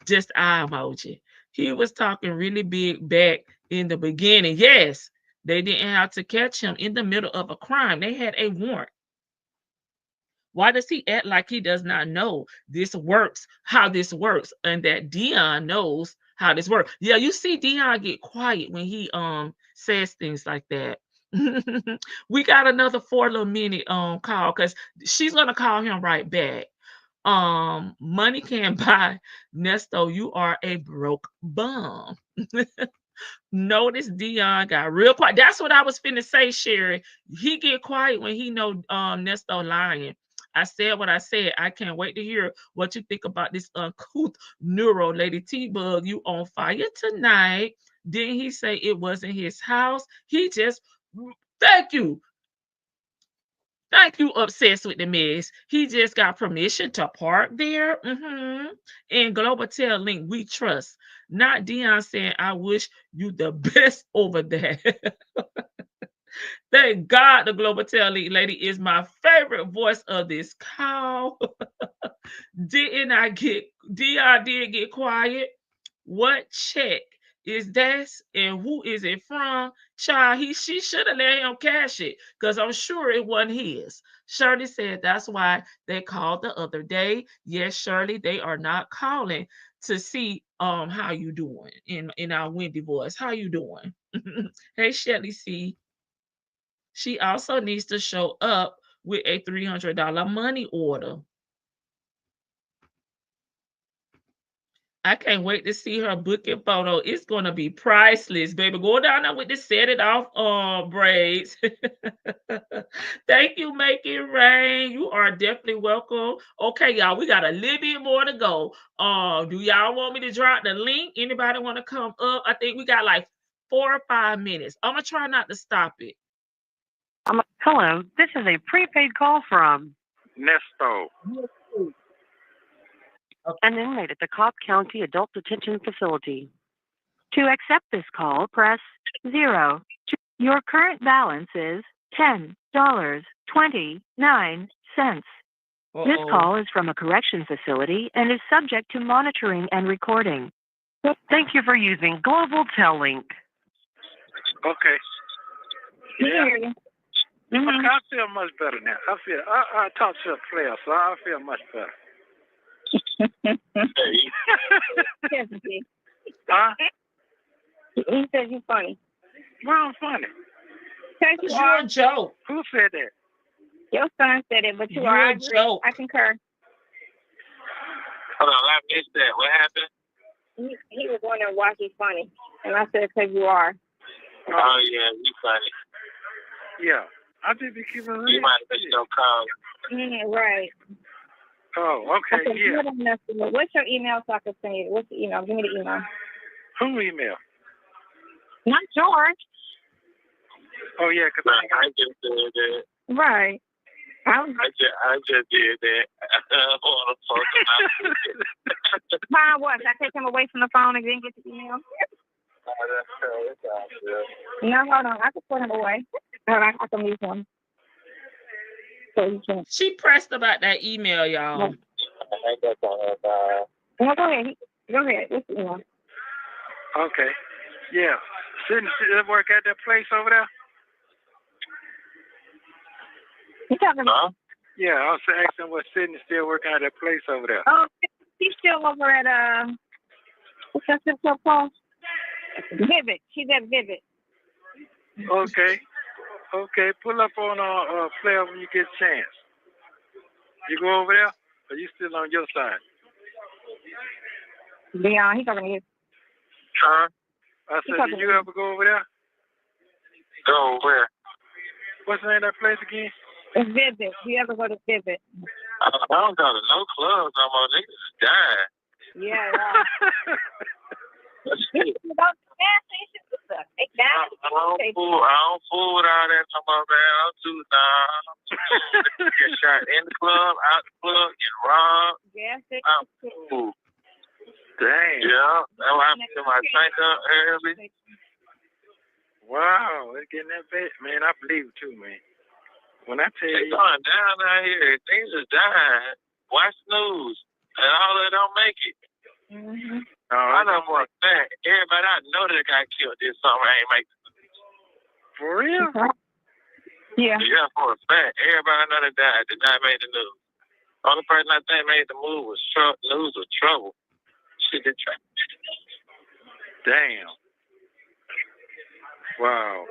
Just eye emoji. He was talking really big back in the beginning. Yes, they didn't have to catch him in the middle of a crime. They had a warrant. Why does he act like he does not know this works, how this works, and that Dion knows how this works? Yeah, you see Dion get quiet when he says things like that. We got another 4 little minute call because she's gonna call him right back. Money can't buy Nesto. You are a broke bum. Notice Dion got real quiet. That's what I was finna say, Sherry. He get quiet when he know Nesto lying. I said what I said. I can't wait to hear what you think about this uncouth neuro lady T-Bug. You on fire tonight. Didn't he say it wasn't his house? He just thank you. Thank you, obsessed with the mess. He just got permission to park there. And Global Tel Link, we trust. Not Dion saying, I wish you the best over there. Thank God the Global Tel Link lady is my favorite voice of this call. Didn't I get, Dion did get quiet? What check is that? And who is it from? Child, she should have let him cash it because I'm sure it wasn't his. Shirley said that's why they called the other day. Yes, Shirley, they are not calling to see how you doing in our Wendy voice. How you doing? Hey, Shelly C. She also needs to show up with a $300 money order. I can't wait to see her booking photo. It's gonna be priceless, baby. Go down there with the set it off braids. Thank you, Make It Rain. You are definitely welcome. Okay, y'all, we got a little bit more to go. Do y'all want me to drop the link? Anybody want to come up? I think we got like 4 or 5 minutes. I'm gonna try not to stop it. Hello, this is a prepaid call from Nesto. an inmate at the Cobb County Adult Detention Facility. To accept this call, press 0. Your current balance is $10.29. This call is from a correction facility and is subject to monitoring and recording. Thank you for using Global Tel Link. Okay. Yeah. Okay, I feel much better now. I talked to a player, so I feel much better. Huh? He said you're funny. Well, I'm funny. Because You're a joke. Who said that? Your son said it, but you You're are. a joke. I concur. Hold on, I missed that. What happened? He was wondering why he's funny. And I said, because you are. Oh, yeah, you funny. Yeah. I just be keeping her. You might have been so cold. Yeah, right. Oh, okay, yeah. What's your email so I can send you? What's the email? Give me the email. Who email? Not George. Oh, yeah, because I just did that. Right. I just did that. I don't want to talk about it. Fine, what? Should I take him away from the phone and then get the email? No, hold on. I can put him away. Hold on, I can mute him. So you can. She pressed about that email, y'all. I think that's on her. No, go ahead. Go ahead. What's the email? Okay. Yeah. Shouldn't it work at that place over there? You talking about? Huh? Yeah, I was asking what Sydney still working at that place over there. Oh, she's still over at what's that stuff called? Vivid. She's at Vivid. Okay. Okay. Pull up on player when you get a chance. You go over there, or you still on your side? Leon, he's talking to you. Huh? I said, did you ever go over there? Go where? What's the name of that place again? It's Vivid. You ever go to Vivid? I don't go to no clubs no more. Niggas is dying. Yeah. You go to the gas station and stuff. I don't fool with all that. Talking about, man, I'm too dumb. Get shot in the club, out the club, get robbed. Gas station. I'm fool. Damn. Yeah, that's why I put my tank up early. Wow, it's getting that bad. Man, I believe it too, man. When I tell It's you. going down out here. Things are dying. Watch the news. And all that don't make it. Mm-hmm. No, I know for a fact. Everybody I know that got killed this summer ain't make it. For real? Yeah. Yeah, for a fact. Everybody I know that died did not make the news. Only person I think made the move was news was trouble. Shit did try. Damn. Wow.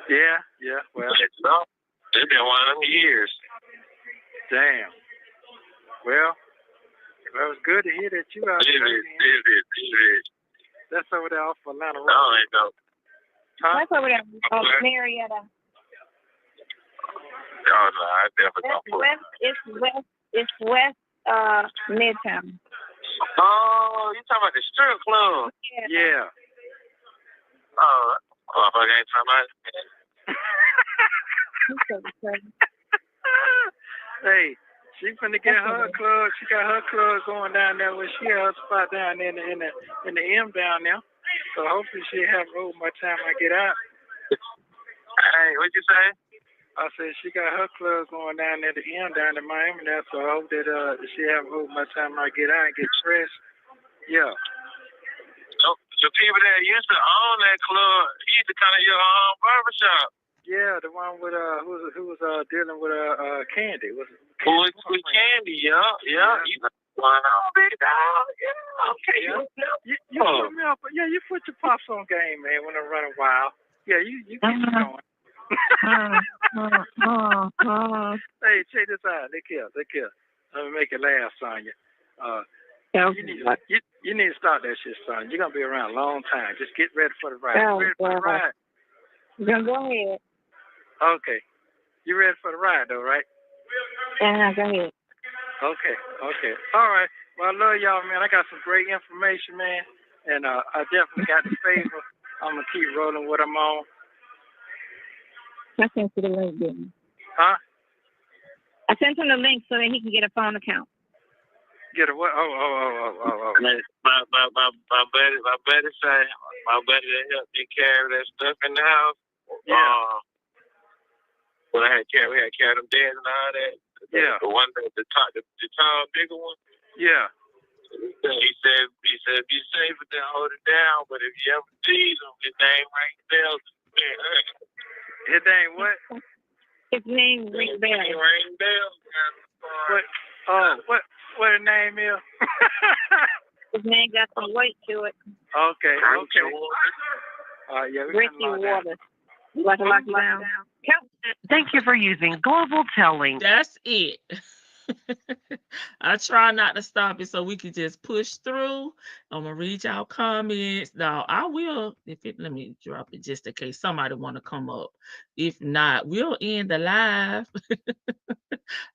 Yeah, well. It's been one of them years. Damn. Well, it was good to hear that you out there. It. That's over there off Atlanta Road. No, ain't no. Huh? That's over there. Oh, Marietta. Oh, no, I definitely don't put it. It's west Midtown. Oh, you talking about the strip club? Yeah. Oh, I ain't talking about it. Hey, she finna get her club. She got her club going down there where she has a spot down there in the M down there. So hopefully she'll have room by the time I get out. Hey, what'd you say? I said she got her club going down there, the M down in Miami now, so I hope that she have room by the time I get out and get dressed. Yeah. So the people that used to own that club, he used to come to your barbershop. Yeah, the one with who was dealing with Candy. Was with Candy, yeah. You know what's going on, big dog? Yeah, okay. You put me up, you put your pops on game, man, when I'm running wild. Yeah, you keep it going. Hey, check this out. Look here. Let me make it laugh, Sonya. You need to start that shit, son. You're gonna be around a long time. Just get ready for the ride. Ready for the ride? Go ahead. Okay. You ready for the ride, though, right? Yeah, go ahead. Okay. All right. Well, I love y'all, man. I got some great information, man. And I definitely got the favor. I'm going to keep rolling what I'm on. I sent you the link, didn't Huh? I sent him the link so that he can get a phone account. Get a what? Oh. My buddy say, my buddy that helped me carry that stuff in the house. Yeah. When we had carried them dead and all that. Yeah. The one that the tall, bigger one. Yeah. He said, be safe and then hold it down. But if you ever see him, his name rings bells. His name what? His name rings bells. Ring bells. What his name is? His name got some weight to it. Okay. Yeah, Ricky Waters. You like to lock him down? Thank you for using Global Telling. That's it. I try not to stop it so we can just push through. I'm gonna read y'all comments. Now I will, if it let me drop it just in case somebody want to come up. If not, we'll end the live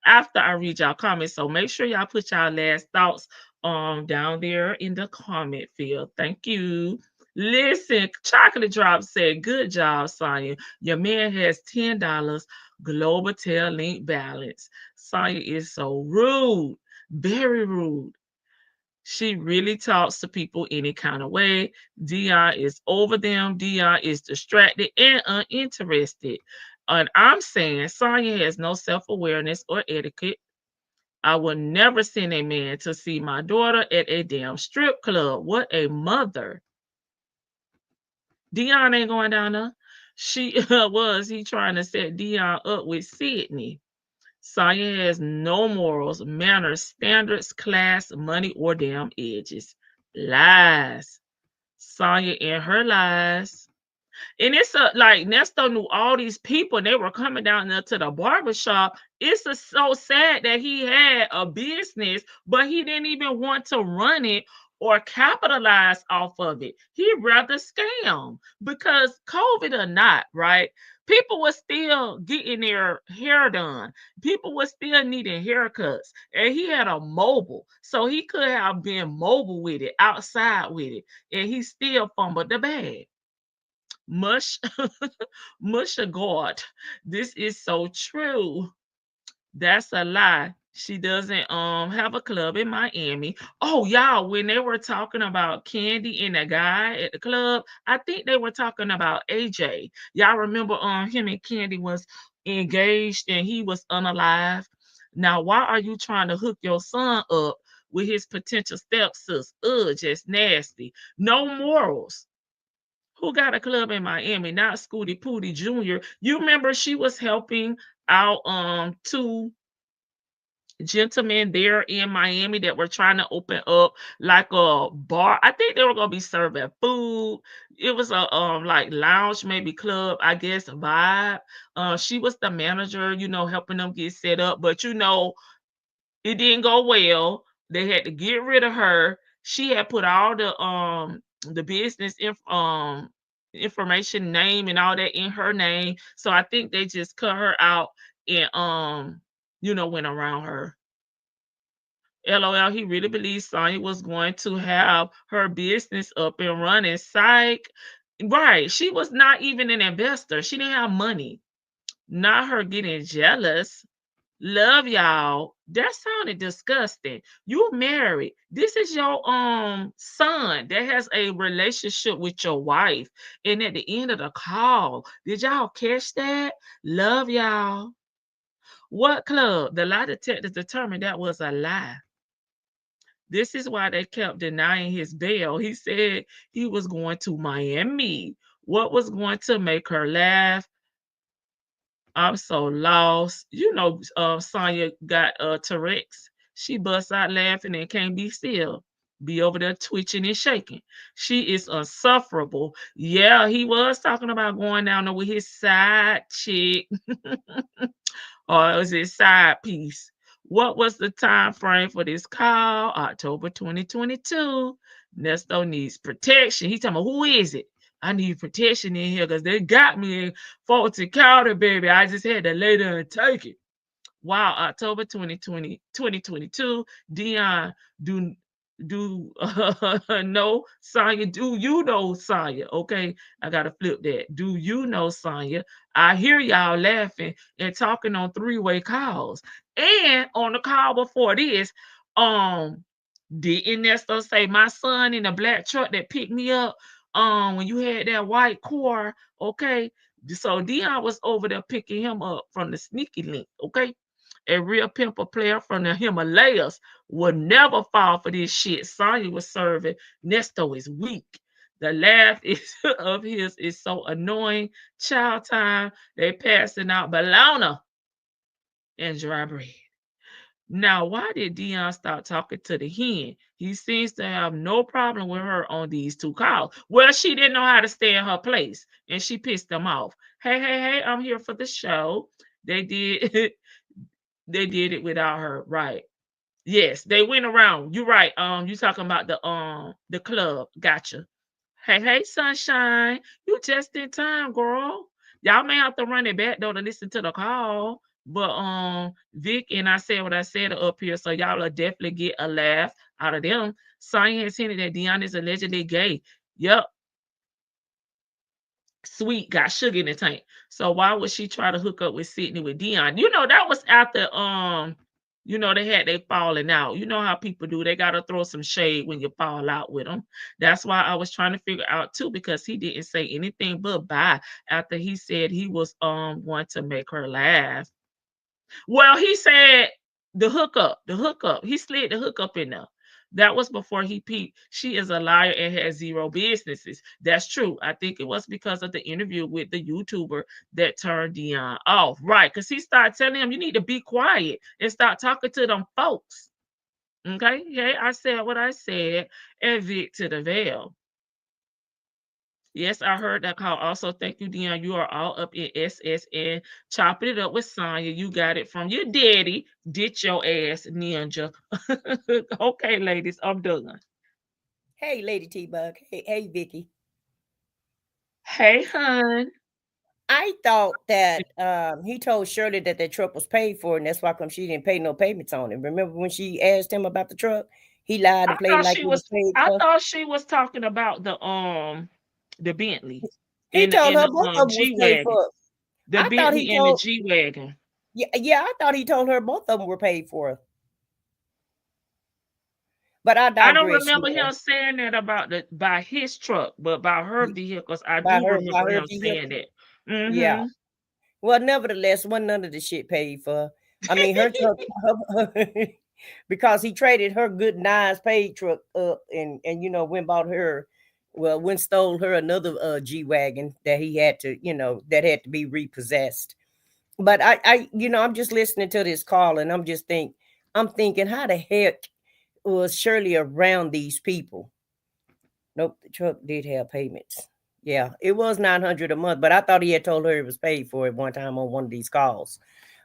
after I read y'all comments. So make sure y'all put y'all last thoughts down there in the comment field. Thank you. Listen, Chocolate Drop said, good job, Sonya. Your man has $10 global tail link balance. Sonya is so rude, very rude. She really talks to people any kind of way. Dion is over them. Dion is distracted and uninterested. And I'm saying Sonya has no self-awareness or etiquette. I will never send a man to see my daughter at a damn strip club. What a mother. Dion ain't going down there. She was he trying to set Dion up with Sydney. Sonya has no morals, manners, standards, class, money, or damn edges. Lies. Sonya and her lies. And it's like Nesto knew all these people and they were coming down there to the barbershop. So sad that he had a business, but he didn't even want to run it or capitalize off of it. He'd rather scam because COVID or not, right? People were still getting their hair done. People were still needing haircuts. And he had a mobile. So he could have been mobile with it, outside with it. And he still fumbled the bag. Mush, mush a God. This is so true. That's a lie. She doesn't have a club in Miami. Oh, y'all, when they were talking about Candy and the guy at the club, I think they were talking about AJ. Y'all remember him and Candy was engaged and he was unalive. Now, why are you trying to hook your son up with his potential stepsis? Ugh, just nasty. No morals. Who got a club in Miami? Not Scooty Pooty Jr. You remember she was helping out two gentlemen there in Miami that were trying to open up like a bar. I think they were gonna be serving food. It was a like lounge, maybe club, I guess vibe. She was the manager, helping them get set up, but it didn't go well. They had to get rid of her. She had put all the business information, name, and all that in her name. So I think they just cut her out and went around her. LOL, he really believed Sonya was going to have her business up and running. Psych. Right. She was not even an investor. She didn't have money. Not her getting jealous. Love y'all. That sounded disgusting. You married. This is your son that has a relationship with your wife. And at the end of the call, did y'all catch that? Love y'all. What club? The lie detectors determined that was a lie. This is why they kept denying his bail. He said he was going to Miami. What was going to make her laugh? I'm so lost. Sonya got Tourette's. She busts out laughing and can't be still. Be over there twitching and shaking. She is insufferable. Yeah, he was talking about going down there with his side chick. Or was it side piece? What was the time frame for this call? October 2022. Nesto needs protection. He talking about, who is it? I need protection in here because they got me in Fulton County, baby. I just had to lay there and take it. Wow, October 2022. Dion, know Sonya? Do you know Sonya? Okay, I gotta flip that. Do you know Sonya? I hear y'all laughing and talking on three-way calls. And on the call before this, didn't Nesto say my son in the black truck that picked me up when you had that white car? Okay, so Dion was over there picking him up from the sneaky link. Okay, a real pimple player from the Himalayas would never fall for this shit Sonya was serving. Nesto is weak. The laugh is of his is so annoying. Child time, they passing out bologna and dry bread. Now, why did Dion stop talking to the hen? He seems to have no problem with her on these two calls. Well, she didn't know how to stay in her place, and she pissed them off. Hey, I'm here for the show. They did They did it without her, right? Yes, they went around. You're right. You talking about the club. Gotcha. Hey, hey, sunshine. You just in time, girl. Y'all may have to run it back though to listen to the call. But Vic and I said what I said up here, so y'all will definitely get a laugh out of them. Sonya has hinted that Dion is allegedly gay. Yep, Sweet got sugar in the tank. So why would she try to hook up with Sydney with Dion? That was after they had they falling out. You know how people do. They gotta throw some shade when you fall out with them. That's why I was trying to figure out too, because he didn't say anything but bye after he said he was want to make her laugh. Well, he said the hookup. He slid the hookup in there. That was before he peeped. She is a liar and has zero businesses. That's true. I think it was because of the interview with the YouTuber that turned Dion off. Right. Because he started telling him, you need to be quiet and start talking to them folks. Okay. Yeah, I said what I said. And Vic to the veil. Yes, I heard that call. Also, thank you, Dion. You are all up in SSN, chopping it up with Sonya. You got it from your daddy. Ditch your ass, ninja. Okay, ladies, I'm done. Hey, Lady T Bug. Hey, Vicky. Hey, hun. I thought that he told Shirley that the truck was paid for, and that's why come she didn't pay no payments on it. Remember when she asked him about the truck? He lied I and played thought like she it was was. paid I for. thought she was talking about the Bentley He and the told and her the both of them was G paid wagon, for. the I thought he Bentley and the told, G wagon. yeah, I thought he told her both of them were paid for. But I I don't digress, remember him saying that about by his truck, but by her vehicles, I by do her remember him saying vehicle. that. Yeah. Mm-hmm. Well, nevertheless, wasn't none of the shit paid for. I mean, her truck, because he traded her good nice paid truck up and went bought her, well, went stole her another G wagon that he had to, that had to be repossessed. But I'm just listening to this call and I'm thinking, how the heck was Shirley around these people? Nope, the truck did have payments. Yeah, it was 900 a month, but I thought he had told her it was paid for at one time on one of these calls.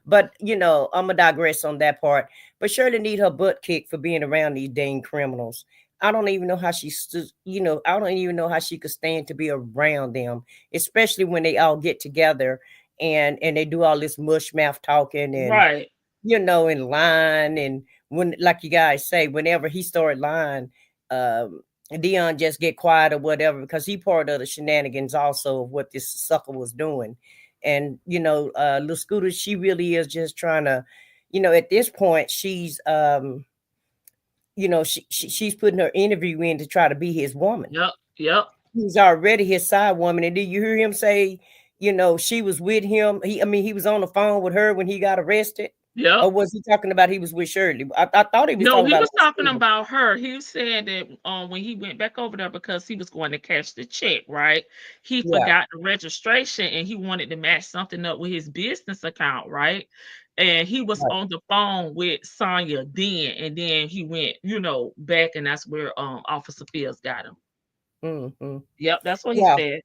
But I'm gonna digress on that part. But Shirley need her butt kicked for being around these dang criminals. I don't even know how she stood. I don't even know how she could stand to be around them, especially when they all get together and they do all this mush mouth talking and Right. in line. And when, like you guys say, whenever he started lying, Dion just get quiet or whatever, because he part of the shenanigans also of what this sucker was doing. And little Scooter, she really is just trying to, at this point, she's putting her interview in to try to be his woman. Yep. Yep. He's already his side woman. And did you hear him say, she was with him? He was on the phone with her when he got arrested. Yep. Or was he talking about he was with Shirley? I thought he was No, talking he about was Miss talking Shirley. about her. He was saying that when he went back over there because he was going to cash the check, right? He Yeah, forgot the registration and he wanted to match something up with his business account, right? And he was right. on the phone with Sonya then, and then he went, back, and that's where Officer Fields got him. Hmm. Yep, that's what he Yeah. said.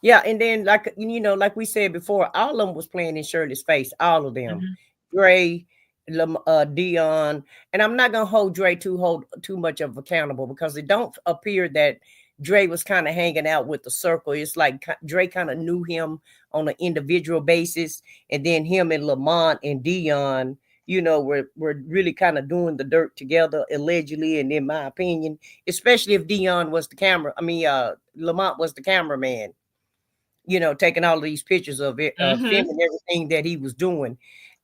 Yeah, and then like we said before, all of them was playing in Shirley's face, all of them. Hmm. Dre, Dion, and I'm not gonna hold too much of accountable, because it don't appear that Dre was kind of hanging out with the circle. It's like Dre kind of knew him on an individual basis, and then him and Lamont and Dion, were really kind of doing the dirt together, allegedly, and in my opinion, especially if Dion was the camera. Lamont was the cameraman, taking all of these pictures of it, Hmm. filming everything that he was doing.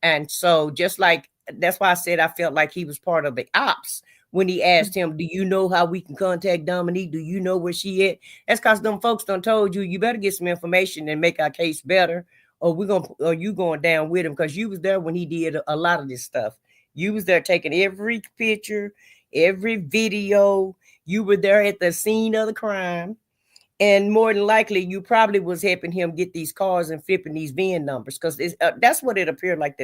And so, just like, that's why I said I felt like he was part of the ops when he asked him, "Do you know how we can contact Dominique? Do you know where she at?" That's because them folks done told you better get some information and make our case better, or you going down with him, because you was there when he did a lot of this stuff. You was there taking every picture, every video. You were there at the scene of the crime, and more than likely you probably was helping him get these cars and flipping these VIN numbers, because that's what it appeared like,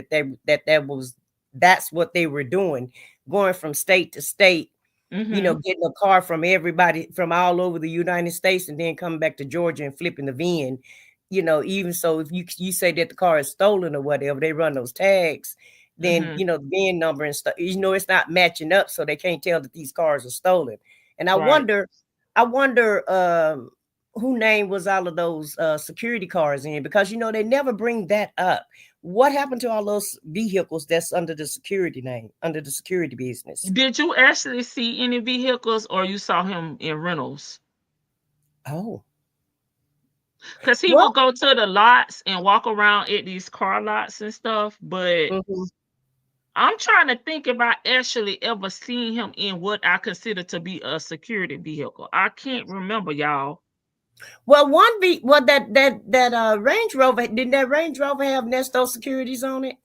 that's what they were doing, going from state to state, Hmm. getting a car from everybody from all over the United States, and then coming back to Georgia and flipping the VIN. Even so, if you say that the car is stolen or whatever, they run those tags, then the VIN number and stuff, it's not matching up, so they can't tell that these cars are stolen. And Right. I wonder who name was all of those security cars in, because they never bring that up. What happened to all those vehicles that's under the security name, under the security business? Did you actually see any vehicles, or you saw him in rentals? Oh, Because he well, would go to the lots and walk around at these car lots and stuff. But mhm. I'm trying to think if I actually ever seen him in what I consider to be a security vehicle. I can't remember, y'all. Well, that Range Rover, didn't that Range Rover have Nesto securities on it?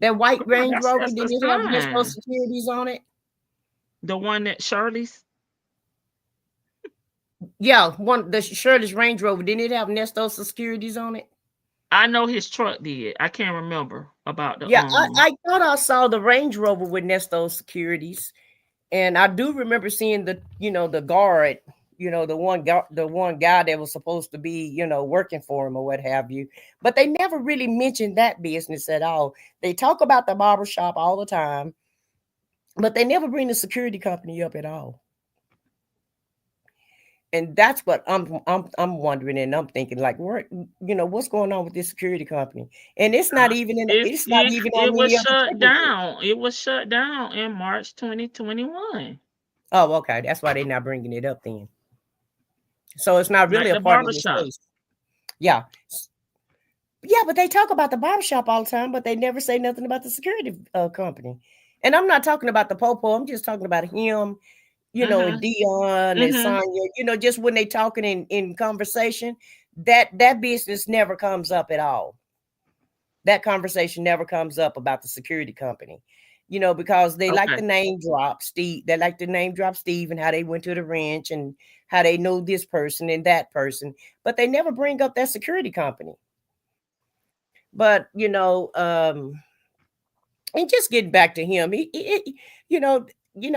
That white Girl, Range that's Rover, just a didn't it have Nesto sign. securities on it? The one that Shirley's. Yeah, the Shirley's Range Rover, didn't it have Nesto securities on it? I know his truck did. I can't remember about the Yeah, I thought I saw the Range Rover with Nesto securities, and I do remember seeing the guard, the one guy that was supposed to be working for him or what have you. But they never really mentioned that business at all. They talk about the barber shop all the time, but they never bring the security company up at all. And that's what I'm wondering, and I'm thinking, like, what's going on with this security company? And it's not even it on was any of the shut paperwork. down. It was shut down in March 2021. Oh, okay, that's why they're not bringing it up then. So it's not really Like a the part of this barbershop. case. Yeah. Yeah, but they talk about the barbershop all the time, but they never say nothing about the security company. And I'm not talking about the Popo. I'm just talking about him, and Dion and Mm-hmm. Sonya, just when they talking in conversation, that business never comes up at all. That conversation never comes up about the security company, because they like Okay. to name drop Steve. They like to name drop Steve and how they went to the ranch and how they know this person and that person, but they never bring up that security company. But and just getting back to him, you know,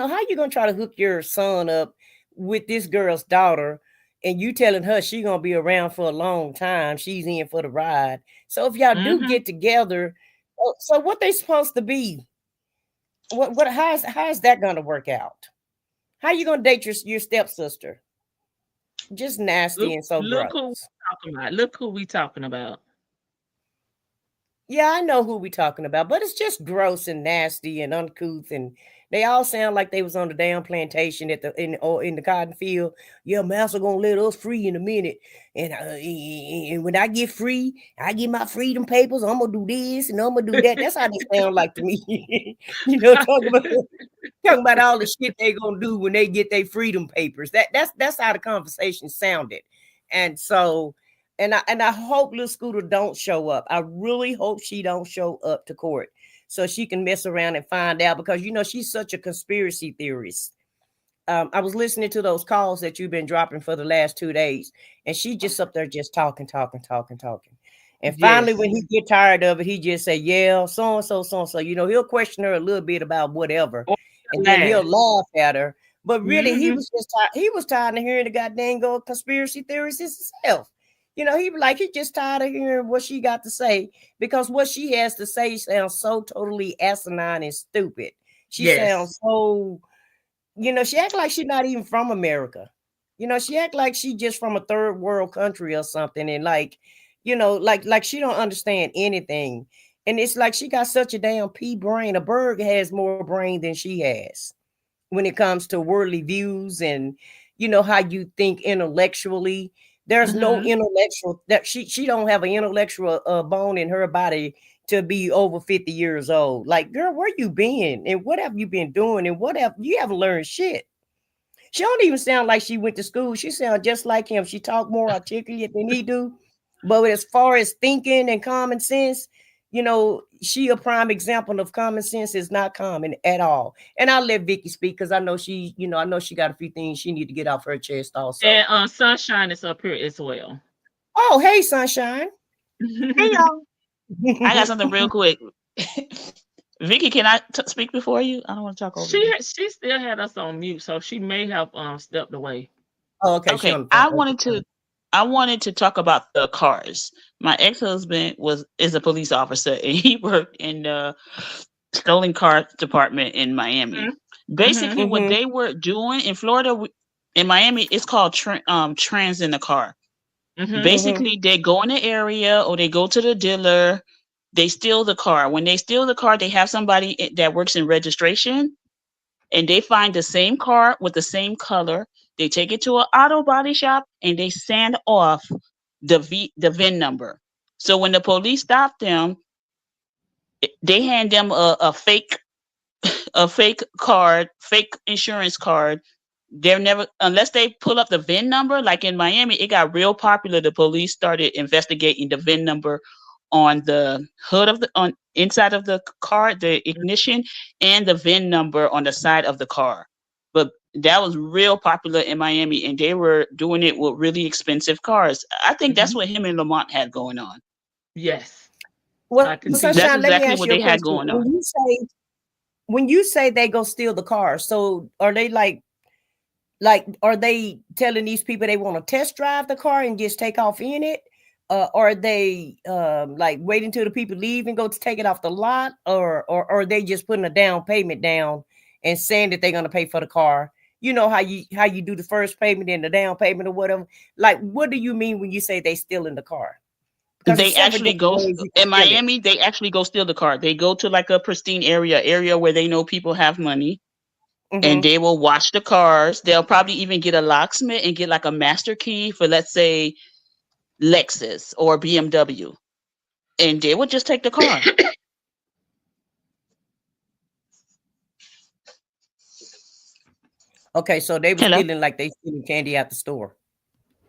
how you gonna try to hook your son up with this girl's daughter, and you telling her she gonna be around for a long time? She's in for the ride. So if y'all do Mm-hmm. get together, so what they supposed to be? How is that gonna work out? How you gonna date your stepsister? Just nasty and so Look who we gross. talking about. Look who we talking about. Yeah, I know who we talking about, but it's just gross and nasty and uncouth, and they all sound like they was on the damn plantation in the cotton field. Yeah, master gonna let us free in a minute, and when I get free, I get my freedom papers. I'm gonna do this and I'm gonna do that. That's how they sound like to me. Talking about all the shit they gonna do when they get their freedom papers. That's how the conversation sounded, and so. And I hope little Scooter don't show up. I really hope she don't show up to court so she can mess around and find out, because she's such a conspiracy theorist. I was listening to those calls that you've been dropping for the last 2 days, and she just up there just talking, talking, talking, talking. And finally, Yes. when he get tired of it, he just say, "Yeah, so and so, so and so." He'll question her a little bit about whatever, Or and then he'll laugh. laugh at her. But really, he Mm-hmm. was just tired. He was tired of hearing the goddamn go conspiracy theories himself. He just tired of hearing what she got to say, because what she has to say sounds so totally asinine and stupid. She Yes. sounds so, she act like she's not even from America. She act like she just from a third world country or something, and like she don't understand anything. And it's like she got such a damn pea brain. A bird has more brain than she has when it comes to worldly views and how you think intellectually. There's no Mm-hmm. intellectual, that she don't have an intellectual bone in her body to be over 50 years old. Like, girl, where you been and what have you been doing, and what have you haven't learned shit. She don't even sound like she went to school. She sounds just like him. She talk more articulate than he do. But as far as thinking and common sense, she a prime example of common sense is not common at all. And I'll let Vicky speak, because I know she got a few things she need to get off her chest also. And Sunshine is up here as well. Oh, hey, Sunshine. Hey y'all. I got something real quick. Vicky, can I speak before you? I don't want to talk over you. She still had us on mute, so she may have stepped away. Oh, okay, she Okay, on the phone. I Okay, wanted to fine. I wanted to talk about the cars. My ex-husband is a police officer, and he worked in the stolen car department in Miami. Mm-hmm. Basically, what they were doing in Florida, in Miami, it's called trans in the car. Mm-hmm. Basically, they go in the area or they go to the dealer. They steal the car. When they steal the car, they have somebody that works in registration, and they find the same car with the same color. They take it to an auto body shop and they sand off the VIN number. So when the police stop them, they hand them a fake card, fake insurance card. They're never, unless they pull up the VIN number. Like in Miami, it got real popular. The police started investigating the VIN number on the hood of the on inside of the car, the ignition, and the VIN number on the side of the car. But that was real popular in Miami, and they were doing it with really expensive cars. I think that's what him and Lamont had going on. Yes, Well, I can see That's that. Sunshine, let me exactly ask what you a they had question. going on. When you say they go steal the car, so are they like are they telling these people they want to test drive the car and just take off in it? Or are they like waiting until the people leave and go to take it off the lot, or are they just putting a down payment down and saying that they're going to pay for the car? You know how you do the first payment and the down payment or whatever. Like, what do you mean when you say they stealing the car? Because there's They several actually different go ways you can in steal it. Miami. They actually go steal the car. They go to like a pristine area where they know people have money, and they will watch the cars. They'll probably even get a locksmith and get like a master key for, let's say, Lexus or BMW, and they would just take the car. Okay, so they were Hello. stealing like they stealing candy at the store.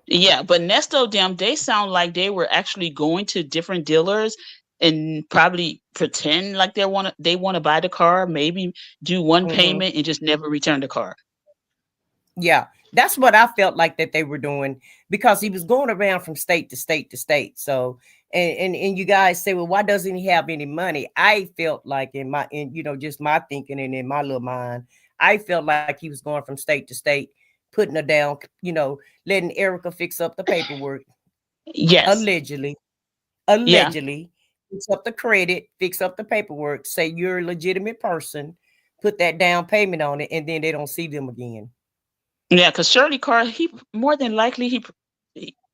Yeah, but Nesto, them, they sound like they were actually going to different dealers and probably pretend like they want to buy the car, maybe do one payment and just never return the car. Yeah, that's what I felt like that they were doing, because he was going around from state to state to state. So, and you guys say, well, why doesn't he have any money? I felt like in just my thinking and in my little mind, I felt like he was going from state to state, putting her down, letting Erica fix up the paperwork, Yes. allegedly, Yeah. allegedly, fix up the credit, fix up the paperwork, say you're a legitimate person, put that down payment on it, and then they don't see them again. Yeah, because Shirley Carr, he more than likely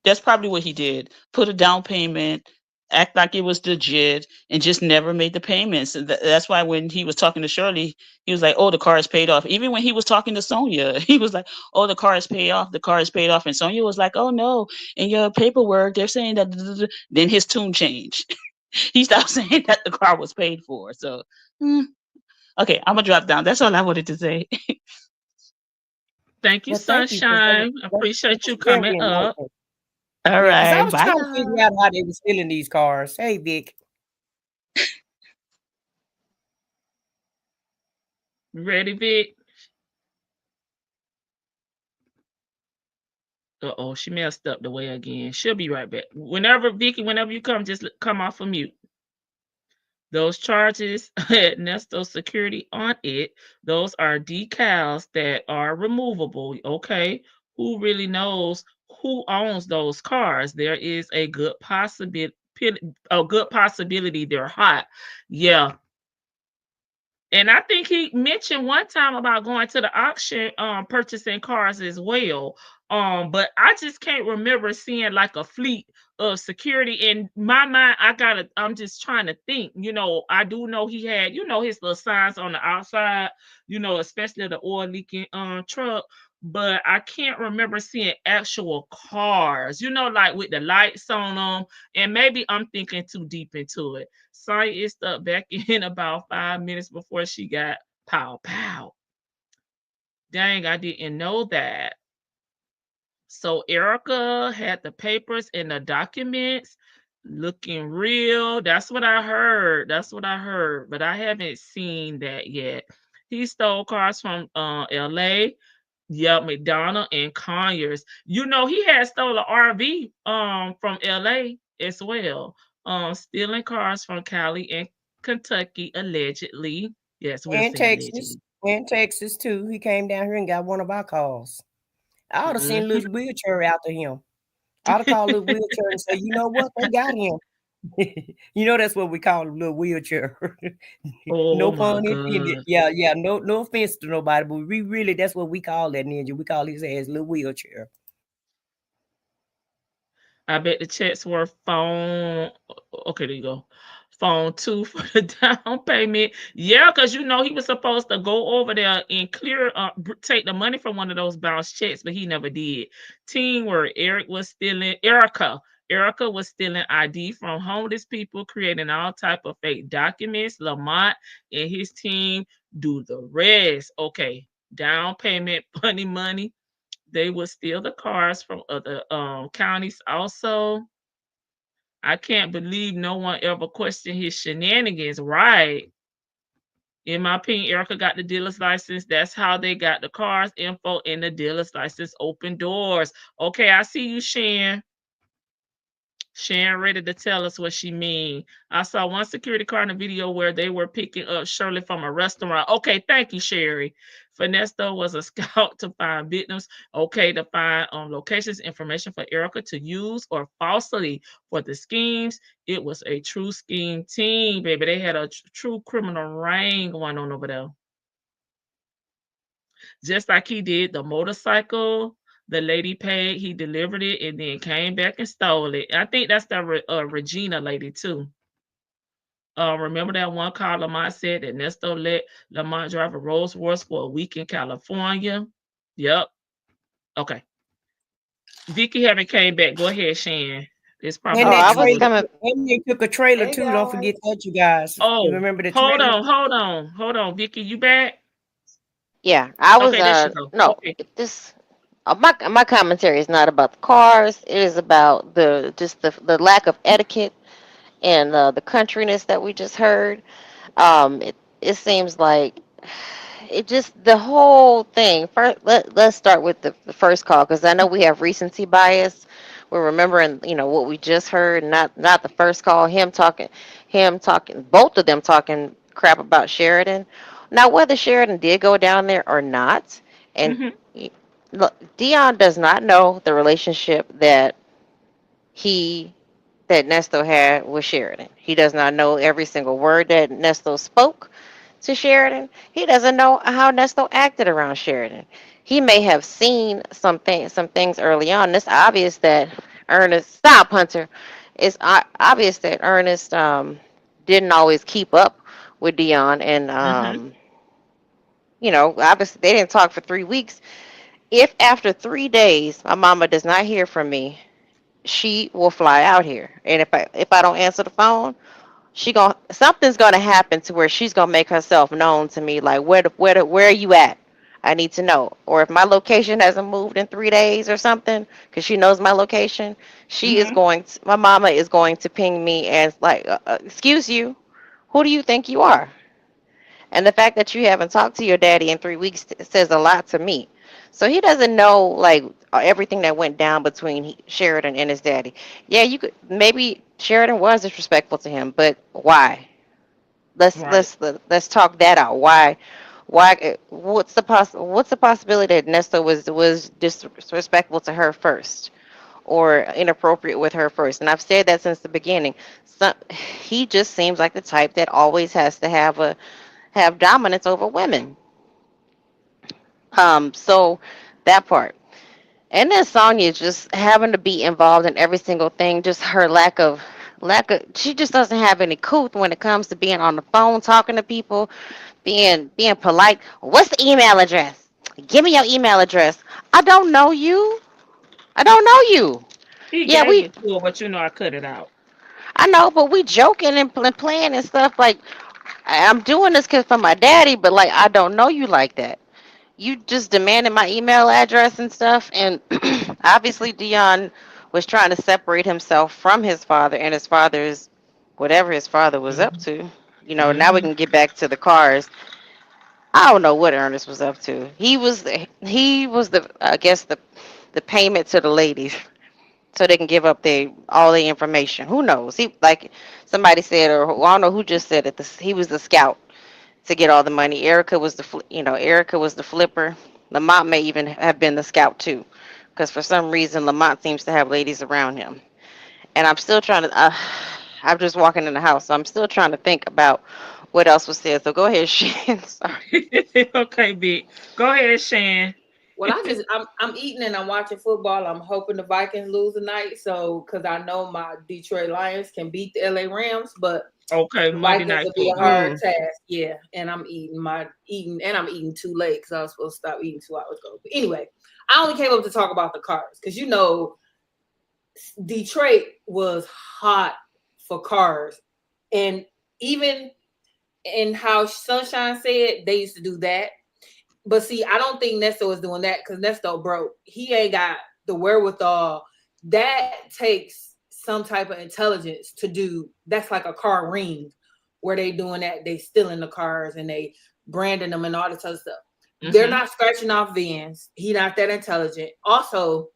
that's probably what he did. Put a down payment, act like it was legit, and just never made the payments. And that's why when he was talking to Shirley, he was like, "Oh, the car is paid off." Even when he was talking to Sonia, he was like, "Oh, the car is paid off. The car is paid off." And Sonia was like, "Oh no, in your paperwork they're saying that." Then his tune changed. He stopped saying that the car was paid for. So, okay, I'm gonna drop down. That's all I wanted to say. Thank you, Well, thank you, because that Sunshine. Appreciate you was very coming up. enlightening. All Yeah, because I right, was bye trying to figure guys. out how they were stealing these cars. Hey, Vic. Ready, Vic? Uh-oh, she messed up the way again. She'll be right back. Whenever you come, just come off of mute. Those charges at Nesto Security on it, those are decals that are removable. Okay. Who really knows who owns those cars? There is a good possibility they're hot. Yeah, and I think he mentioned one time about going to the auction, purchasing cars as well. But I just can't remember seeing like a fleet of security. In my mind, I'm just trying to think. I do know he had, his little signs on the outside, especially the oil leaking truck. But I can't remember seeing actual cars, like with the lights on them. And maybe I'm thinking too deep into it. Saya is stuck back in about 5 minutes before she got pow pow. Dang, I didn't know that. So Erica had the papers and the documents looking real. That's what I heard. That's what I heard. But I haven't seen that yet. He stole cars from LA. Yep, McDonald and Conyers. He had stole an RV from LA as well. Stealing cars from Cali and Kentucky allegedly. Yes, we'll And say Texas. allegedly. And Texas, too. He came down here and got one of our calls. I ought to send a Mhm. little wheelchair out to him. I'd have called Little Wheelchair and say, you know what? They got him. That's what we call a little wheelchair. Oh No my pun intended. God. Yeah, yeah. No offense to nobody, but we really that's what we call that ninja. We call his ass little wheelchair. I bet the checks were phone. Okay, there you go. Phone two for the down payment. Yeah, because he was supposed to go over there and clear, take the money from one of those bounce checks, but he never did. Teamwork. Erica was stealing ID from homeless people, creating all type of fake documents. Lamont and his team do the rest. Okay, down payment, money. They would steal the cars from other counties also. I can't believe no one ever questioned his shenanigans. Right. In my opinion, Erica got the dealer's license. That's how they got the cars info, and the dealer's license open doors. Okay, I see you, Shan. Sharon ready to tell us what she mean. I saw one security card in a video where they were picking up Shirley from a restaurant. Okay, thank you, Sherry. Nesto was a scout to find victims. Okay, to find locations, information for Erica to use or falsely for the schemes. It was a true scheme team, baby. They had a true criminal ring going on over there. Just like he did the motorcycle. The lady paid, he delivered it, and then came back and stole it. I think that's the Regina lady too. Remember that one call Lamont said that Nesto let Lamont drive a Rolls Royce for a week in California. Yep. Okay. Vicky haven't came back. Go ahead, Shan. It's probably And Oh, what that I you was trailer, was. coming. and they took a trailer Hey too. Don't forget guys. that, you guys. You Oh, remember the hold trailer? on, hold on, hold on, Vicky. You back? Yeah, I was. Okay, there she go. No, Okay. this. My commentary is not about the cars. It is about the lack of etiquette and the countryness that we just heard. It seems like it just the whole thing. First, let's start with the first call because I know we have recency bias. We're remembering, what we just heard, not the first call. Him talking, both of them talking crap about Sheridan. Now, whether Sheridan did go down there or not, and Mhm. look, Dion does not know the relationship he that Nesto had with Sheridan. He does not know every single word that Nesto spoke to Sheridan. He doesn't know how Nesto acted around Sheridan. He may have seen some things early on. It's obvious that Ernest, stop, Hunter. It's obvious that Ernest didn't always keep up with Dion, and Mhm. obviously they didn't talk for 3 weeks. If after 3 days my mama does not hear from me, she will fly out here, and if I don't answer the phone, she going something's gonna happen to where she's gonna make herself known to me, like where are you at? I need to know. Or if my location hasn't moved in 3 days or something, because she knows my location, Mhm. my mama is going to ping me and like, excuse you, who do you think you are? And the fact that you haven't talked to your daddy in 3 weeks says a lot to me. So he doesn't know like everything that went down between Sheridan and his daddy. Yeah, you could maybe Sheridan was disrespectful to him, but why? Let's Right. let's let's talk that out. Why? Why? What's the possibility that Nesto was disrespectful to her first, or inappropriate with her first? And I've said that since the beginning. He just seems like the type that always has to have dominance over women. So that part. And then Sonya just having to be involved in every single thing, just her lack of she just doesn't have any couth when it comes to being on the phone talking to people, being polite. What's the email address? Give me your email address. I don't know you. I don't know you. He Yeah, gave we it to her, but I cut it out. I know, but we joking and playing and stuff like I'm doing this cause for my daddy, but like I don't know you like that. You just demanded my email address and stuff, and obviously Dion was trying to separate himself from his father and his father's whatever his father was up Mhm. to. Now we Mhm. can get back to the cars. I don't know what Ernest was up to. He was the I guess the payment to the ladies so they can give up all the information. Who knows? He like somebody said, or I don't know who just said it. He was the scout to get all the money. Erica was the flipper. Lamont may even have been the scout too, because for some reason Lamont seems to have ladies around him. And I'm still trying to. I'm just walking in the house, so I'm still trying to think about what else was said. So go ahead, Shan. Sorry. Okay, big. Go ahead, Shan. Well, I'm eating and I'm watching football. I'm hoping the Vikings lose tonight, so because I know my Detroit Lions can beat the LA Rams, but Okay, the Monday Vikings Night will be a Football. hard task. Yeah, and I'm eating and I'm eating too late because I was supposed to stop eating 2 hours ago. But anyway, I only came up to talk about the cars because Detroit was hot for cars, and even in how Sunshine said they used to do that. But see, I don't think Nesto is doing that because Nesto broke. He ain't got the wherewithal. That takes some type of intelligence to do. That's like a car ring where they doing that. They stealing the cars and they branding them and all this other stuff. They're not scratching off VINs. He not that intelligent. Also,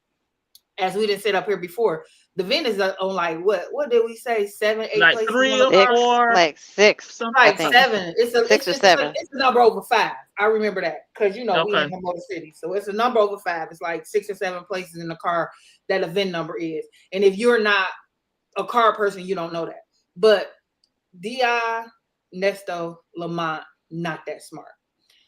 as we didn't set up here before, the VIN is on like what did we say? 7, 8 Like places 3 on the or car? 4, Like 6, something. I Like think. 7. It's 6 or 7. it's a number over 5. I remember that because we Okay. in the Motor City, so it's a number over 5. It's like 6 or 7 places in the car that a VIN number is. And if you're not a car person, you don't know that. But Di, Nesto, Lamont, not that smart.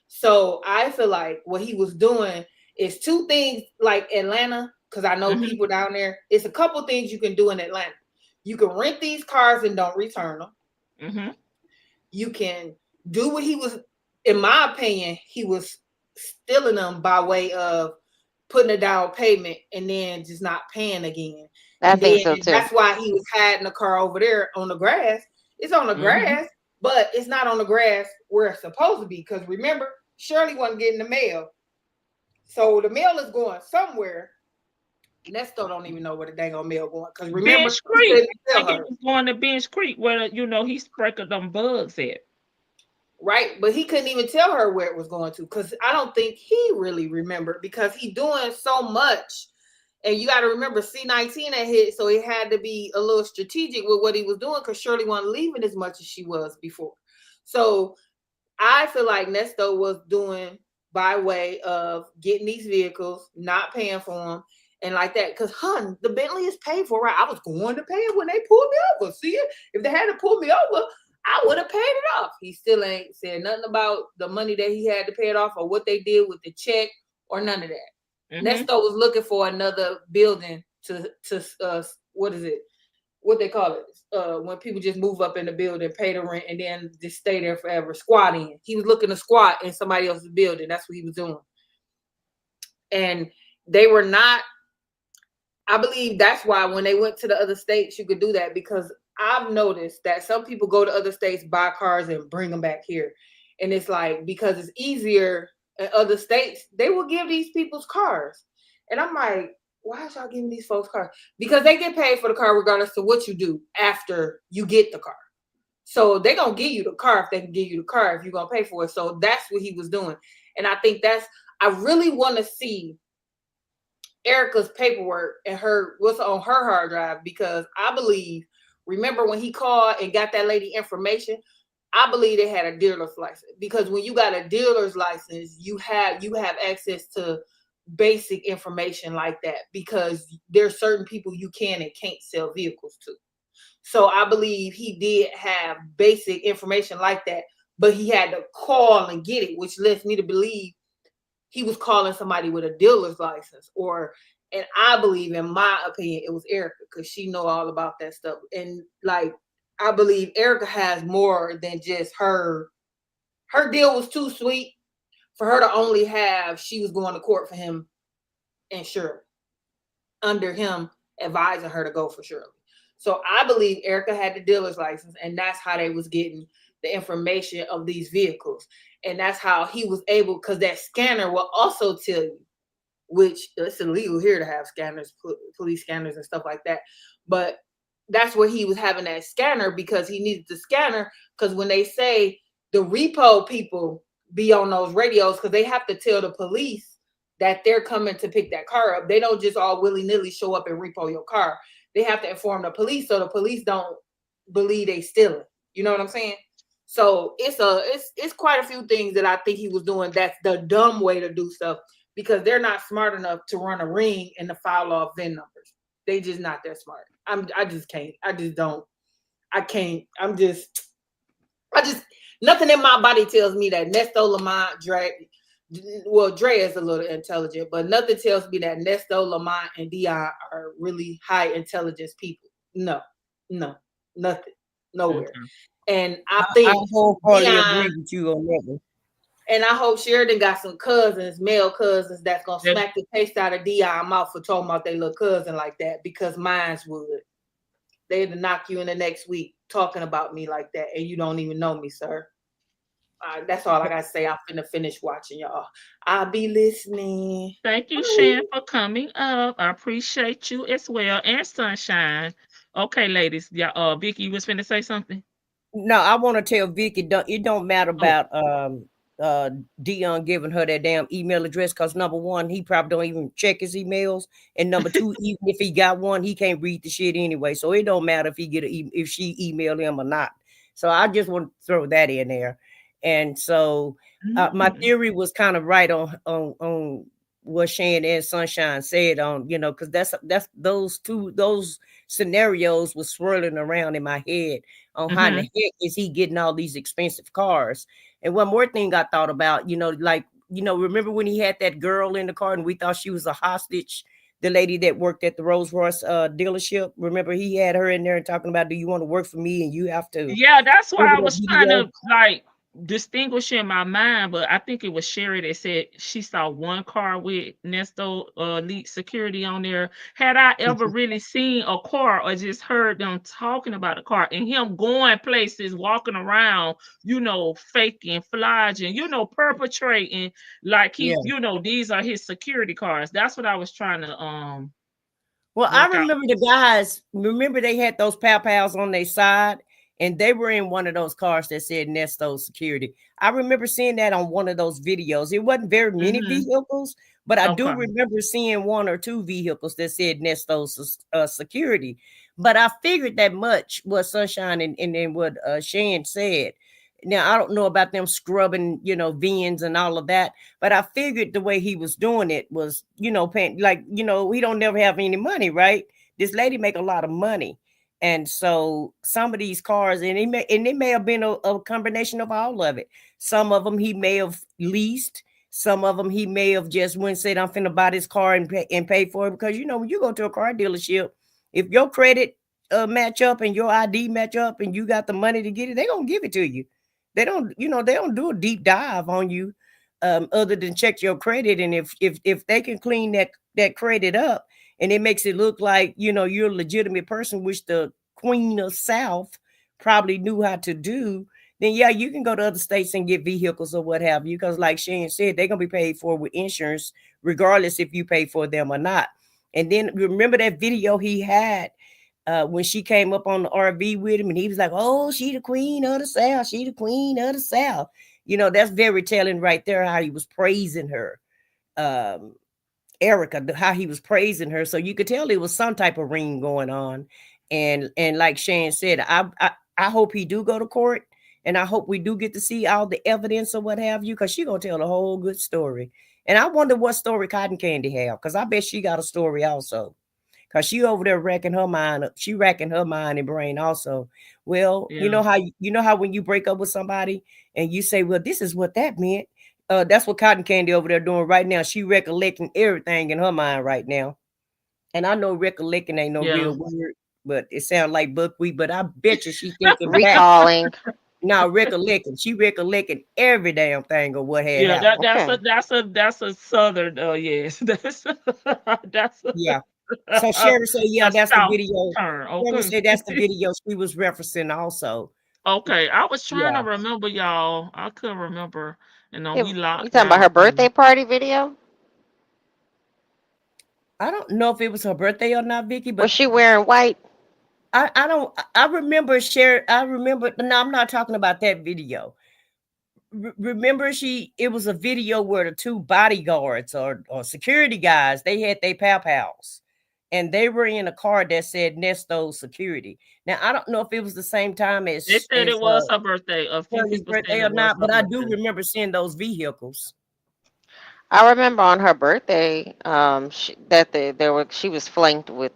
So I feel like what he was doing is 2 things like Atlanta, because I know people down there. It's a couple things you can do in Atlanta. You can rent these cars and don't return them. You can do what he was, in my opinion, he was stealing them by way of putting a down payment and then just not paying again. I And think then so too. that's why he was hiding the car over there on the grass. It's on the grass, but it's not on the grass where it's supposed to be. Because remember, Shirley wasn't getting the mail. So the mail is going somewhere. Nesto don't even know where the dang on mail going. Because remember, Bench he Creek. couldn't I tell think her. it was going to Bench Creek where he's breaking them bugs at. Right, but he couldn't even tell her where it was going to because I don't think he really remembered because he doing so much. And you got to remember C-19 had hit, so he had to be a little strategic with what he was doing because Shirley wasn't leaving as much as she was before. So I feel like Nesto was doing by way of getting these vehicles, not paying for them, and like that. Because, the Bentley is paid for, right? I was going to pay it when they pulled me over. See it? If they had to pull me over, I would have paid it off. He still ain't said nothing about the money that he had to pay it off or what they did with the check or none of that. Nesto was looking for another building to what is it? What they call it? When people just move up in the building, pay the rent, and then just stay there forever, squat in. He was looking to squat in somebody else's building. That's what he was doing. And they were not, I believe that's why when they went to the other states, you could do that because I've noticed that some people go to other states, buy cars, and bring them back here. And it's like, because it's easier in other states, they will give these people's cars. And I'm like, why is y'all giving these folks cars? Because they get paid for the car regardless of what you do after you get the car. So they're going to give you the car if they can give you the car if you're going to pay for it. So that's what he was doing. And I think I really want to see Erica's paperwork and what's on her hard drive because I believe, remember when he called and got that lady information, I believe they had a dealer's license because when you got a dealer's license, you have access to basic information like that because there's certain people you can and can't sell vehicles to. So I believe he did have basic information like that, but he had to call and get it, which lets me to believe he was calling somebody with a dealer's license and I believe, in my opinion, it was Erica because she know all about that stuff. And like, I believe Erica has more than just her deal was too sweet for her to only have, she was going to court for him and Shirley under him advising her to go for Shirley. So I believe Erica had the dealer's license and that's how they was getting the information of these vehicles. And that's how he was able, because that scanner will also tell you, which it's illegal here to have scanners, police scanners and stuff like that. But that's where he was having that scanner because he needed the scanner because when they say the repo people be on those radios because they have to tell the police that they're coming to pick that car up. They don't just all willy-nilly show up and repo your car. They have to inform the police so the police don't believe they stealing. You know what I'm saying? So it's quite a few things that I think he was doing. That's the dumb way to do stuff because they're not smart enough to run a ring and to file off VIN numbers. They just not that smart. I just can't. I just don't. I can't. Nothing in my body tells me that Nesto, Lamont, Dre is a little intelligent, but nothing tells me that Nesto, Lamont, and Dion are really high intelligence people. No, nothing, nowhere. Okay. And I think wholeheartedly agree with you on that one. And I hope Sheridan got some cousins, male cousins, that's gonna smack the taste out of Dion mouth for talking about their little cousin like that, because mine's would. They'd knock you in the next week talking about me like that, and you don't even know me, sir. That's all I gotta say. I'm finna finish watching y'all. I'll be listening. Thank you, Shan, for coming up. I appreciate you as well. And Sunshine. Okay, ladies. Yeah, Vicky, you was finna say something? No, I want to tell Vicky, it don't matter about Dion giving her that damn email address, because number one, he probably don't even check his emails, and number two, even if he got one, he can't read the shit anyway. So it don't matter if he if she email him or not. So I just want to throw that in there. And so my theory was kind of right on what Shan and Sunshine said on, because that's those scenarios was swirling around in my head on how in the heck is he getting all these expensive cars. And one more thing I thought about, remember when he had that girl in the car and we thought she was a hostage, the lady that worked at the Rolls Royce dealership? Remember he had her in there and talking about, do you want to work for me? And you have to. Yeah, that's why I was trying to distinguish in my mind, but I think it was Sherry that said she saw one car with Nesto Elite Security on there. Had I ever really seen a car or just heard them talking about a car and him going places, walking around, faking, flogging, perpetrating like he, these are his security cars. That's what I was trying to Well, I remember the guys, they had those pals on their side, and they were in one of those cars that said Nesto Security. I remember seeing that on one of those videos. It wasn't very many vehicles, but I do remember seeing one or two vehicles that said Nesto Security. But I figured that much what Sunshine and then what Shan said. Now, I don't know about them scrubbing, VINs and all of that, but I figured the way he was doing it was, paying, he don't never have any money, right? This lady make a lot of money. And so some of these cars, and it may have been a combination of all of it. Some of them he may have leased. Some of them he may have just went and said, I'm finna buy this car and pay for it. Because, when you go to a car dealership, if your credit match up and your ID match up and you got the money to get it, they're going to give it to you. They don't, they don't do a deep dive on you other than check your credit. And if they can clean that credit up, and it makes it look like, you're a legitimate person, which the Queen of South probably knew how to do, then yeah, you can go to other states and get vehicles or what have you. Because like Shane said, they're going to be paid for with insurance, regardless if you pay for them or not. And then remember that video he had when she came up on the RV with him and he was like, oh, she the Queen of the South. She the Queen of the South. That's very telling right there how he was praising her. Erica, how he was praising her, so you could tell there was some type of ring going on. And like Shane said, I hope he do go to court, and I hope we do get to see all the evidence or what have you, because she gonna tell a whole good story. And I wonder what story Cotton Candy have, because I bet she got a story also, because she over there racking her mind up. She racking her mind and brain also. Well, you know how when you break up with somebody and you say, well, this is what that meant. That's what Cotton Candy over there doing right now. She recollecting everything in her mind right now. And I know recollecting ain't no real word, but it sounds like buckwheat. But I bet you she thinking recalling. Now recollecting. She recollecting every damn thing of what had happened. That's a southern. Yes, that's yeah. So Sherry said, yeah, that's the video. Okay. Said that's the video she was referencing also. Okay, I was trying to remember, y'all. I couldn't remember. And we locked. You talking about her birthday party video? I don't know if it was her birthday or not, Vicky. But was she wearing white? I remember Sherry. I remember. No, I'm not talking about that video. Remember, it was a video where the two bodyguards or security guys, they had their pals. And they were in a car that said Nesto Security. Now, I don't know if it was the same time as... They said it was her birthday. Her birthday or not, but I do remember seeing those vehicles. I remember on her birthday, that she was flanked with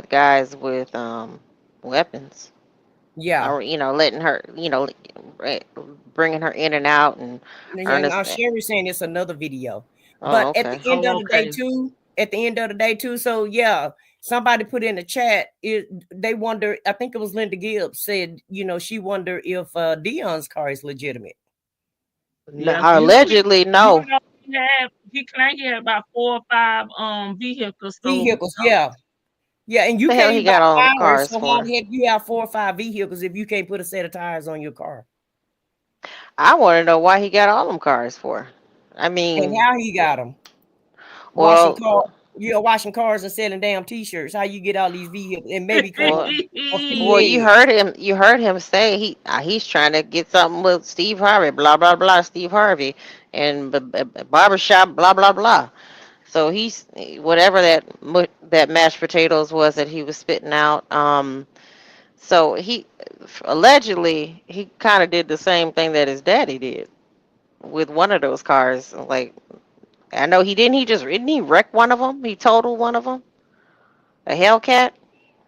guys with weapons, Yeah. or letting her, eh, bringing her in and out, and And Ernest. Sherry's saying it's another video. Oh, But at the okay. end Oh, of the day, okay. too, so yeah, somebody put in the chat, they wonder, I think it was Linda Gibbs said, she wonder if Dion's car is legitimate. No, Yeah, allegedly, no. he claimed he had about 4 or 5 vehicles. So Vehicles, yeah. Yeah, and you The hell can't he even buy got all them tires, cars so how for? the heck you have 4 or 5 vehicles if you can't put a set of tires on your car? I want to know why he got all them cars for. I And mean, how he got them? Washing well, car, washing cars and selling damn t-shirts. How you get all these vehicles and maybe cars well, or well, you speedheads? heard him. You heard him say he's trying to get something with Steve Harvey. Blah blah blah. Steve Harvey and barbershop. Blah blah blah. So he's whatever that mashed potatoes was that he was spitting out. So he allegedly he kind of did the same thing that his daddy did with one of those cars. Like, I know he didn't. He just didn't he wreck one of them. He totaled one of them, a Hellcat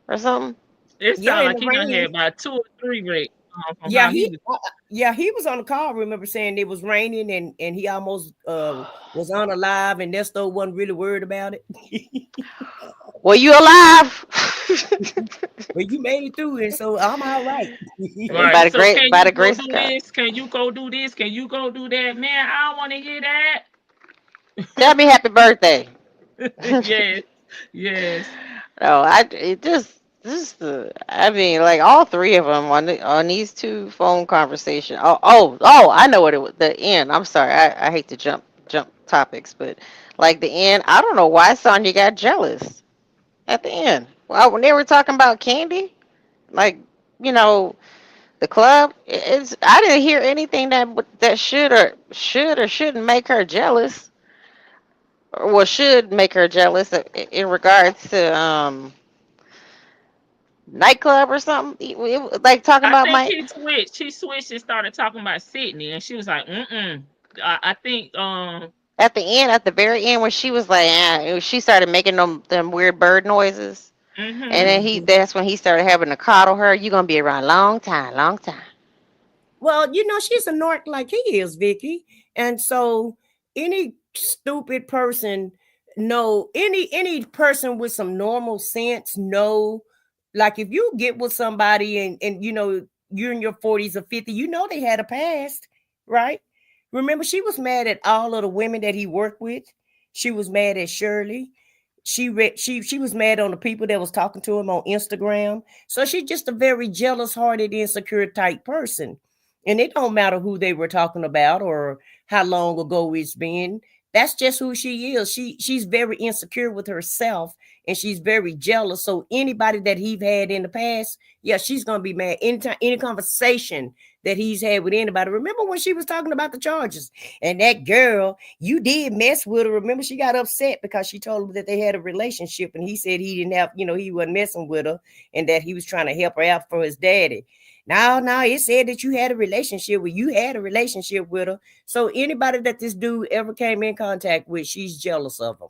or something. it Yeah, sounds in like the he done rain. had about 2 or 3 wrecks from Yeah, how he he was. he was on the call. I remember saying it was raining and he almost was unalive and Nesto wasn't really worried about it. Were you alive? But you made it through and so I'm all right. Right. So can By you the go grace do of God. this? Can you go do this? Can you go do that? Man, I don't want to hear Tell me happy birthday. that. Yes. Yes. No, it just I mean, like all three of them on these two phone conversations. Oh! I know what it was. The end. I'm sorry. I hate to jump topics, but like the end. I don't know why Sonya got jealous at the end. Well, when they were talking about Candy, like you know the club. I didn't hear anything that should or shouldn't make her jealous, or what should make her jealous in regards to nightclub or something. Like talking I about think my he switched. She switched and started talking about Sydney, and she was like, "Mm-mm." I think at the end, at the very end, when she was like, she started making them weird bird noises, and then Mhm. that's when he started having to coddle her. You gonna be around long time, long time. Well, she's a narc like he is, Vicky. And so any stupid person know any person with some normal sense know, like if you get with somebody and you're in your 40s or 50, they had a past, right? Remember, she was mad at all of the women that he worked with. She was mad at Shirley. She was mad on the people that was talking to him on Instagram. So she's just a very jealous hearted, insecure type person. And it don't matter who they were talking about or how long ago it's been. That's just who she is. She's very insecure with herself and she's very jealous. So anybody that he's had in the past, yeah, she's gonna be mad. Anytime, any conversation that he's had with anybody. Remember when she was talking about the charges and that girl, you did mess with her. Remember, she got upset because she told him that they had a relationship and he said he didn't have, he wasn't messing with her and that he was trying to help her out for his daddy. Now it said that you had a relationship with her. So anybody that this dude ever came in contact with, she's jealous of him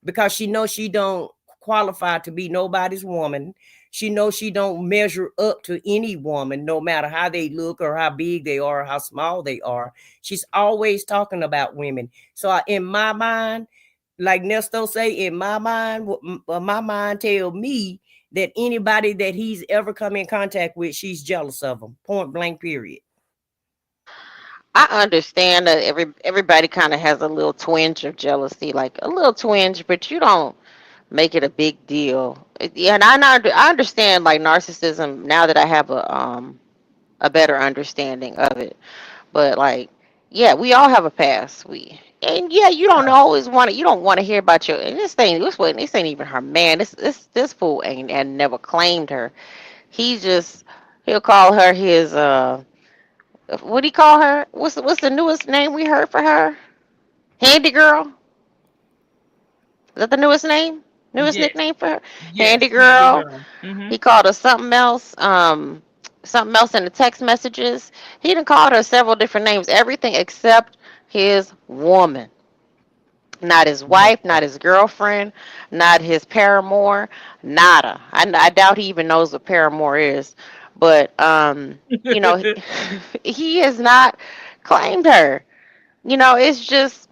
because she knows she don't qualify to be nobody's woman. She knows she don't measure up to any woman, no matter how they look or how big they are or how small they are. She's always talking about women. So in my mind, like Nesto say, in my mind tell me that anybody that he's ever come in contact with, she's jealous of him. Point blank, period. I understand that everybody kind of has a little twinge of jealousy, like a little twinge, but you don't make it a big deal. Yeah, and I understand like narcissism now that I have a better understanding of it. But like, yeah, we all have a past. And yeah, you don't always want to. You don't want to hear about your. And this ain't even her man. This fool ain't and never claimed her. He'll call her his what do he call her? What's the newest name we heard for her? Handy girl. Is that the newest name? Newest yes, nickname for her? yes, Handy Candy girl. Girl. He called her something else in the text messages. He done called her several different names, everything except his woman. Not his wife, not his girlfriend, not his paramour, nada. I doubt he even knows what paramour is. But he has not claimed her. It's just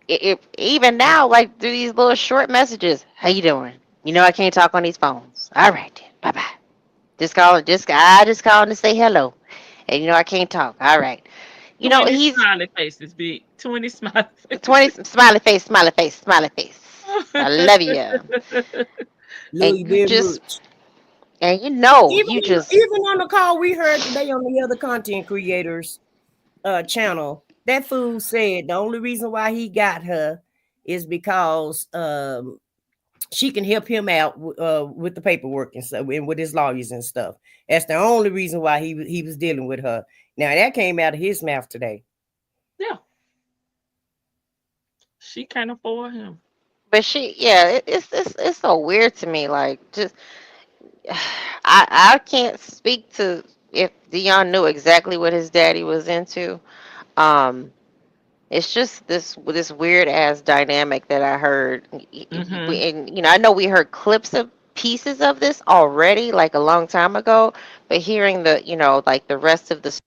even now, like through these little short messages. How you doing? I can't talk on these phones. All right, then. Bye bye. I just calling to say hello. And I can't talk. All right. 20 He's smiley faces, big 20 smiley 20 faces. smiley face, smiley face, smiley face. I love you. Love And you you very just much. and Even you just even on the call we heard today on the other content creators channel, that fool said the only reason why he got her is because she can help him out with the paperwork and stuff and with his lawyers and stuff. That's the only reason why he was dealing with her. Now that came out of his mouth today. Yeah, she can't afford him. but it's so weird to me, like just I can't speak to if Dion knew exactly what his daddy was into. Um it's just this weird ass dynamic that I heard. Hmm. And I know we heard clips of pieces of this already, like a long time ago, but hearing the like the rest of the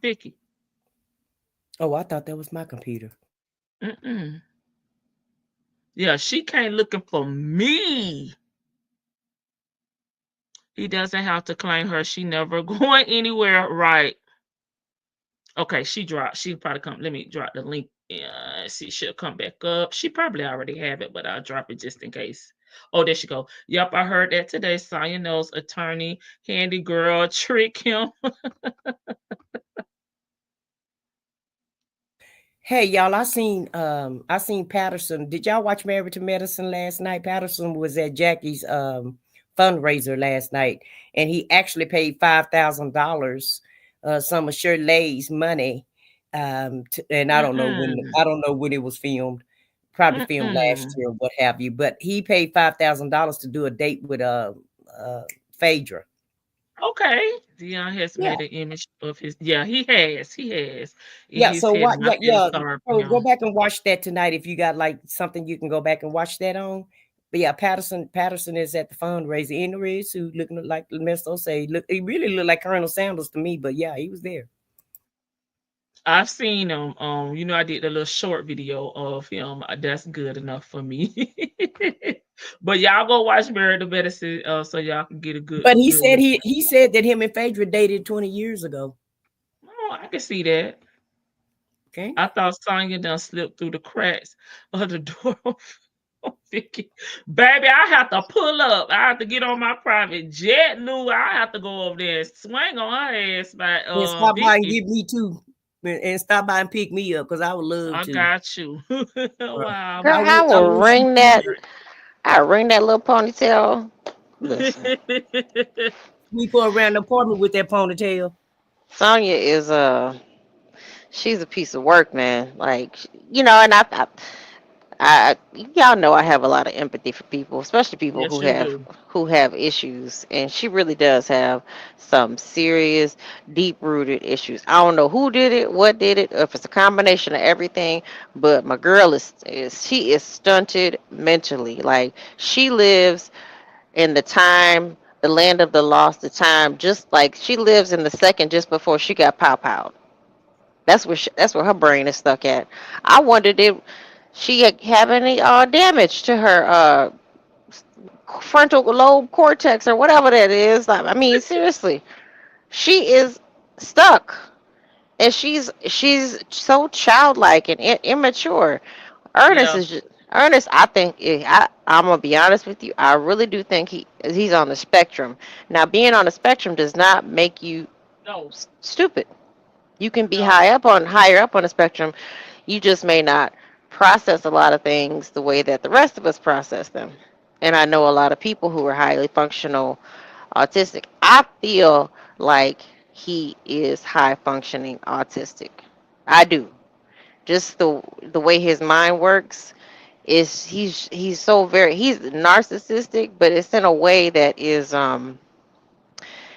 Vicky. Oh, I thought that was my computer. Mm-mm. Yeah, she came looking for me. He doesn't have to claim her. She never going anywhere. Right. Okay, she dropped. She'll probably come. Let me drop the link. Yeah, see, she'll come back up. She probably already have it, but I'll drop it just in case. Oh, there she go. Yep, I heard that today. Sonya knows attorney, handy girl, trick him. Hey y'all, I seen Patterson. Did y'all watch Married to Medicine last night? Patterson was at Jackie's fundraiser last night, and he actually paid $5,000, some of Shirley's money. And Mm-mm. I don't know when it was filmed. Probably filmed last Mm-mm. year, or what have you. But he paid $5,000 to do a date with Phaedra. Okay. Dion has Yeah. made an image of his. Yeah, he has. He has in Yeah, his so head, what? and I Yeah, feel yeah. sorry for So go him. back and watch that tonight if you got like something you can go back and watch that on. But yeah, Patterson is at the fundraiser in the red suit, looking like Nesto say. Look, he really looked like Colonel Sanders to me. But yeah, he was there. I've seen him. I did a little short video of him. That's good enough for me. But y'all go watch Married to Medicine, so y'all can get a But good look. he said that him and Phaedra dated 20 years ago. Oh, I can see that. Okay. I thought Sonya done slipped through the cracks of the door. Vicky. Baby, I have to pull up. I have to get on my private jet, Lou. I have to go over there and swing on her ass by And stop by and Vicky. give me two. And stop by and pick me up because I would love I to. got you. Wow, girl, I wish you I ring that little ponytail. Listen, we go around the apartment with that ponytail. Sonya is she's a piece of work, man. Like and y'all know I have a lot of empathy for people, especially people Yes, you do. who have issues, and she really does have some serious, deep-rooted issues. I don't know who did it, what did it, or if it's a combination of everything, but my girl is she is stunted mentally. Like she lives in the land of the lost, the time, just like she lives in the second just before she got pow. That's where her brain is stuck at. I wondered if she have any damage to her frontal lobe cortex or whatever that is. Like, I mean, seriously, she is stuck, and she's so childlike and immature. Ernest Yeah. is just, Ernest. I think I'm gonna be honest with you. I really do think he's on the spectrum. Now, being on the spectrum does not make you No. stupid. You can be No. higher up on the spectrum. You just may not process a lot of things the way that the rest of us process them. And I know a lot of people who are highly functional autistic. I feel like he is high functioning autistic. I do. Just the way his mind works is he's narcissistic, but it's in a way that is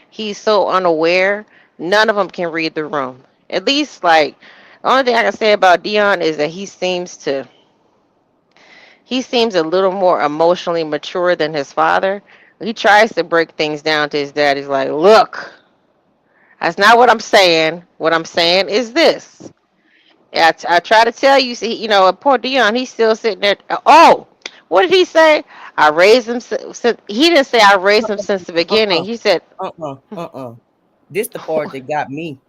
he's so unaware None of them can read the room. At least, like, the only thing I can say about Dion is that he seems a little more emotionally mature than his father. He tries to break things down to his dad. He's like, look, that's not what I'm saying. What I'm saying is this. I try to tell you, see, poor Dion, he's still sitting there. Oh, what did he say? I raised him since he didn't say I raised him since the beginning. Uh-uh. He said This the part that got me.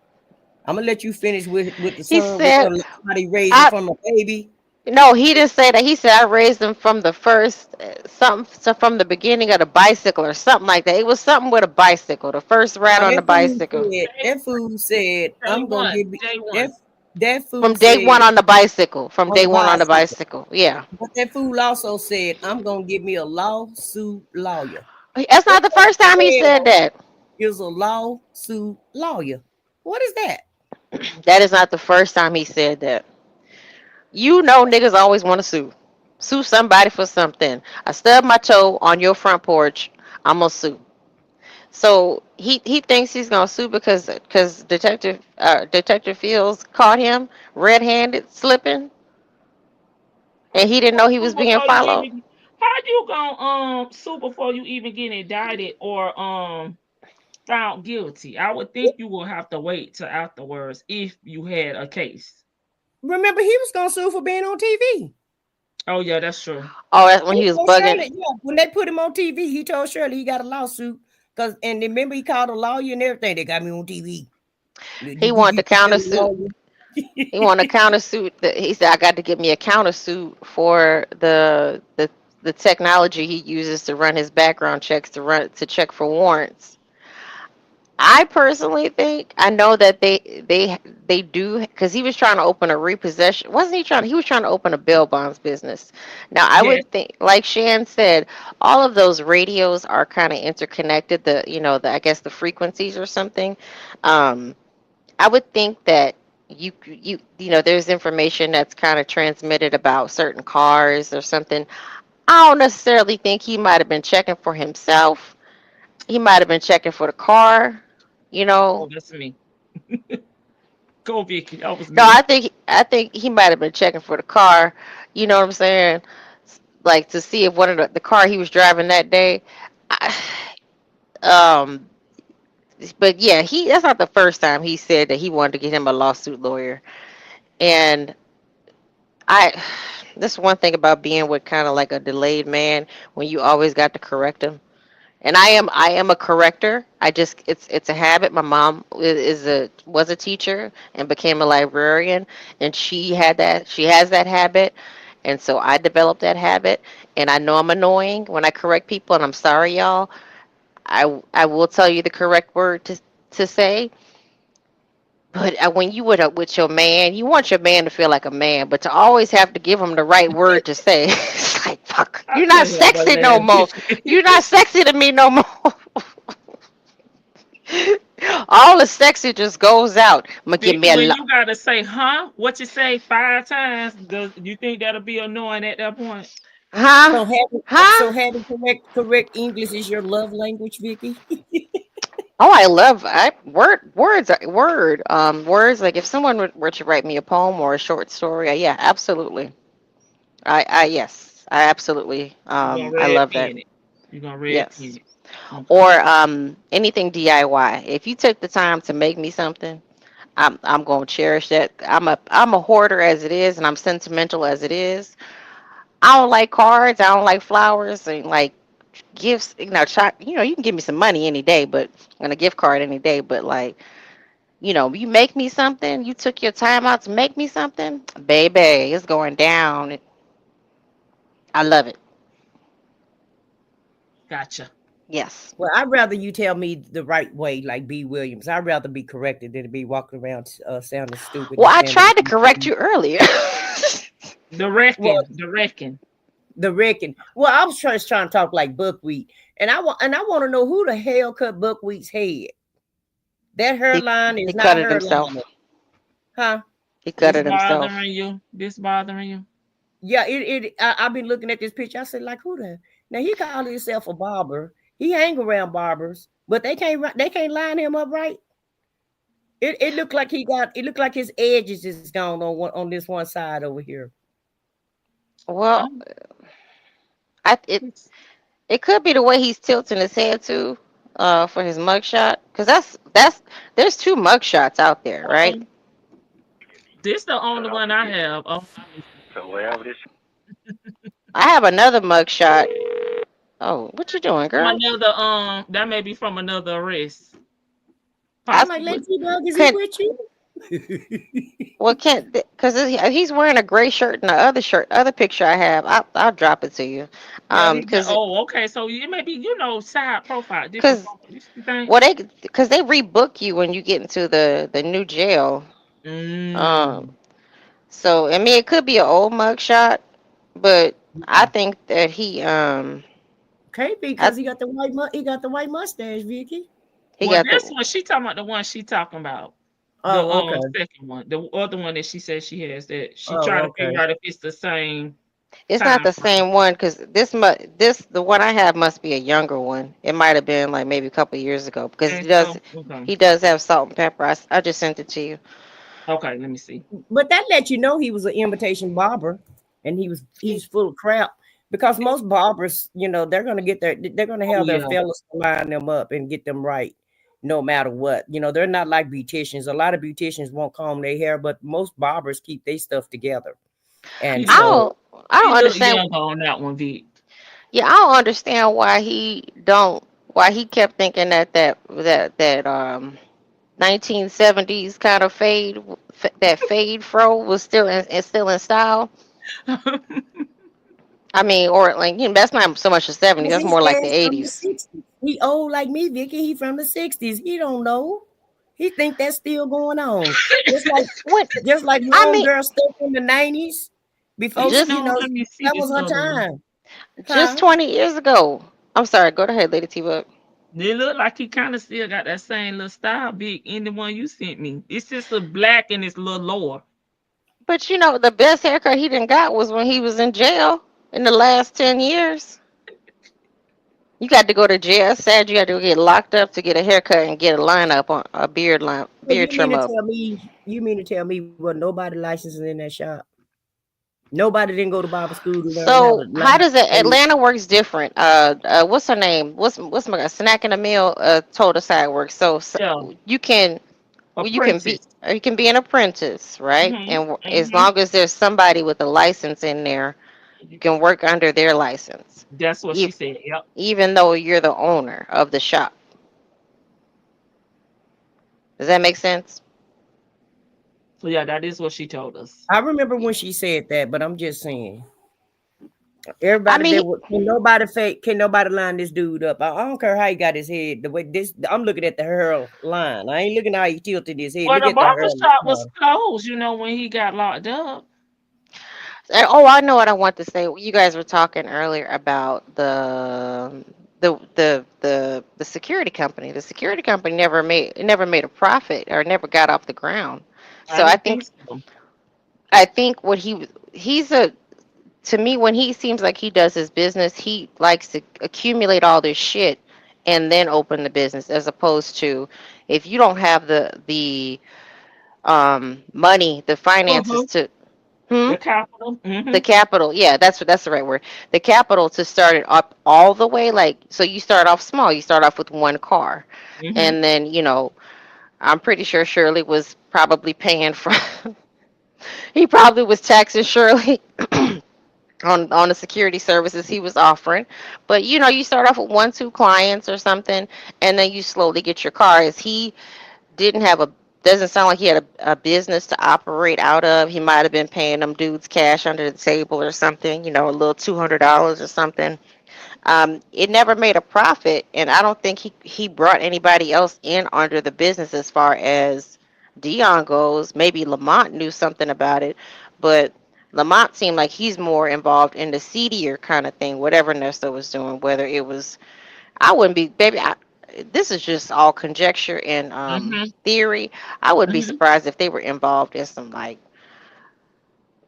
I'm gonna let you finish with the he son with said somebody raised him I from a baby. no, he didn't say that. He said I raised him from the first something so from the beginning of the bicycle or something like that. It was something with a bicycle. The first ride Now on the bicycle. Day, that fool said, day I'm gonna one. give you Day that one. that From fool day one said on the bicycle. From on day the one on the bicycle. bicycle. Yeah. But that fool also said, I'm gonna give me a lawsuit lawyer. That's What not the kind first time he of said hell that. is a lawsuit lawyer? What is that? That is not the first time he said that. Niggas always want to sue. Sue somebody for something. I stubbed my toe on your front porch. I'm gonna sue. So he thinks he's gonna sue because Detective Fields caught him red-handed slipping, How and you he didn't know gonna he sue was being before you followed. even? How you gonna sue before you even get indicted or found guilty? I would think you will have to wait till afterwards if you had a case. Remember, he was gonna sue for being on TV. Oh yeah, that's true. Oh, that's when He he was told bugging. Shirley, yeah, when they put him on TV, he told Shirley he got a lawsuit. And remember, he called a lawyer and everything. They got me on TV. He You wanted the you tell the countersuit. lawyer. He wanted a countersuit. He said, "I got to get me a countersuit for the technology he uses to run his background checks to check for warrants." I personally think I know that they do because he was trying to open a repossession. Wasn't he trying? He was trying to open a bail bonds business. Now I Yes. would think, like Shan said, all of those radios are kind of interconnected. The I guess the frequencies or something. Um, I would think that there's information that's kind of transmitted about certain cars or something. I don't necessarily think he might have been checking for himself. He might have been checking for the car. You Oh, know, that's me. Go, Vicky. That was no, me. I think he might have been checking for the car. You know what I'm saying? Like to see if one of the car he was driving that day. I, um, but yeah, that's not the first time he said that he wanted to get him a lawsuit lawyer. And I that's one thing about being with kind of like a delayed man when you always got to correct him. And I am a corrector. I just it's a habit. My mom was a teacher and became a librarian, and she has that habit, and so I developed that habit. And I know I'm annoying when I correct people, and I'm sorry, y'all. I will tell you the correct word to say, but when you with your man, you want your man to feel like a man, but to always have to give him the right word to say, it's like, fuck, I you're not can't help but sexy no laugh. more. You're not sexy to me no more. All the sexy just goes out. I'm gonna give Vicky, me a when lot. you gotta say, huh? What you say 5 times? Does you think that'll be annoying at that point? Huh? So having Huh? correct English is your love language, Vicky. Oh, I love words. Like if someone were to write me a poem or a short story, yeah, absolutely. Yes, I absolutely. You're gonna I red love that. pen it. You're gonna red pen Yes. it. Okay. Or anything DIY. If you took the time to make me something, I'm gonna cherish that. I'm a hoarder as it is, and I'm sentimental as it is. I don't like cards. I don't like flowers and like gifts. You can give me some money any day, but and a gift card any day. But like, you make me something. You took your time out to make me something, baby. It's going down. I love it. Gotcha. Yes. Well, I'd rather you tell me the right way, like B. Williams. I'd rather be corrected than to be walking around sounding stupid Well, and I standing. tried to correct you earlier. The Well, reckon. The reckon. the reckon. Well, I was trying to talk like buckwheat, and I want to know who the hell cut buckwheat's head. That he hairline he is cut not it hairline, himself. huh? He cut This it himself. bothering you? This bothering you? Yeah, I've been looking at this picture. I said, like, who the now he called himself a barber. He hang around barbers, but they can't line him up right. It looked like he got. It looked like his edges is gone on one on this one side over here. Well, Um, I it could be the way he's tilting his head too, for his mugshot. Cause that's there's two mugshots out there, right? um, this the So only one I have. Oh, so wherever this I have another mugshot. Oh, what you doing, from girl? another that may be from another arrest, I I'm like, possibly. Lady Bug, is he couldn't. with you? Well, can't because he's wearing a gray shirt and the other shirt, other picture I have. I'll drop it to you. Yeah, Because oh, okay. So it may be, side profile, different because profile. You think? well they rebook you when you get into the new jail. Um, Mm. so I mean it could be an old mugshot, but I Yeah. think that he Can't be I because he got the white mustache, Vicky. he Well, got the this one she talking about the one she talking about. The Oh, okay. second one. The other one that she says she has that she trying Oh, to figure okay. out if it's the same it's not time the frame. same one because the one I have must be a younger one. It might have been like maybe a couple years ago because And so okay. he does have salt and pepper. I just sent it to you. Okay, let me see. But that let you know he was an imitation barber, and he's full of crap. Because most barbers, they're gonna Oh have their yeah. fellas line them up and get them right, no matter what. They're not like beauticians. A lot of beauticians won't comb their hair, but most barbers keep their stuff together. He And I look so, don't I he don't look understand. younger on that one, Vic. Yeah, I don't understand why he kept thinking that 1970s kind of that fade fro was still in style. I mean, or like that's not so much the 70s. because That's he more like the says from the 80s. 60s. He old like me, Vicky. He from the 60s. He don't know. He think that's still going on. Just like What just like I long mean, girl stuff in the 90s before You just know, let me see that this was her other one. time. just Huh? 20 years ago. I'm sorry. Go ahead, Lady T-Bug. It look like he kind of still got that same little style, Big, in the one you sent me. It's just a black and it's a little lower. But the best haircut he done got was when he was in jail in the last 10 years. You got to go to jail. Sad you had to get locked up to get a haircut and get a line up on a So beard trim up. you mean to tell me was nobody licensed in that shop? Nobody didn't go to Bible school to learn how to So how does it? play. Atlanta works different. What's her name? What's my snack in the meal? Told us how it works. So Yeah, you can apprentice. you can be an apprentice, right? Mm-hmm. And as Mm-hmm. long as there's somebody with a license in there, you can work under their license, That's what she e- said. Yep. even though you're the owner of the shop. Does that make sense? So yeah, that is what she told us. I remember when she said that, but I'm just saying. I Everybody mean, that can nobody line this dude up. I don't care how he got his head. The way this I'm looking at the hurl line. I ain't looking how he tilted his head. Well, Look the at the barber hurl shop was line. closed, when he got locked up. oh, I know what I want to say. You guys were talking earlier about the security company. The security company never made a profit or never got off the ground. I So didn't think so. I think what he's a to me when he seems like he does his business, he likes to accumulate all this shit and then open the business as opposed to if you don't have the money, the finances Uh-huh. to hmm The capital. the Mm-hmm. capital, yeah, that's the right word. The capital to start it up all the way, like so you start off small. You start off with one car, Mm-hmm. and then I'm pretty sure Shirley was probably paying for. He probably was taxing Shirley on the security services he was offering. But you start off with one, two clients or something, and then you slowly get your car. As he didn't have a doesn't sound like he had a business to operate out of. He might have been paying them dudes cash under the table or something, a little $200 or something. It never made a profit, and I don't think he brought anybody else in under the business as far as Dion goes. Maybe Lamont knew something about it, but Lamont seemed like he's more involved in the seedier kind of thing, whatever Nesto was doing. Whether it was, I wouldn't be, baby. This is just all conjecture and Mm-hmm. theory. I wouldn't be Mm-hmm. surprised if they were involved in some like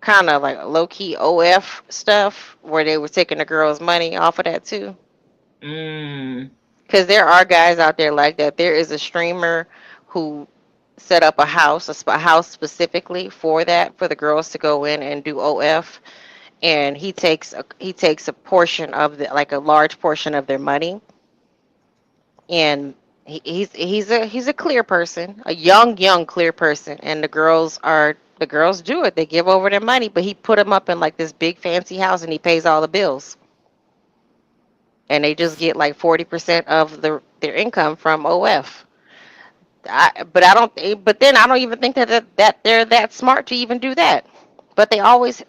kind of like low key OF stuff where they were taking the girls' money off of that too. Mm. Because there are guys out there like that. There is a streamer who set up a house specifically for that, for the girls to go in and do OF. And he takes a portion of the, like a large portion of their money, and he's a clear person, a young clear person, and the girls do it. They give over their money, but he put them up in like this big fancy house, and he pays all the bills, and they just get like 40% of their income from OF. But I don't. But then I don't even think that they're that smart to even do that. But they always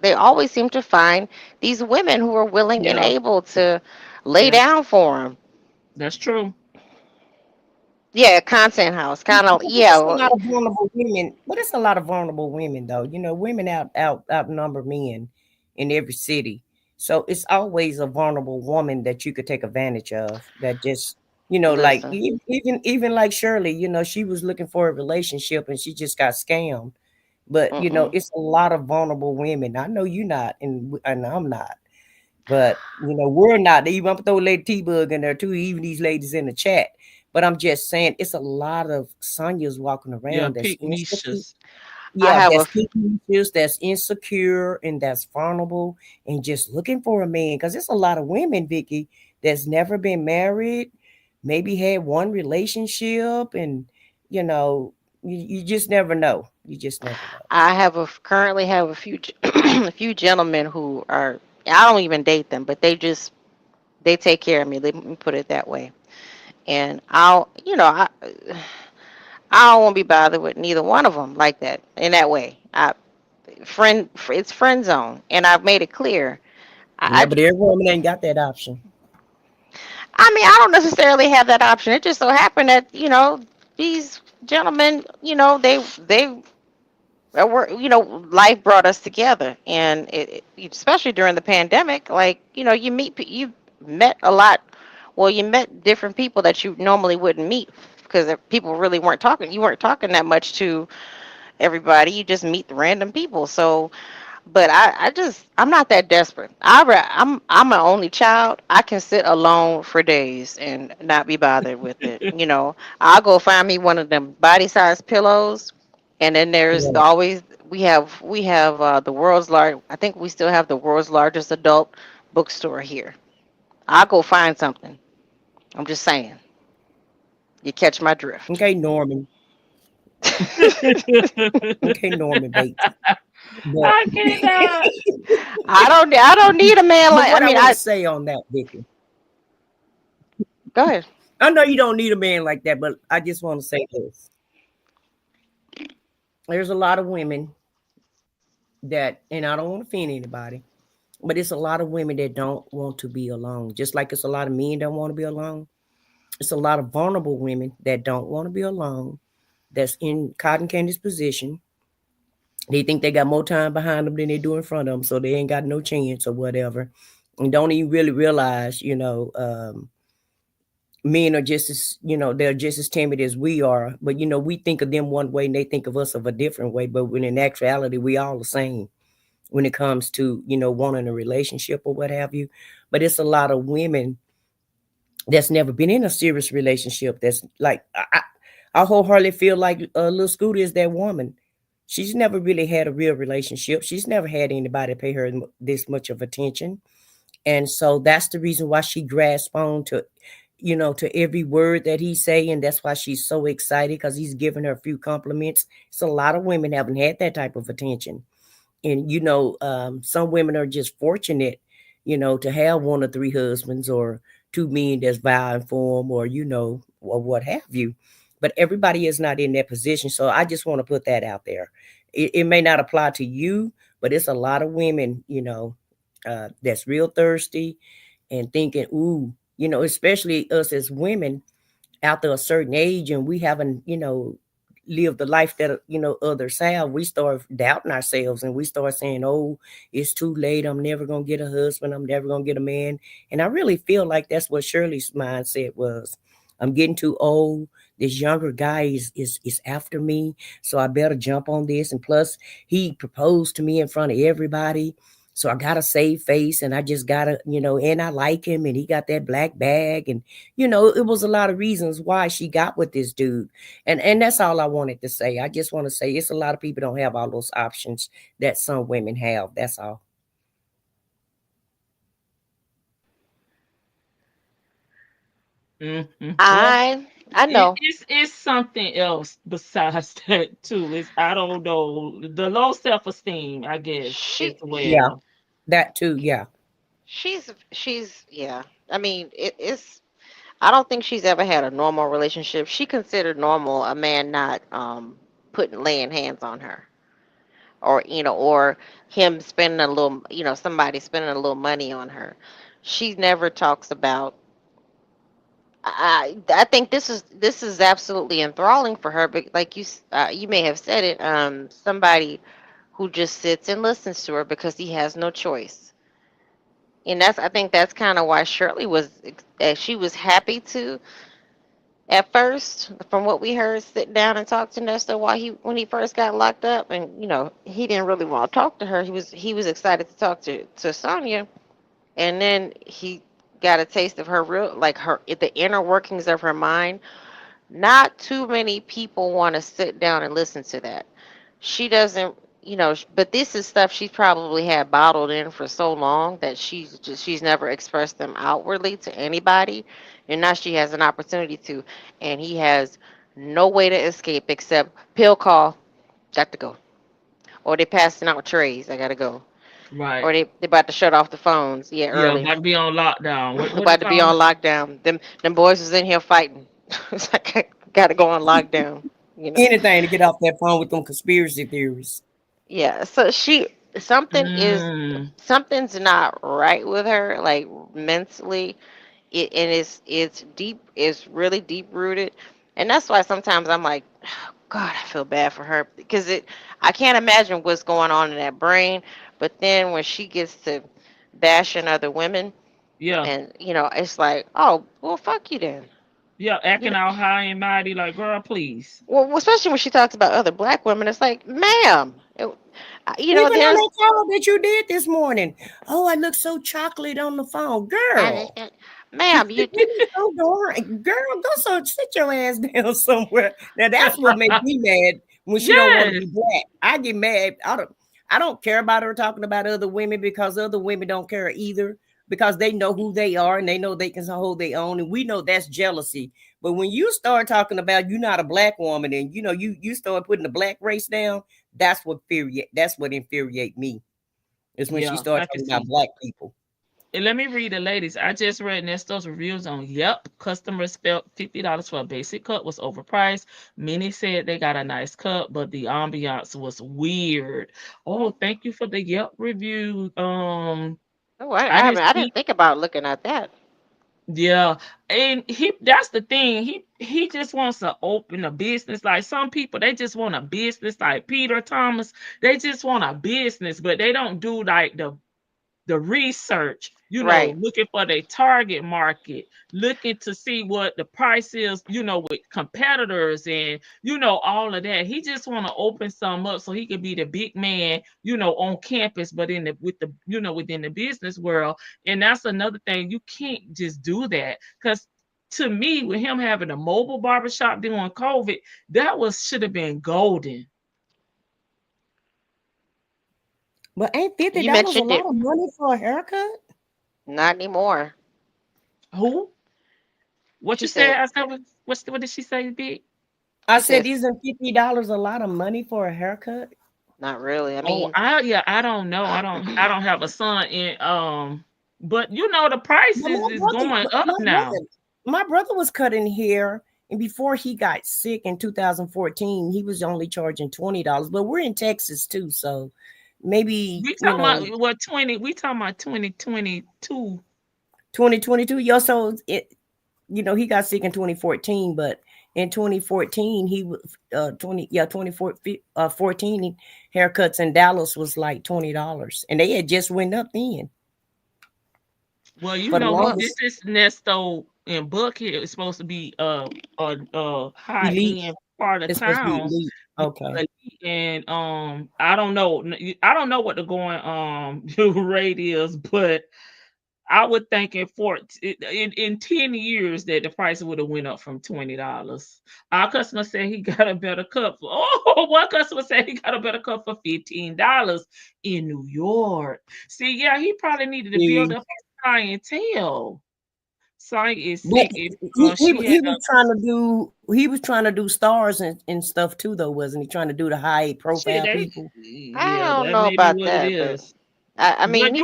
seem to find these women who are willing and Yeah, able to lay yeah, down for them. that's true. Yeah, content house, kind of. But Yeah, it's a lot of vulnerable women. But it's a lot of vulnerable women, though. Women outnumber men in every city. So it's always a vulnerable woman that you could take advantage of. That just like listen. even like Shirley. She was looking for a relationship and she just got scammed. But Mm-mm. it's a lot of vulnerable women. I know you're not, and I'm not. But we're not. Even I'm gonna throw Lady T Bug in there too. Even these ladies in the chat. But I'm just saying, it's a lot of Sonyas walking Yeah, around that's pick insecure. niches. I Yeah, have a that's picking issues, that's insecure, and that's vulnerable, and just looking for a man. Because there's a lot of women, Vicky, that's never been married, maybe had one relationship, and you know, you just never know. You just never know. currently have a few a few gentlemen who are, I don't even date them, but they take care of me. Let me put it that way. And I don't want to be bothered with neither one of them like that in that way. It's friend zone, and I've made it clear. Yeah, I but every woman ain't got that option. I mean, I don't necessarily have that option. It just so happened that these gentlemen, they were, life brought us together, and especially during the pandemic, like you met a lot. Well, you met different people that you normally wouldn't meet because people really weren't talking. You weren't talking that much to everybody. You just meet random people. So, but I'm not that desperate. I'm an only child. I can sit alone for days and not be bothered with it. I'll go find me one of them body size pillows, and then there's Yeah. always we have the world's large. I think we still have the world's largest adult bookstore here. I'll go find something. I'm just saying. You catch my drift. Okay, Norman. Okay, Norman Bates. But I cannot. I don't need a man but like. I what I mean, want to I say on that, Vicky, go ahead. I know you don't need a man like that, but I just want to say this. There's a lot of women that, and I don't want to offend anybody, but it's a lot of women that don't want to be alone. Just like it's a lot of men don't want to be alone. It's a lot of vulnerable women that don't want to be alone. That's in Cotton Candy's position. They think they got more time behind them than they do in front of them, so they ain't got no chance or whatever, and don't even really realize, men are just as they're just as timid as we are, but we think of them one way and they think of us of a different way, but when in actuality we all the same when it comes to wanting a relationship or what have you. But it's a lot of women that's never been in a serious relationship. That's like I wholeheartedly feel like little Scooter is that woman. She's never really had a real relationship. She's never had anybody pay her this much of attention. And so that's the reason why she grasps on to to every word that he's saying. That's why she's so excited, because he's giving her a few compliments. So a lot of women haven't had that type of attention. And some women are just fortunate, to have one or three husbands or two men that's vying for them, or or what have you. But everybody is not in that position. So I just want to put that out there. It may not apply to you, but it's a lot of women, that's real thirsty and thinking, ooh, especially us as women after a certain age, and we haven't, lived the life that others have. We start doubting ourselves and we start saying, oh, it's too late, I'm never gonna get a husband, I'm never gonna get a man. And I really feel like that's what Shirley's mindset was. I'm getting too old, this younger guy is after me, so I better jump on this. And plus he proposed to me in front of everybody, So I got a save face, and I just gotta, and I like him, and he got that black bag, and it was a lot of reasons why she got with this dude. And that's all I wanted to say. I just want to say it's a lot of people don't have all those options that some women have. That's all. Well, I know. it's something else besides that too. It's I don't know the low self esteem, I guess, as She Yeah, well. that too. Yeah. she's yeah. I mean, it's I don't think she's ever had a normal relationship. She considered normal a man not putting laying hands on her, or or him spending a little, somebody spending a little money on her. She never talks about. I think this is absolutely enthralling for her, but like you may have said it, somebody who just sits and listens to her because he has no choice. And I think that's kind of why Shirley she was happy to, at first, from what we heard, sit down and talk to Nesto while when he first got locked up, and he didn't really want to talk to her. He was excited to talk to Sonya, and then he got a taste of her real, like, her the inner workings of her mind. Not too many people want to sit down and listen to that. She doesn't, but this is stuff she's probably had bottled in for so long that she's never expressed them outwardly to anybody, and now she has an opportunity to, and he has no way to escape except pill call, got to go, or they passing out trays, I gotta go, Right. or they about to shut off the phones, yeah, Yeah, early, about to be on lockdown. What they about to be call on it? lockdown. Them boys was in here fighting. It's like I gotta go on lockdown, you know. Anything to get off that phone with them conspiracy theories. Yeah, so something is Mm, something's not right with her, like, mentally. And it's deep, it's really deep rooted, and that's why sometimes I'm like, God, I feel bad for her, because I can't imagine what's going on in that brain. But then when she gets to bashing other women, yeah. and it's like, oh well, fuck you then. Yeah, You acting know, all high and mighty like, girl, please. well, especially when she talks about other black women, it's like, ma'am, Even on there's. that call that you did this morning. Oh, I look so chocolate on the phone. I just, Girl, ma'am, you so darn. Girl, go sit your ass down somewhere. Now that's what makes me mad when she don't want to Yes. be black. I get mad. I don't care about her talking about other women because other women don't care either because they know who they are and they know they can hold their own. And we know that's jealousy. But when you start talking about you're not a black woman and you start putting the black race down, that's what infuriate me is when she Yeah, starts I can talking about see. black people. And let me read the ladies. I just read Nesto's reviews on Yep. Customers felt $50 for a basic cut was overpriced. Many said they got a nice cut, but the ambiance was weird. Oh, thank you for the Yelp review. Oh, I didn't I see. didn't think about looking at that. Yeah, and that's the thing. He just wants to open a business. Like some people, they just want a business like Peter Thomas. They just want a business, but they don't do like the research, Right. looking for their target market, looking to see what the price is, with competitors and all of that. He just want to open some up so he could be the big man, on campus, but in the with the within the business world. And that's another thing. You can't just do that because to me, with him having a mobile barbershop during COVID, that was should have been golden. But ain't fifty You dollars a mentioned lot it. of money for a haircut? Not anymore. Who? What She you said? said. I said, what did she say, big? I She said, says, isn't $50 a lot of money for a haircut? not really. I Oh, mean, I don't know. I don't have a son in but the But prices is going up now. my brother was cutting hair, and before he got sick in 2014, he was only charging $20. But we're in Texas too, so maybe We talking about what 20, we talking about 2022. 2022. Yo, so he got sick in 2014, but in 2014 he was 14 haircuts in Dallas was like $20, and they had just went up then Well, for the this longest. is Nesto and Buckhead is supposed to be high Elite. end. part of It's supposed to be town. elite. Okay. And I don't know. I don't know what the going rate is, but I would think in 10 years that the price would have went up from $20. Our customer said he got a better cup for one customer said he got a better cup for $15 in New York. See, yeah, he probably needed to build See, up his clientele. Sorry is but sick. he She had he was trying to do stars and stuff too, though, wasn't he? Trying to do the high shit, profile they people. I yeah, don't that know may be about what it that, but is. I mean, But he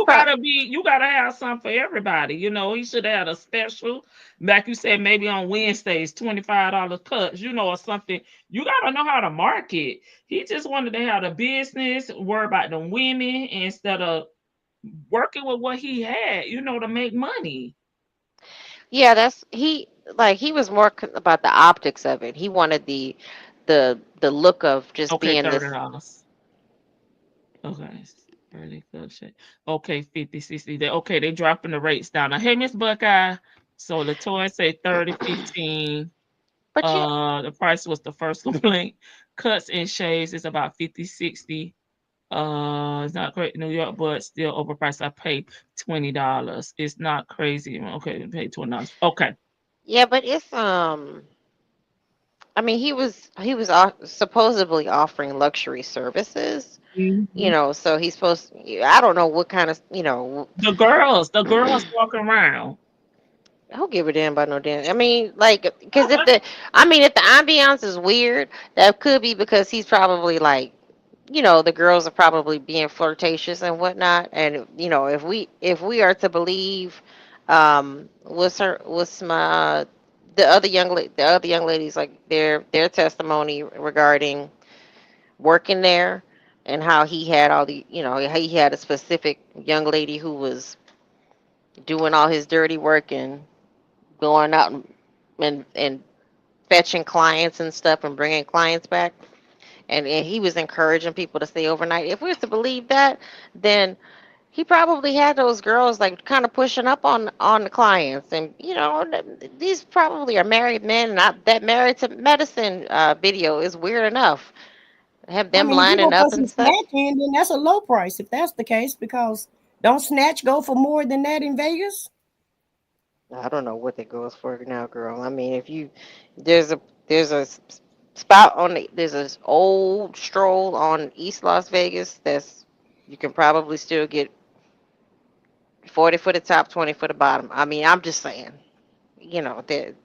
you gotta have something for everybody. You know, he should have had a special, like you said, maybe on Wednesdays, $25 cuts, or something. You gotta know how to market. He just wanted to have a business, worry about the women instead of working with what he had, to make money. yeah, he was more about the optics of it. He wanted the look of just Okay, being this. $30. Okay. Early club shit. Okay, 50, 60. Okay, they dropping the rates down. Now, hey, Miss Buckeye. So Latoya say 30, 15. But you, The price was the first complaint. Cuts and shaves is about 50, 60. It's not great in New York, but still overpriced. I paid $20. It's not crazy. Okay, I paid $20. Okay. yeah, but it's I mean, he was supposedly offering luxury services, Mhm. so he's supposed. I don't know what kind of, The girls walking around. who give a damn about no damn. I mean, like, because if the ambiance is weird, that could be because he's probably like, the girls are probably being flirtatious and whatnot. And if we are to believe, what's my the other young ladies, like their testimony regarding working there, and how he had how he had a specific young lady who was doing all his dirty work and going out and fetching clients and stuff and bringing clients back. And he was encouraging people to stay overnight. If we're to believe that, then he probably had those girls like kind of pushing up on the clients. And these probably are married men. And that Married to Medicine video is weird enough. Have I them mean, if you lining gonna put up some and stuff. snatch in, then that's a low price if that's the case, because don't snatch go for more than that in Vegas? I don't know what that goes for now, girl. I mean, if you there's a spot there's this old stroll on East Las Vegas that's you can probably still get 40 for the top, 20 for the bottom. I mean, I'm just saying, that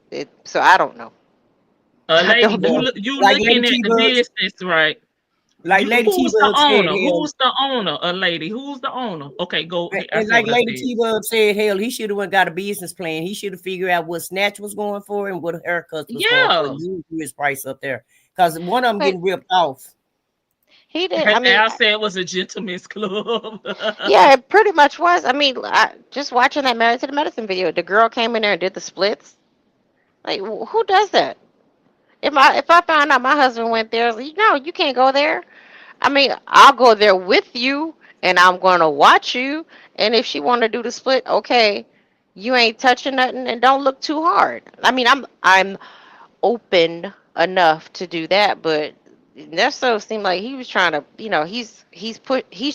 so I don't know. I Lady, don't you know. Well, look you like Lady looking at T the Bug, business, right? Who's the Said, owner? hell, Who's the owner? A lady. Who's the owner? Okay, go. I and said like what I Lady said. T Bug said, hell, he should have went got a business plan. He should have figured out what snatch was going for and what haircuts was going for. Yeah. And you threw his price up there because one of them But getting ripped off. he did. I mean, Al said it was a gentleman's club. yeah, it pretty much was. I mean, just watching that Married to the Medicine video, the girl came in there and did the splits. Like, who does that? If I found out my husband went there, I was like, no, you can't go there. I mean, I'll go there with you, and I'm going to watch you. And if she want to do the split, okay, you ain't touching nothing, and don't look too hard. I mean, I'm open enough to do that, but Nesto seemed like he was trying to, he's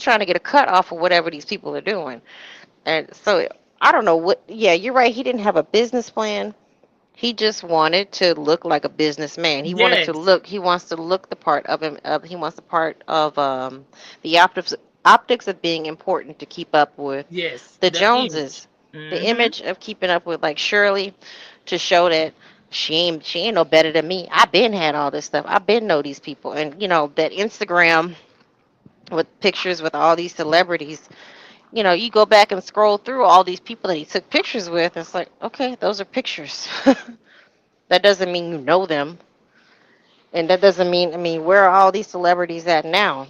trying to get a cut off of whatever these people are doing. And so I don't know what. Yeah, you're right. He didn't have a business plan. He just wanted to look like a businessman. He wanted to Yes. look. He wants to look the part of him. He wants the part of the optics of being important to keep up with Yes. the The image. Joneses. The Mm-hmm. image of keeping up with like Shirley, to show that she ain't no better than me. I been had all this stuff. I been know these people, and that Instagram with pictures with all these celebrities. You go back and scroll through all these people that he took pictures with. It's like, okay, those are pictures. That doesn't mean you know them, and that doesn't mean. I mean, where are all these celebrities at now?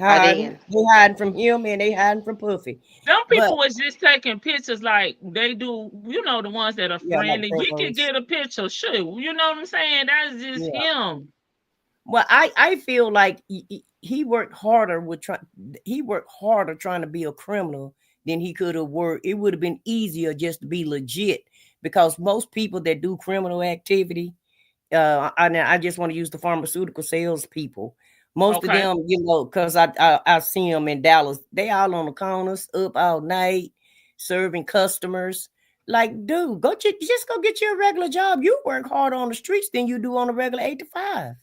Are they Hiding. in? They hiding from him and they hiding from Puffy. Some But people was just taking pictures like they do, the ones that are yeah, like friendly. You can promos. get a picture, sure. You know what I'm saying? That's just Yeah. him. Well, I feel like he worked harder he worked harder trying to be a criminal than he could have worked. It would have been easier just to be legit, because most people that do criminal activity, I just want to use the pharmaceutical salespeople. Most of Okay. them, because I see them in Dallas, they all on the corners up all night serving customers. Like, dude, just go get you a regular job. You work harder on the streets than you do on a regular 8 to 5.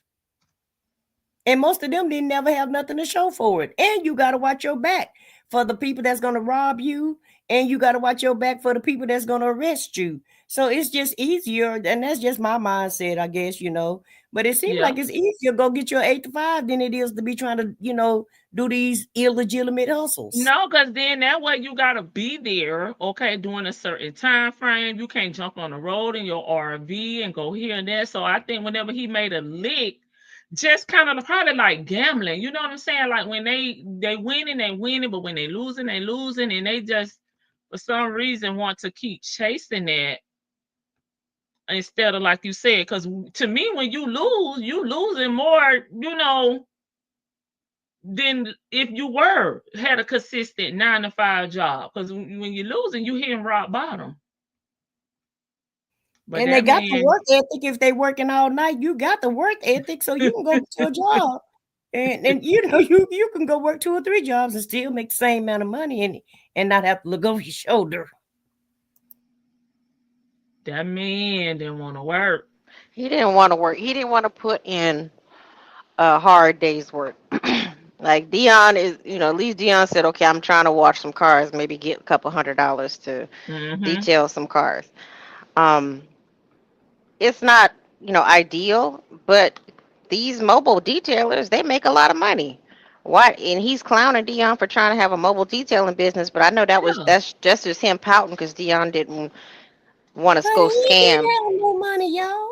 And most of them didn't never have nothing to show for it. And you got to watch your back for the people that's going to rob you. And you got to watch your back for the people that's going to arrest you. So it's just easier. And that's just my mindset, I guess. But it seems Yeah. like it's easier to go get your 8 to 5 than it is to be trying to, do these illegitimate hustles. No, because then that way you gotta be there, okay, during a certain time frame. You can't jump on the road in your RV and go here and there. So I think whenever he made a lick, just kind of probably like gambling. You know what I'm saying? Like when they winning, they winning, but when they losing, and they just for some reason want to keep chasing that instead of like you said. Because to me, when you losing more, than if you were had a consistent 9 to 5 job. Because when you're losing, you hitting rock bottom. But And they that got the man, work ethic. If they working all night, you got the work ethic, so you can go to a job. And you can go work 2 or 3 jobs and still make the same amount of money and not have to look over your shoulder. that man didn't want to work. He didn't want to work. He didn't want to put in a hard day's work. Like Dion is, at least Dion said, okay, I'm trying to wash some cars, maybe get a couple $100 to Mm-hmm. detail some cars. Um, it's not, ideal, but these mobile detailers, they make a lot of money. Why? And he's clowning Dion for trying to have a mobile detailing business, but I know Yeah. that's just him pouting because Dion didn't want to Honey, go he didn't scam. have no money, y'all.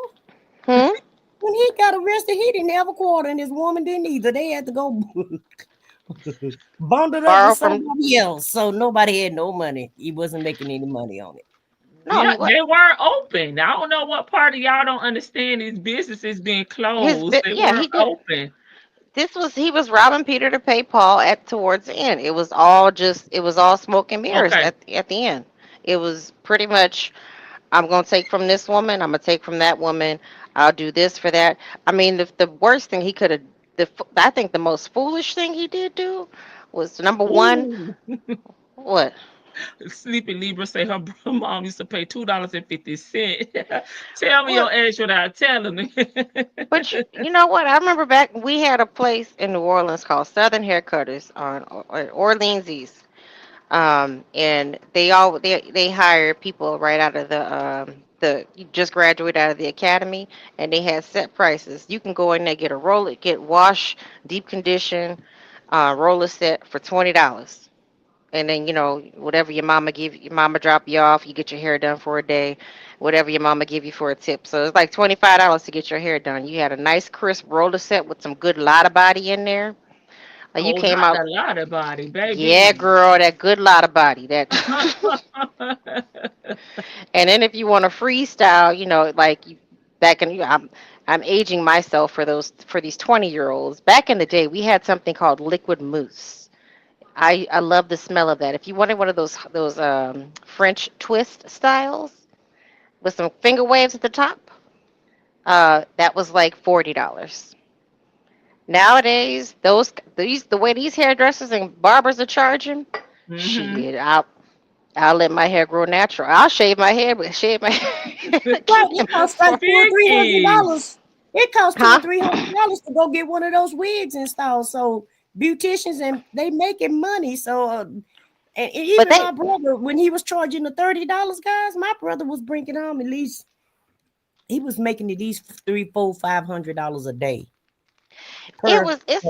Hmm. When he got arrested, he didn't have a quarter, and his woman didn't either. They had to go bundle it up with Borrow from. somebody else. So nobody had no money. He wasn't making any money on it. No, Yeah, he what they weren't open. I don't know what part of y'all don't understand these businesses being closed. They yeah, weren't he did. open. He was robbing Peter to pay Paul at towards the end. It was all smoke and mirrors Okay. at the end. It was pretty much, I'm gonna take from this woman, I'm gonna take from that woman, I'll do this for that. I mean, the worst thing he could have, I think the most foolish thing he did do was number one. Ooh. What? Sleepy Libra say her mom used to pay $2.50. Tell me What? your age without telling me. But you know what? I remember back we had a place in New Orleans called Southern Haircutters on Orleans East. And they hire people right out of the you just graduate out of the academy, and they had set prices. You can go in there, get a roller, get wash, deep condition, roller set for $20. And then whatever your mama drop you off, you get your hair done for a day, whatever your mama give you for a tip. So it's like $25 to get your hair done. You had a nice crisp roller set with some good lotta body in there. Like you Oh, came not out. the lot of body, Yeah, baby. girl, that good lot of body. That. And then if you want to freestyle, like back in, I'm aging myself for these 20-year-olds. Back in the day, we had something called liquid mousse. I love the smell of that. If you wanted one of those French twist styles with some finger waves at the top, that was like $40. Nowadays, the way these hairdressers and barbers are charging, Hmm. shit, I'll let my hair grow natural. I'll shave my hair, but shave my hair. Right, it costs like two or three hundred Biggie. dollars. It costs two or Huh? three hundred dollars to go get one of those wigs installed. So beauticians and they making money. So and But even they, my brother, when he was charging the $30, guys, my brother was bringing home at least he was making at least three, four, $500 a day it per. was it's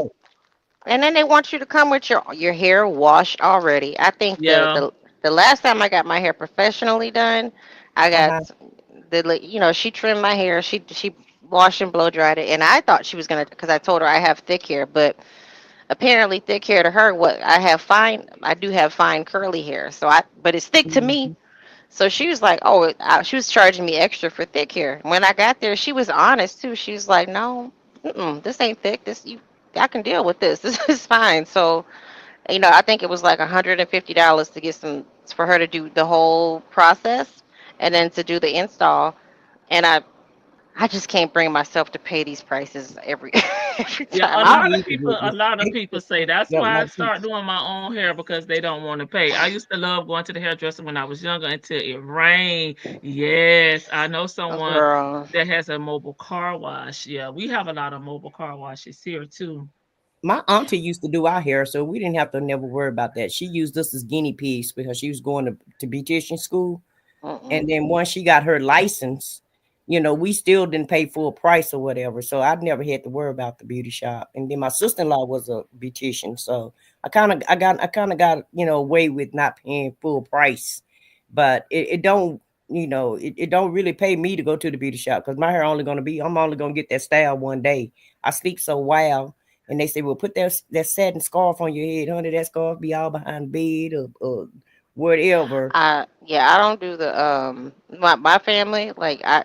and then they want you to come with your hair washed already. I think Yeah. the last time I got my hair professionally done, I Uh-huh. got she trimmed my hair, she washed and blow dried it, and I thought she was gonna because I told her I have thick hair, but apparently thick hair to her, what I do have fine curly hair, but it's thick to me. Mhm. So she was like, oh, she was charging me extra for thick hair. When I got there, she was honest too. She was like, no, this ain't thick. I can deal with this. This is fine. So, I think it was like $150 to get for her to do the whole process, and then to do the install. And I just can't bring myself to pay these prices every every Yeah, time. I a lot of people say that's Yeah, a why lot I of people. start doing my own hair because they don't want to pay. I used to love going to the hairdresser when I was younger until it rained. Yes, I know oh, someone girl. that has a mobile car wash. Yeah, we have a lot of mobile car washes here too. My auntie used to do our hair, so we didn't have to never worry about that. She used us as guinea pigs because she was going to beautician school. Mm-mm. And then once she got her license, we still didn't pay full price or whatever. So I never had to worry about the beauty shop. And then my sister-in-law was a beautician. So I kind of got, away with not paying full price. But it don't, it don't really pay me to go to the beauty shop because my hair I'm only gonna get that style one day. I sleep so well. And they say, well, put that satin scarf on your head, honey. That scarf be all behind the bed or whatever. Yeah, I don't do the my family like I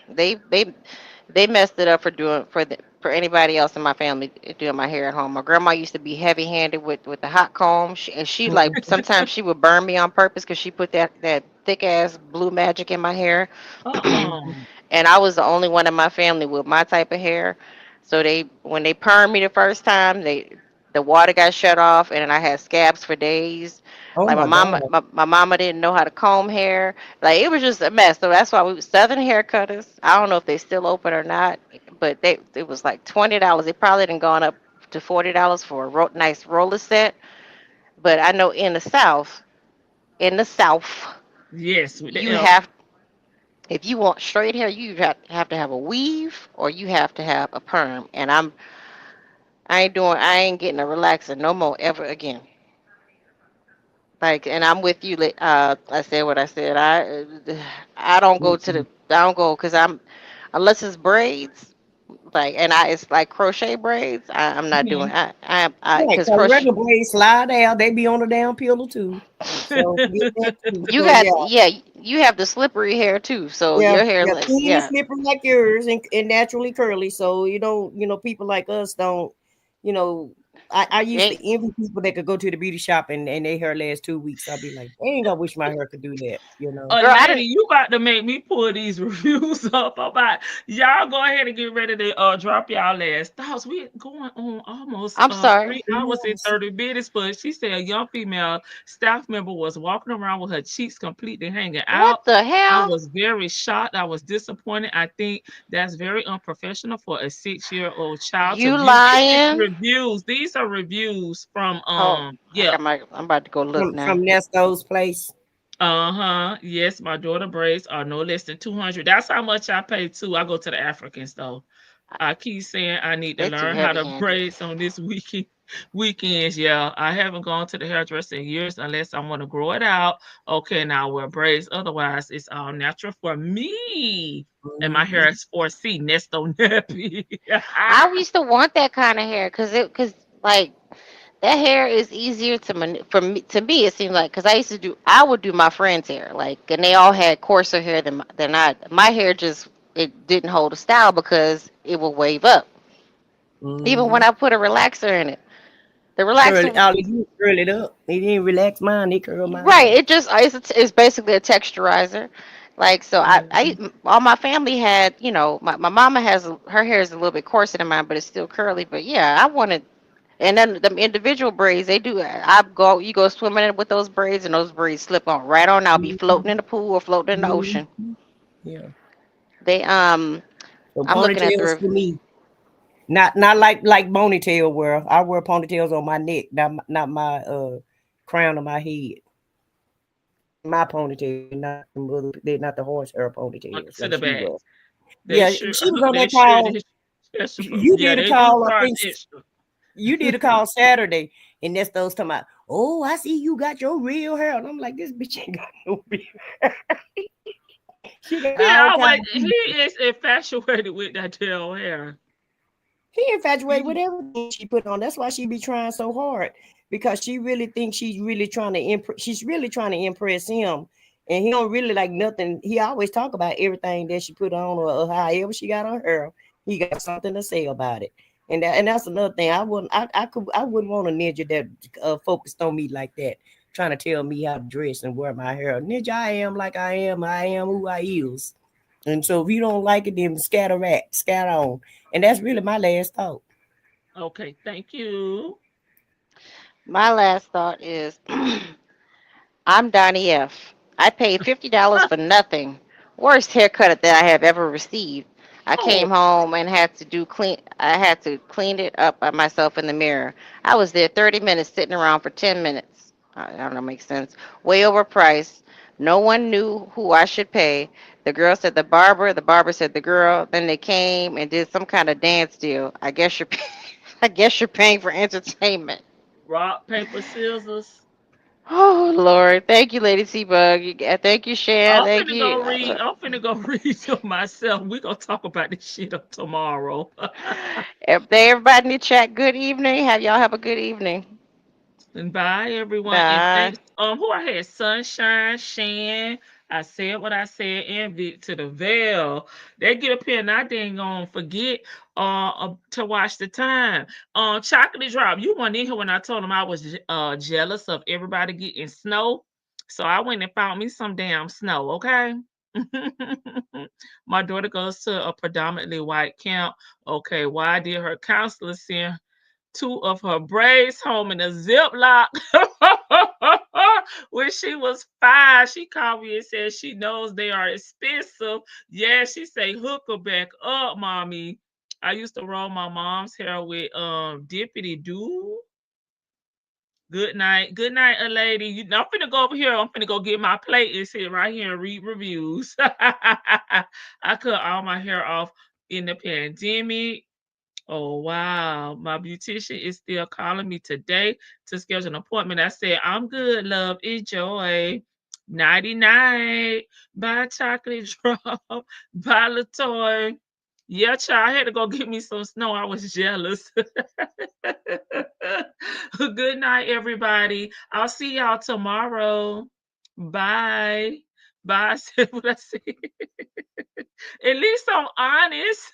they they they messed it up for doing for anybody else in my family doing my hair at home. My grandma used to be heavy handed with the hot comb, and she like sometimes she would burn me on purpose because she put that thick ass blue magic in my hair. Uh-uh. And I was the only one in my family with my type of hair. So when they permed me the first time, the water got shut off, and then I had scabs for days. Oh Like my God. my mama didn't know how to comb hair. Like it was just a mess. So that's why we Southern hair cutters. I don't know if they still open or not, but it was like $20. They probably didn't gone up to $40 for a nice roller set. But I know in the South, Yes, with the you L. have if you want straight hair, you have to have a weave or you have to have a perm. And I ain't getting a relaxer no more ever again. Like, and I'm with you. I said what I said. I don't go to Mm-mm. I don't go because unless it's braids, like, it's like crochet braids. I'm not doing. Mhm. Right, Because because crochet. regular blades slide out, they be on the down pillow too. So forget that too. You So got, yeah, yeah, you have the slippery hair too. So yeah, your hair, yeah, like, clean and yeah. slippery like yours and naturally curly. So you don't, people like us don't, you know. I used Ain't to envy people that could go to the beauty shop and their hair lasts 2 weeks. I'd be like, dang, I wish my hair could do that. girl, I Lady, didn't. you about to make me pull these reviews up about y'all go ahead and get ready to drop y'all last thoughts. We're going on almost I'm sorry. 3 hours and Yes. 30 minutes, but she said a young female staff member was walking around with her cheeks completely hanging What out. the I hell? was very shocked. I was disappointed. I think that's very unprofessional for a 6-year-old child to You view. This is lying? reviews. These are reviews from Oh, yeah. I'm about to go look From now. Nesto's place. Uh-huh. Yes, my daughter braids are no less than 200. That's how much I pay too. I go to the African store. I keep saying I need to They too learn how heavy to handed. braid on this weekends. Yeah, I haven't gone to the hairdresser in years unless I want to grow it out. Okay, now I wear braids. Otherwise, it's all natural for me. And my hair Mhm. is 4C Nesto nappy. I used to want that kind of hair because like that hair is easier for me. To me, it seemed like because I would do my friends' hair like, and they all had coarser hair than I. My hair just it didn't hold a style because it would wave up even when Mhm. I put a relaxer in it. The Curly, relaxer, all you curl it up. He didn't relax mine. He curled mine right? up. It's basically a texturizer. Like so, Mhm. all my family had, my mama her hair is a little bit coarser than mine, but it's still curly. But yeah, I wanted. And then the individual braids, they do. You go swimming in with those braids, and those braids slip on right on. I'll be floating in Mhm. the pool or floating in the ocean. Mhm. Yeah. They So I'm looking at the ponytails for me. Not like ponytail where I wear ponytails on my neck, not my crown of my head. My ponytail, they're not the horsehair ponytails To like the she back. was. They Yeah, sure she was on they that sure call. did extra for You yeah, did a they do call, I charge think extra. you did a call Saturday, and that's those talking about, oh, I see you got your real hair. And I'm like, this bitch ain't got no real hair. She got He all always kinds of he people. is infatuated with that tail hair. He infatuated with everything she put on. That's why she be trying so hard because she really thinks she's really trying to impress. She's really trying to impress him, and he don't really like nothing. He always talk about everything that she put on or however she got on her. He got something to say about it, and that's another thing. I wouldn't want a ninja that focused on me like that, trying to tell me how to dress and wear my hair. Ninja, I am like I am. I am who I is. And so if you don't like it, then scatter on. And that's really my last thought. Okay, thank you. My last thought is I'm Donnie F. I paid $50 for nothing. Worst haircut that I have ever received. I Oh, came home and I had to clean it up by myself in the mirror. I was there 30 minutes sitting around for 10 minutes. I don't know, makes sense. Way overpriced. No one knew who I should pay. The girl said the barber said the girl. Then they came and did some kind of dance deal. I guess you're paying for entertainment. rock, paper, scissors. Oh Lord, thank you, Lady T Bug. Thank you, Shan. Thank you. I'm finna go read to myself. We gonna talk about this shit up tomorrow. Everybody in the chat, good evening. Y'all have a good evening. And bye everyone. And Bye. thanks. Who I had? Sunshine, Shan. I said what I said, and Vic to the veil. They get up here and I didn't gonna forget to watch the time. Chocolate drop. You weren't in here when I told them I was jealous of everybody getting snow. So I went and found me some damn snow, okay? My daughter goes to a predominantly white camp. Okay, why did her counselor send two of her braids home in a Ziploc? When she was 5, she called me and said she knows they are expensive. Yeah, she say hook her back up, mommy. I used to roll my mom's hair with dippity doo. Good night. Good night, a lady. I'm finna go over here. I'm finna go get my plate and sit right here and read reviews. I cut all my hair off in the pandemic. Oh wow. My beautician is still calling me today to schedule an appointment. I said, I'm good, love. Enjoy. Nighty night. Bye, chocolate drop. Bye, Latoy. Yeah, child, I had to go get me some snow. I was jealous. Good night, everybody. I'll see y'all tomorrow. Bye. Bye. I said what I said. At least I'm honest.